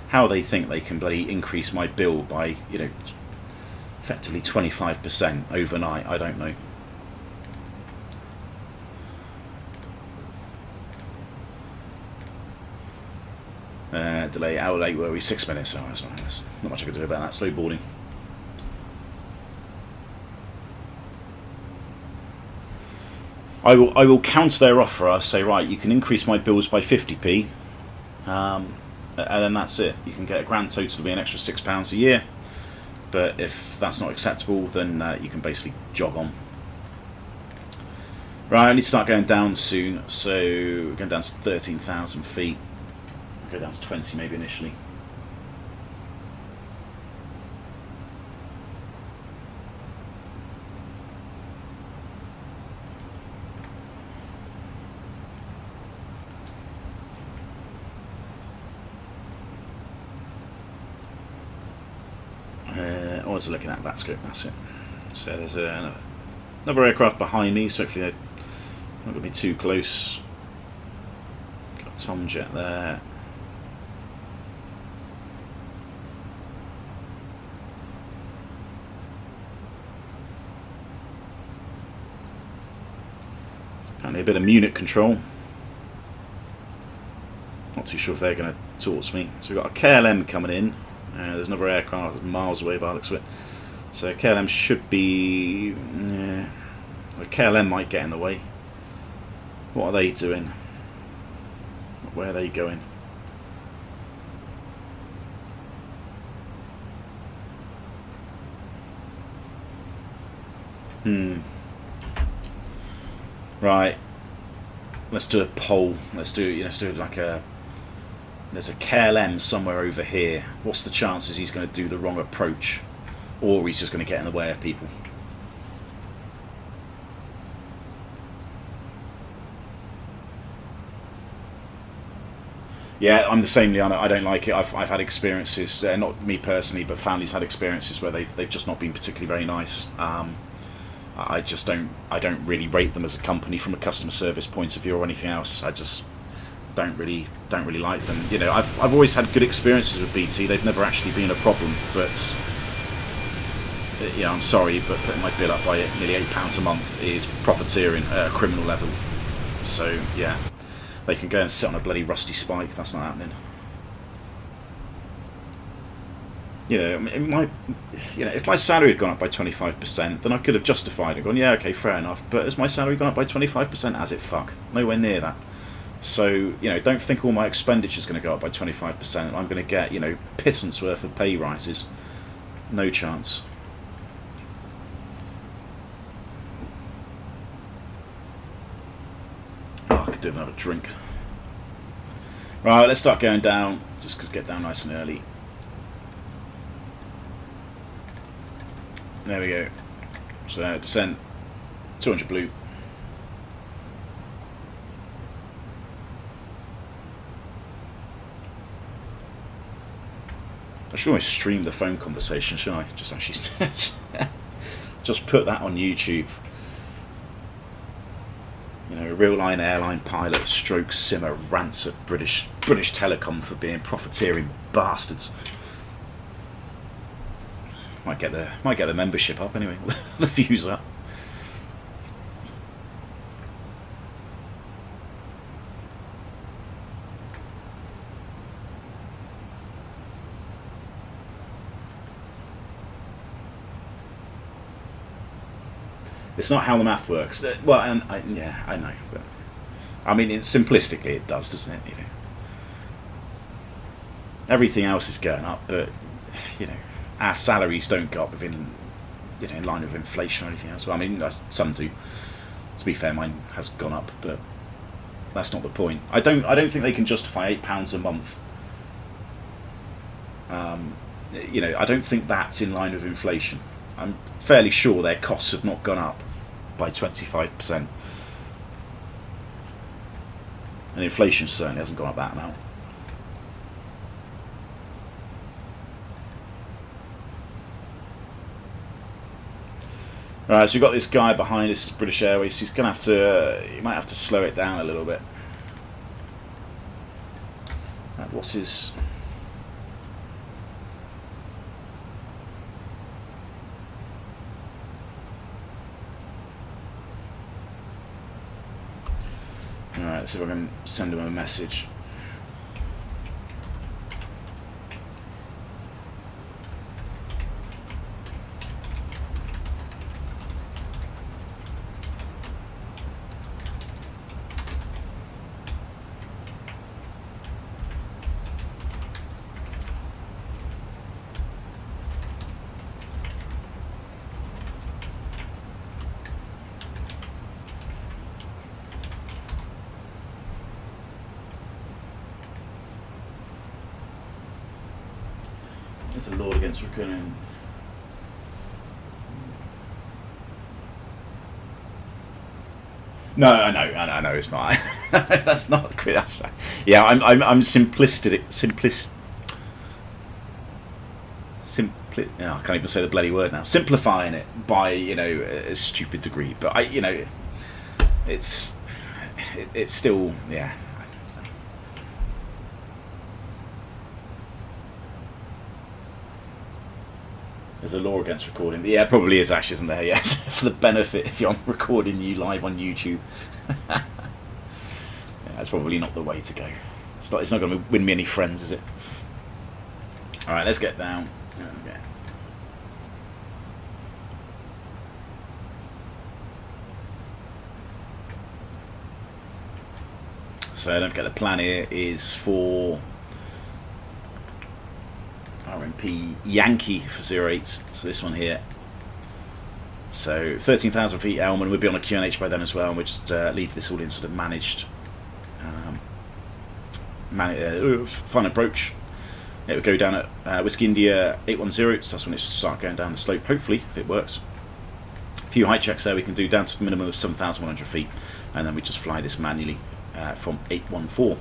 How they think they can bloody increase my bill by, you know, effectively 25% overnight, I don't know. Delay, how late were we? 6 minutes. Oh, that's not much I can do about that. Slow boarding. I will counter their offer. I'll say, right, you can increase my bills by 50p, and then that's it. You can get a grand total to be an extra £6 a year. But if that's not acceptable, then you can basically jog on. Right, I need to start going down soon. So we're going down to 13,000 feet. Go down to 20 maybe initially. I was looking at that scope, that's it. So there's another aircraft behind me, so hopefully they're not going to be too close. Got a Tom jet there. Apparently a bit of Munich control. Not too sure if they're going to talk to me. So we've got a KLM coming in. There's another aircraft that's miles away by the looks of it. So KLM should be... yeah. Well, KLM might get in the way. What are they doing? Where are they going? Right. Let's do a poll. Let's do like a... There's a KLM somewhere over here. What's the chances he's going to do the wrong approach? Or he's just going to get in the way of people? Yeah, I'm the same, Liana. I don't like it. I've had experiences, not me personally, but families had experiences where they've just not been particularly very nice. I don't really rate them as a company from a customer service point of view or anything else. I just don't really like them. You know, I've always had good experiences with BT. They've never actually been a problem, but yeah, I'm sorry, but putting my bill up by nearly £8 a month is profiteering at a criminal level. So yeah, they can go and sit on a bloody rusty spike. That's not happening. You know, if my salary had gone up by 25%, then I could have justified it, gone, yeah, okay, fair enough. But has my salary gone up by 25%? Has it? Fuck, nowhere near that. So, you know, don't think all my expenditure is going to go up by 25% and I'm going to get, you know, pittance worth of pay rises. No chance. Oh, I could do another drink. Right, let's start going down. Just get down nice and early. There we go. So, descent. 200 blue. I should always stream the phone conversation, shouldn't I? Just actually just put that on YouTube. You know, a real line airline pilot stroke simmer rants at British Telecom for being profiteering bastards. Might get the membership up anyway. The views up. It's not how the math works. Well, yeah, I know, but I mean, simplistically, it does, doesn't it? You know, everything else is going up, but you know, our salaries don't go up within, you know, in line with inflation or anything else. Well, I mean, some do, To be fair, mine has gone up, but that's not the point. I don't think they can justify £8 a month. You know, I don't think that's in line with inflation. I'm fairly sure their costs have not gone up by 25%. And inflation certainly hasn't gone up that amount. Alright, so we've got this guy behind us, British Airways. He's going to have to, he might have to slow it down a little bit. Right, what's his... Alright, let's see if I can send him a message. There's a law against recurring. No, I know, it's not. That's not. That's, yeah, I'm simplistic. I can't even say the bloody word now. Simplifying it by, you know, a stupid degree, but you know, it's still, yeah. There's a law against recording. Yeah, probably is actually, isn't there? Yes, for the benefit if you're recording you live on YouTube. Yeah, that's probably not the way to go. It's not going to win me any friends, is it? All right, let's get down. Okay. So don't forget the plan here is for RMP Yankee for 08, so this one here. So 13,000 feet Elman, we'll be on a QNH by then as well, and we'll just leave this all in sort of managed fine approach. It will go down at Whiskey India 810, so that's when it should start going down the slope, hopefully, if it works. A few height checks there we can do down to a minimum of 7,100 feet, and then we just fly this manually from 814.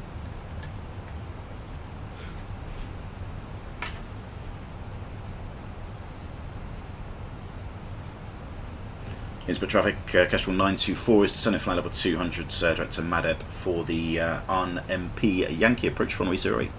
Innsbruck traffic, Kestrel 924 is descending flight level 200 direct to Madeb for the RMP Yankee approach runway 08.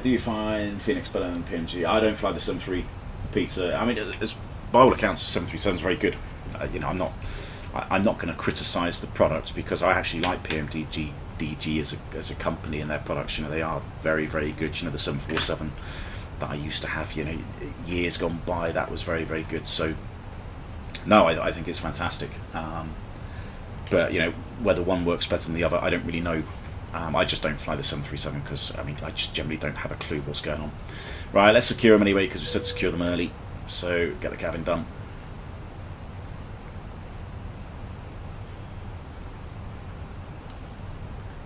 Do you find Fenix better than PNG? I don't fly the 73, Peter. I mean, by all accounts, the 737 is very good. You know, I'm not going to criticise the product because I actually like PMDG as a company and their products. You know, they are very, very good. You know, the 747 that I used to have, you know, years gone by, that was very, very good. So, no, I think it's fantastic. But, you know, whether one works better than the other, I don't really know. I just don't fly the 737 because, I mean, I just generally don't have a clue what's going on. Right, let's secure them anyway because we said secure them early. So, get the cabin done.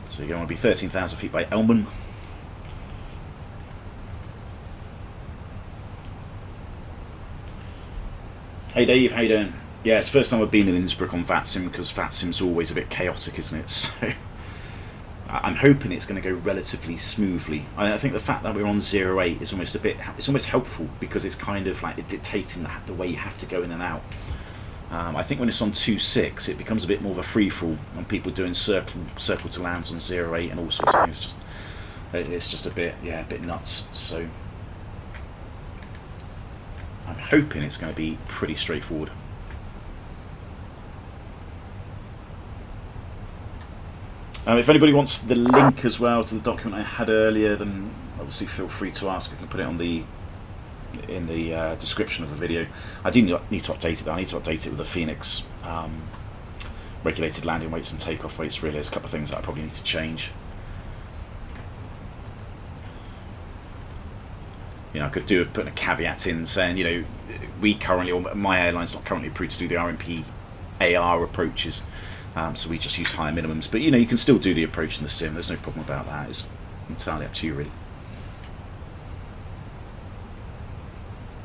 So you're going to be 13,000 feet by Elman. Hey Dave, how you doing? Yeah, it's the first time I've been in Innsbruck on Vatsim because Vatsim's always a bit chaotic, isn't it? So I'm hoping it's going to go relatively smoothly. I think the fact that we're on 08 is almost it's almost helpful because it's kind of like dictating the way you have to go in and out. I think when it's on 2.6 it becomes a bit more of a free-for-all and people doing circle to lands on 08 and all sorts of things. It's just a bit nuts. So I'm hoping it's going to be pretty straightforward. If anybody wants the link as well to the document I had earlier, then obviously feel free to ask. I can put it on in the description of the video. I do need to update it though. I need to update it with the Fenix regulated landing weights and takeoff weights. Really, there's a couple of things that I probably need to change. You know, I could do with putting a caveat in saying, you know, we currently, or my airline's not currently approved to do the RMP AR approaches, so we just use higher minimums. But you know, you can still do the approach in the sim. There's no problem about that. It's entirely up to you, really.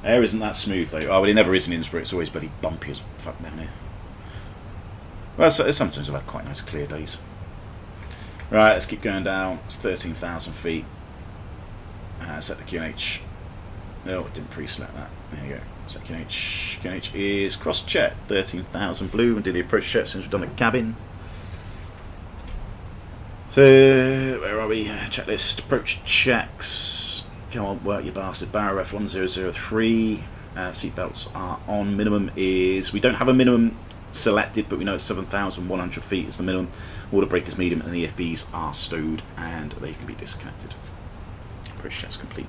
Air isn't that smooth though. Oh well, it never is in Innsbruck. It's always bloody bumpy as fuck down here. Well, sometimes I've had quite nice clear days. Right, let's keep going down. It's 13,000 feet. Set the QNH. No, it didn't pre-select that. There you go. Set QNH. QNH is cross-check. 13,000 blue, and do the approach check since we've done the cabin. So, where are we? Checklist. Approach checks. Come on, work your bastard. Barrow Ref 1003. Seatbelts are on. Minimum is... We don't have a minimum selected, but we know it's 7,100 feet is the minimum. Water breakers medium, and the EFBs are stowed, and they can be disconnected. Approach check's complete.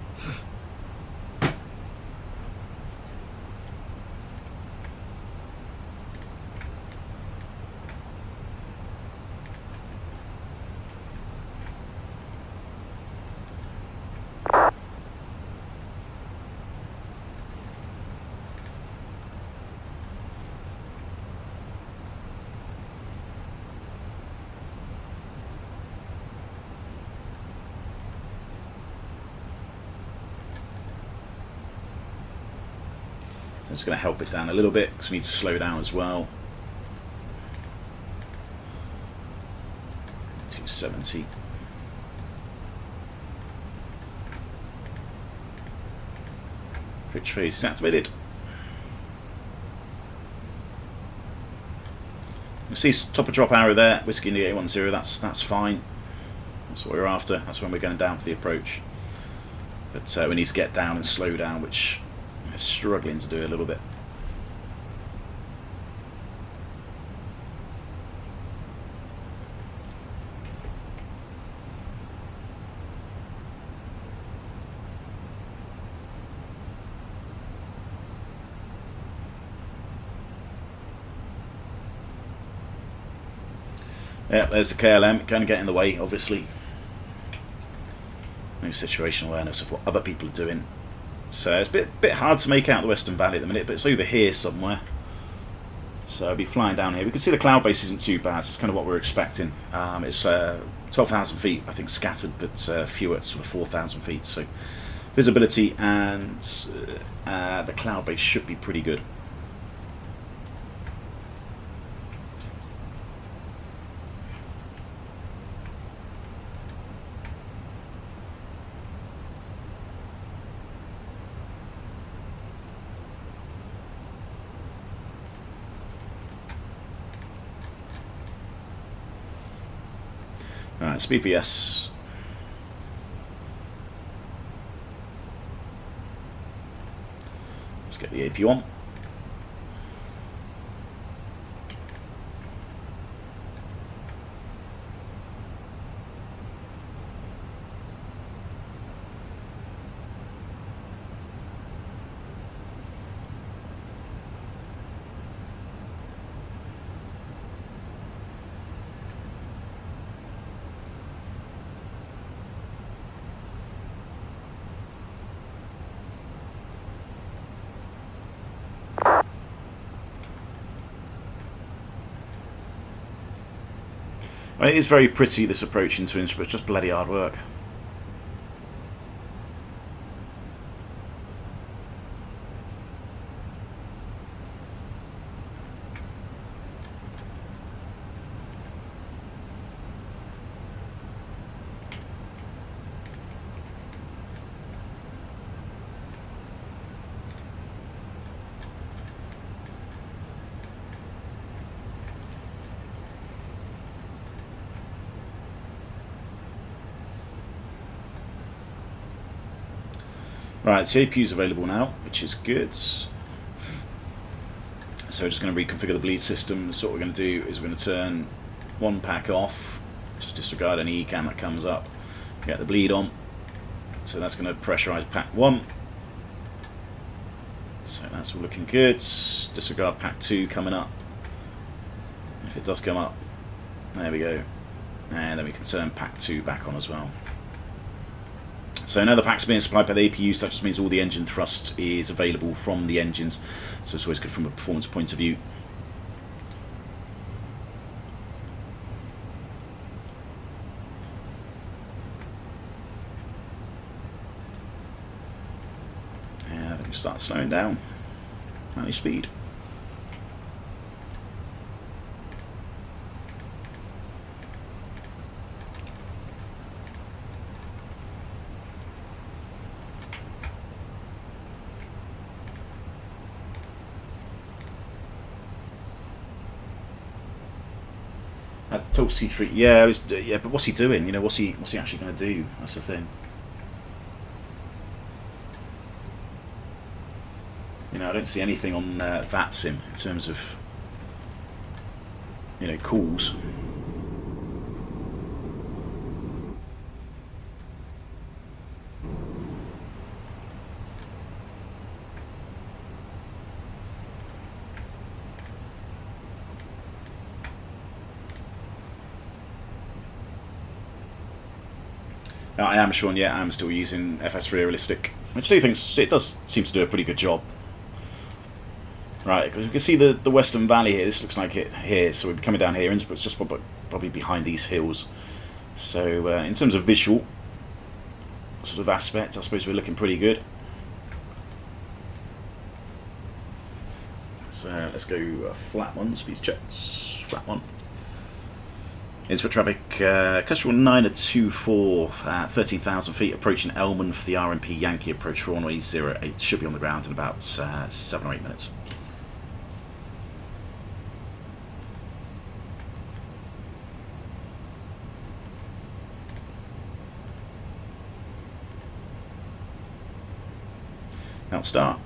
I'm just going to help it down a little bit because we need to slow down as well. 270. Pitch phase is activated. You see top of drop arrow there, Whiskey India 810, that's fine. That's what we're after, that's when we're going down for the approach. But we need to get down and slow down, which we're struggling to do a little bit. Yeah, there's the KLM, going to get in the way, obviously. No situational awareness of what other people are doing. So it's a bit hard to make out the Western Valley at the minute, but it's over here somewhere. So I'll be flying down here. We can see the cloud base isn't too bad, so it's kind of what we're expecting. It's 12,000 feet, I think, scattered, but fewer at sort of 4,000 feet. So visibility and the cloud base should be pretty good. Alright, speed VS. Let's get the AP on. It is very pretty, this approach into Innsbruck, just bloody hard work. Right, the APU is available now, which is good. So we're just going to reconfigure the bleed system. So what we're going to do is we're going to turn one pack off, just disregard any ECAM that comes up, get the bleed on. So that's going to pressurize pack 1. So that's all looking good. Disregard pack 2 coming up. if it does come up. There we go. And then we can turn pack 2 back on as well. So now the pack's being supplied by the APU, so that just means all the engine thrust is available from the engines. So it's always good from a performance point of view. And then we can start slowing down. Any speed. Told C3, yeah, but what's he doing? You know, what's he actually going to do? That's the thing. You know, I don't see anything on Vatsim in terms of, you know, calls. I am Sean, yeah, I'm still using FS Realistic, which I do think it does seem to do a pretty good job. Right, because you can see the Western Valley here. This looks like it here, so we're coming down here. Innsbruck's just probably behind these hills. So in terms of visual sort of aspect, I suppose we're looking pretty good. So let's go flat one, speed checks, flat one. Innsbruck traffic, Kestrel 924, 13,000 feet, approaching Elman for the RMP Yankee approach for runway 08. Should be on the ground in about 7 or 8 minutes. Now start.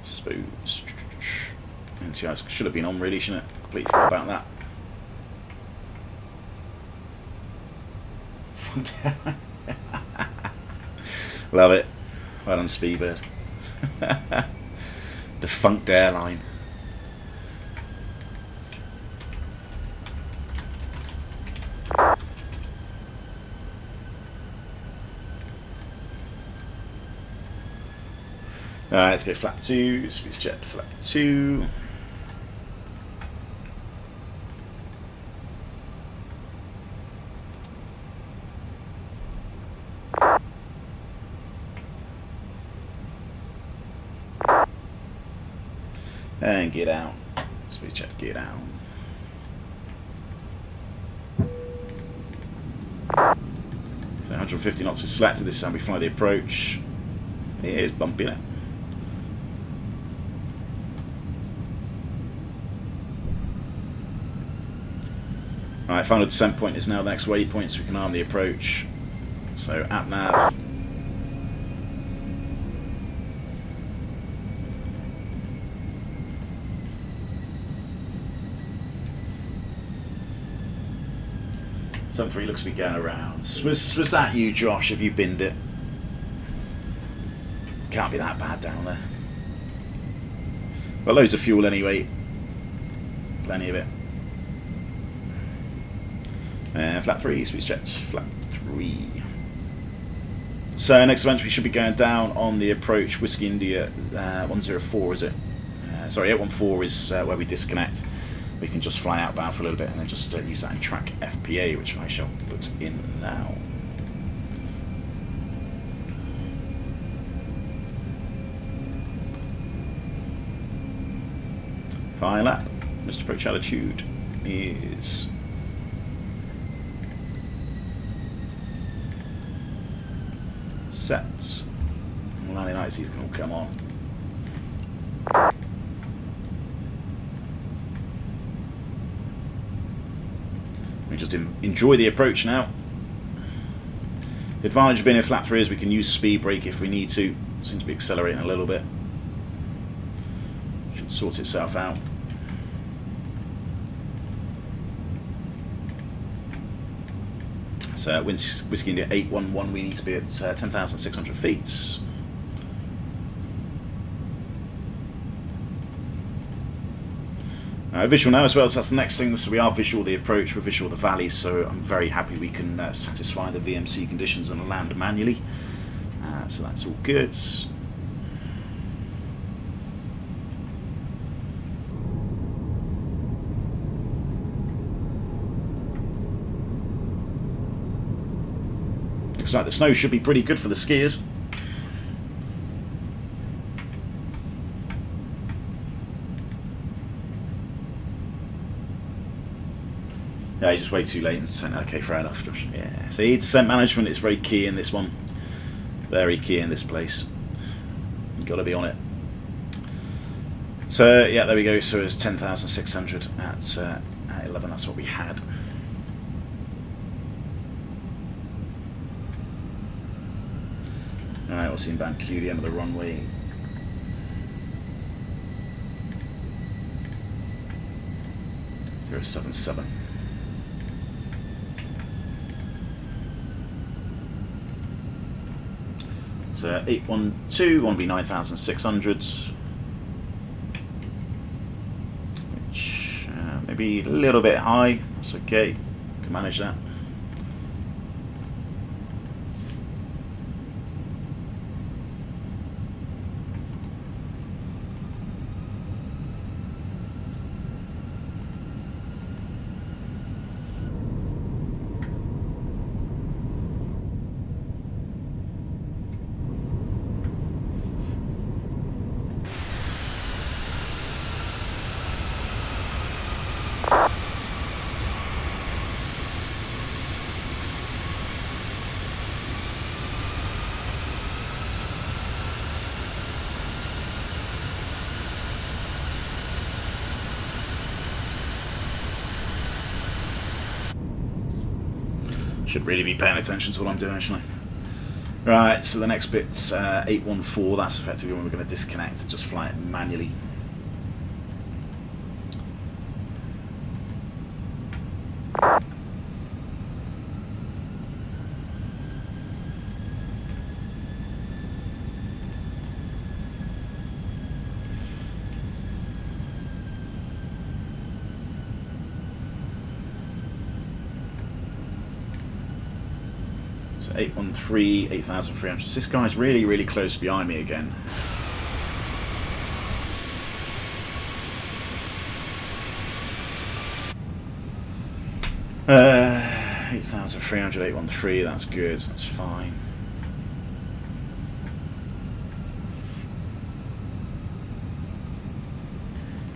Suppose. NCIs should have been on really, shouldn't it? Completely forgot about that. Love it. Well done, Speedbird. Defunct airline. Alright, let's go flat 2, speed check flat 2. And get out. Speed check, get out. So 150 knots is selected. This time we fly the approach. It is bumping it. Alright, final descent point is now the next waypoint, so we can arm the approach. So at nav. Something looks to be going around. Was that you, Josh? Have you binned it? Can't be that bad down there. But loads of fuel anyway. Plenty of it. Flat 3, speed checked. Flat 3. So next event we should be going down on the approach Whiskey India 104, is it? Sorry, 814 is where we disconnect. We can just fly outbound for a little bit and then just use that in track FPA, which I shall put in now. Final lap. Mr. Approach altitude is set. Landing lights, these can all come on. We just enjoy the approach now. The advantage of being in flat 3 is we can use speed brake if we need to. Seems to be accelerating a little bit. Should sort itself out. So Whiskey India 811, we need to be at 10,600 feet. Visual now as well, so that's the next thing. So we are visual the approach, we're visual the valley, so I'm very happy we can satisfy the VMC conditions and land manually. So that's all good. Looks like the snow should be pretty good for the skiers. Yeah, you're just way too late in descent. Okay, fair enough, Josh. Yeah, see, descent management is very key in this one. Very key in this place. You've got to be on it. So, yeah, there we go. So it's 10,600 at 11. That's what we had. Alright, we'll see inbound Q, the end of the runway. .077. So 812, want to be 9,600, which maybe a little bit high. That's okay, can manage that. Should really be paying attention to what I'm doing, actually. Right, so the next bit's 814. That's effectively when we're going to disconnect and just fly it manually. So 813, 8,300. This guy's really, really close behind me again. Uh, 8,300, 813, that's good, that's fine.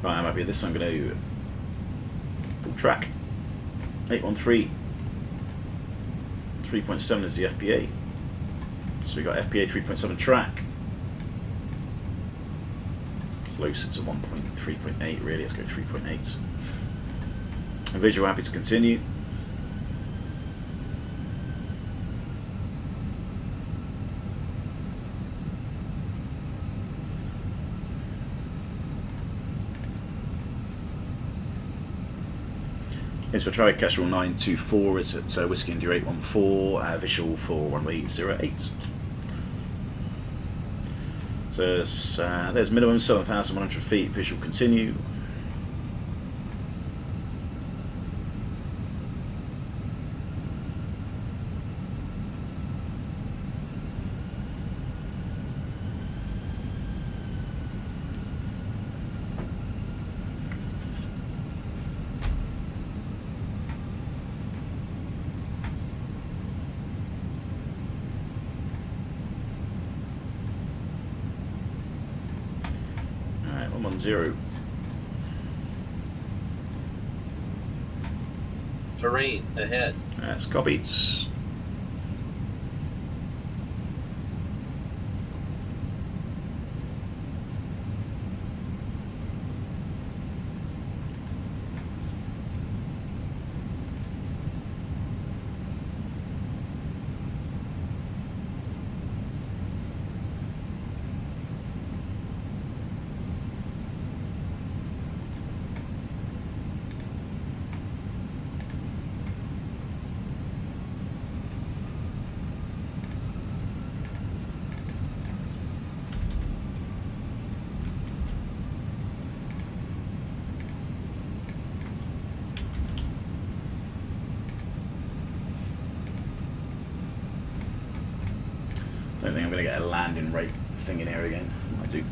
Right, I'm happy with this, I'm going to pull track. 813, 3.7 is the FPA. So we got FPA 3.7 track. Closer to 1.3.8 really, let's go 3.8. And visual happy to continue. It's for traffic Kestrel 924, it's at Whiskey India 814, visual for runway 08. So there's minimum 7,100 feet, visual continue. Alright, 110. Terrain ahead. That's copied. Don't think I'm going to get a landing rate thing in here again. I do.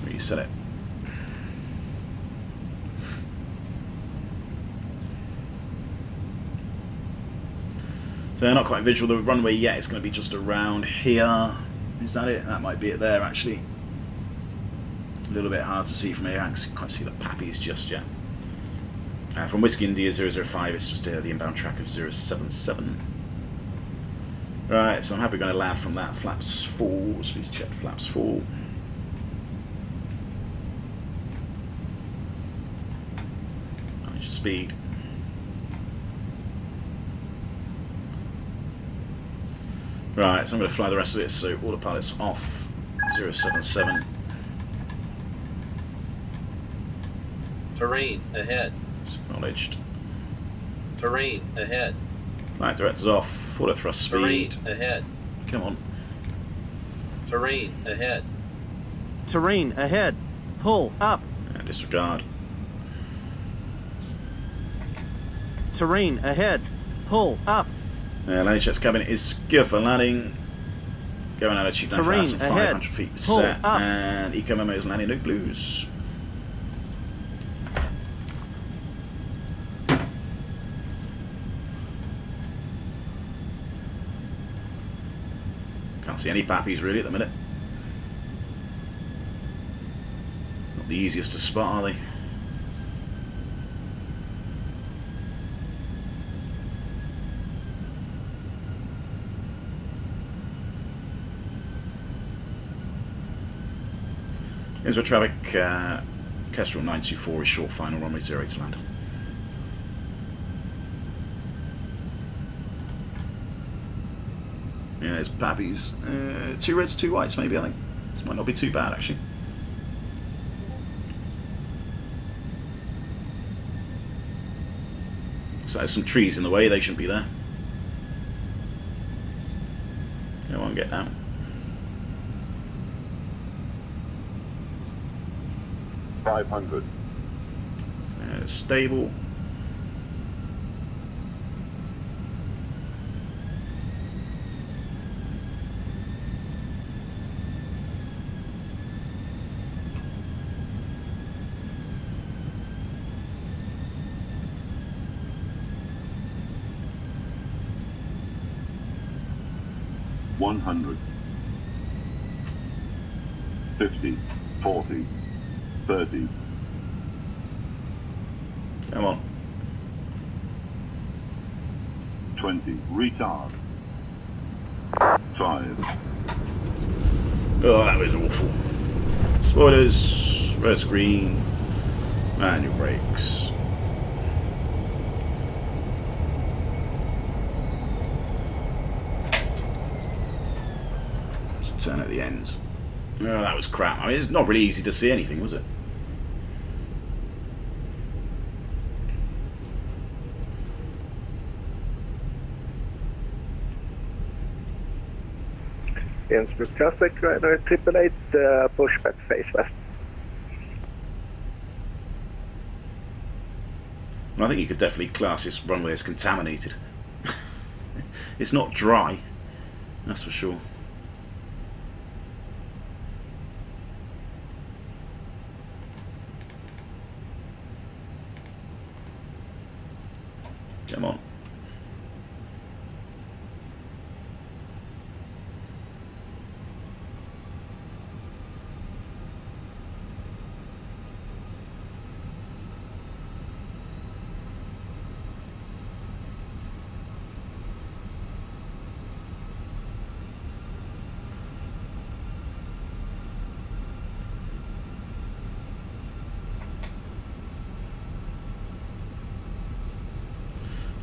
Reset it. So not quite visual the runway yet. It's going to be just around here. Is that it? That might be it there actually. A little bit hard to see from here. I can't quite see the pappies just yet. From Whiskey India 005, it's just the inbound track of 077. Right, so I'm happy going to land from that. Flaps full. Please check flaps full. Speed. Right, so I'm going to fly the rest of it, so autopilot's off, 077. Terrain ahead. It's acknowledged. Terrain ahead. Flight director's off, auto thrust speed. Terrain ahead. Come on. Terrain ahead. Terrain ahead. Pull up. And disregard. Terrain ahead. Pull up. Landing checks cabin is good for landing. Going altitude 9,500 feet set. And Eco Memo is landing no blues. Can't see any pappies really at the minute. Not the easiest to spot, are they? Innsbruck traffic, Kestrel 924 is short final, runway 08 to land. Yeah, there's pappies. 2 reds, 2 whites maybe, I think. This might not be too bad actually. So there's some trees in the way, they shouldn't be there. Come on, get down. .500. So, stable. $100, 50, 40, 30. Come on. 20. Retard. 5. Oh, that was awful. Spoilers, red screen, manual brakes. Just turn at the ends. Oh, that was crap. I mean, it's not really easy to see anything, was it? Innsbruck traffic, radar 888, pushback face west. Well, I think you could definitely class this runway as contaminated. It's not dry, that's for sure. Come on.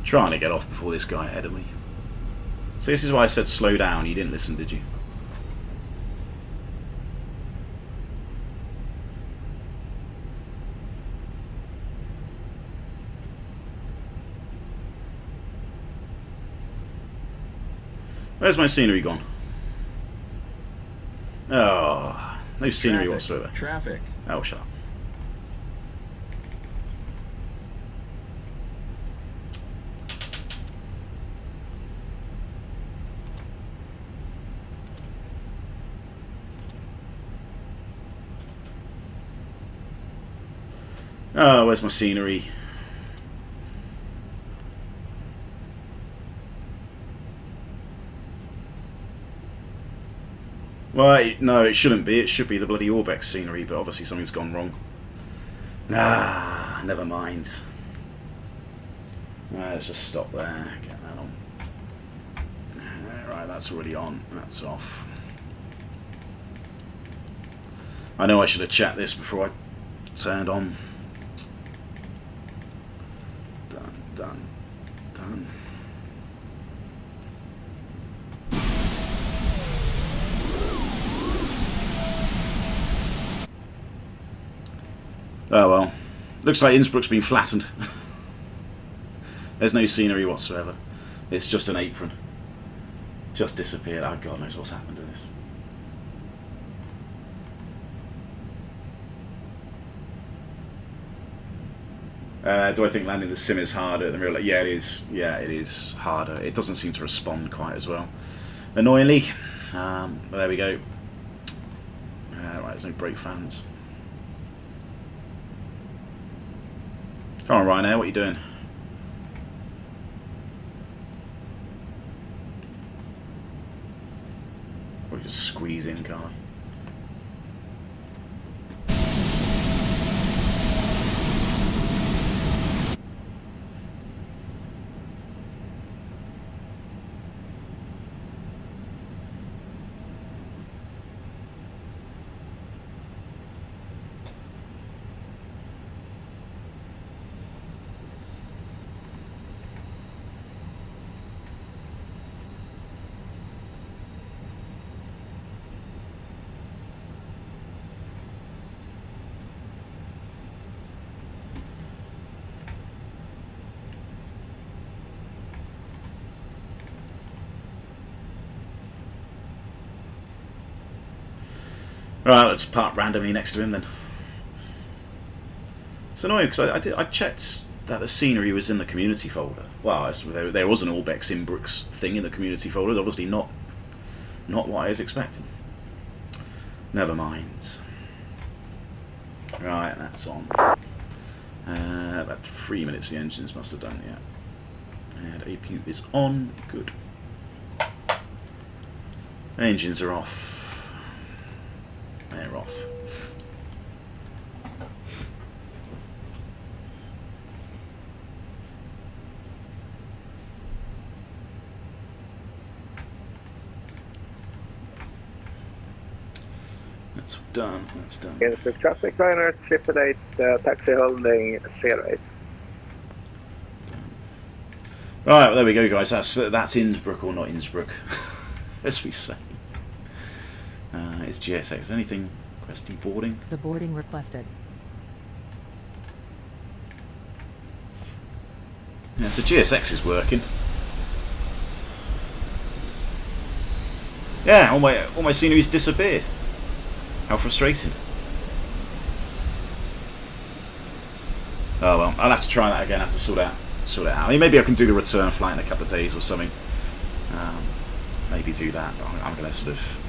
Trying to get off before this guy ahead of me. So this is why I said slow down. You didn't listen, did you? Where's my scenery gone? Oh, no scenery whatsoever. Traffic. Oh, shut up. Oh, where's my scenery? Well, no, it shouldn't be. It should be the bloody Orbx scenery, but obviously something's gone wrong. Ah, never mind. Let's just stop there. Get that on. Right, that's already on. That's off. I know I should have checked this before I turned on. Done. Oh well. Looks like Innsbruck's been flattened. There's no scenery whatsoever. It's just an apron. Just disappeared. Oh, God knows what's happened to this. Do I think landing the sim is harder than real life? Yeah, it is. Yeah, it is harder. It doesn't seem to respond quite as well. Annoyingly. But there we go. Right, there's no brake fans. Come on, Ryanair, what are you doing? Or just squeeze in, can't I? Right, let's park randomly next to him then. It's annoying because I checked that the scenery was in the community folder. Well, there was an Orbx Innsbruck thing in the community folder. Obviously not what I was expecting. Never mind. Right, that's on. About 3 minutes the engines must have done, yeah. And APU is on. Good. Engines are off. They're off. That's done. That's done. Innsbruck traffic liner 888, taxi holding 08. Right, well, there we go, guys. That's Innsbruck or not Innsbruck, as we say. It's GSX. Anything requesting boarding? The boarding requested. Yeah, so GSX is working. Yeah, all my scenery's disappeared. How frustrating. Oh well, I'll have to try that again. I have to sort it out. I mean, maybe I can do the return flight in a couple of days or something. Maybe do that. I'm going to sort of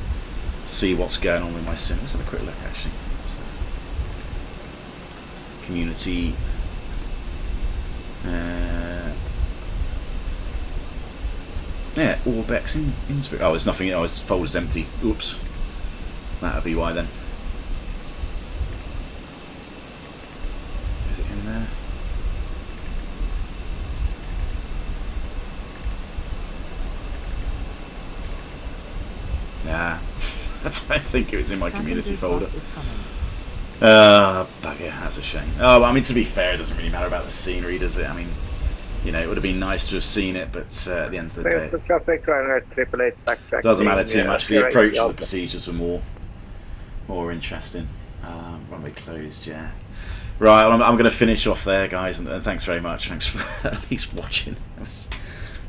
see what's going on with my sim. Let's have a quick look actually. Community. Yeah, Orbx Innsbruck. Oh, there's nothing. Oh, this folder's empty. Oops. That'll be why then. Is it in there? Nah. I don't think it was in my community folder. Bugger, that's a shame. Oh, I mean, to be fair, it doesn't really matter about the scenery, does it? I mean, you know, it would have been nice to have seen it, but at the end of the day, it doesn't matter too much. The approach and the procedures were more interesting. Runway closed, yeah. Right, I'm going to finish off there, guys, and thanks very much. Thanks for at least watching. It was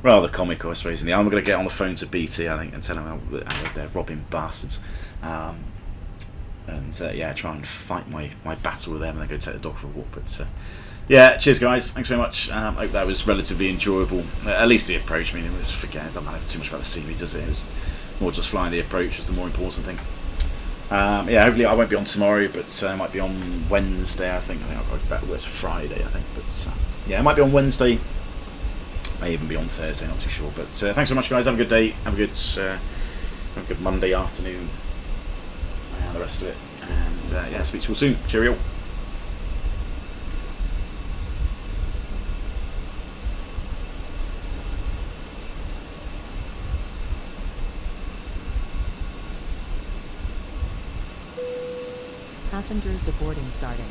rather comical, I suppose. In the end, I'm going to get on the phone to BT, I think, and tell them how they're robbing bastards. Yeah, try and fight my battle with them and then go take the dog for a walk. But yeah, cheers guys, thanks very much. Hope that was relatively enjoyable, at least the approach. I mean, it doesn't matter too much about the scenery, does it? It was more just flying the approach was the more important thing. Yeah, hopefully I won't be on tomorrow, but I might be on Wednesday, I think. I'll go back to Friday, I think. But yeah, it might be on Wednesday, may even be on Thursday, not too sure. But thanks so much guys, have a good day, have a good Monday afternoon, and the rest of it. And yeah, speak to you all soon. Cheerio. Passengers, the boarding starting.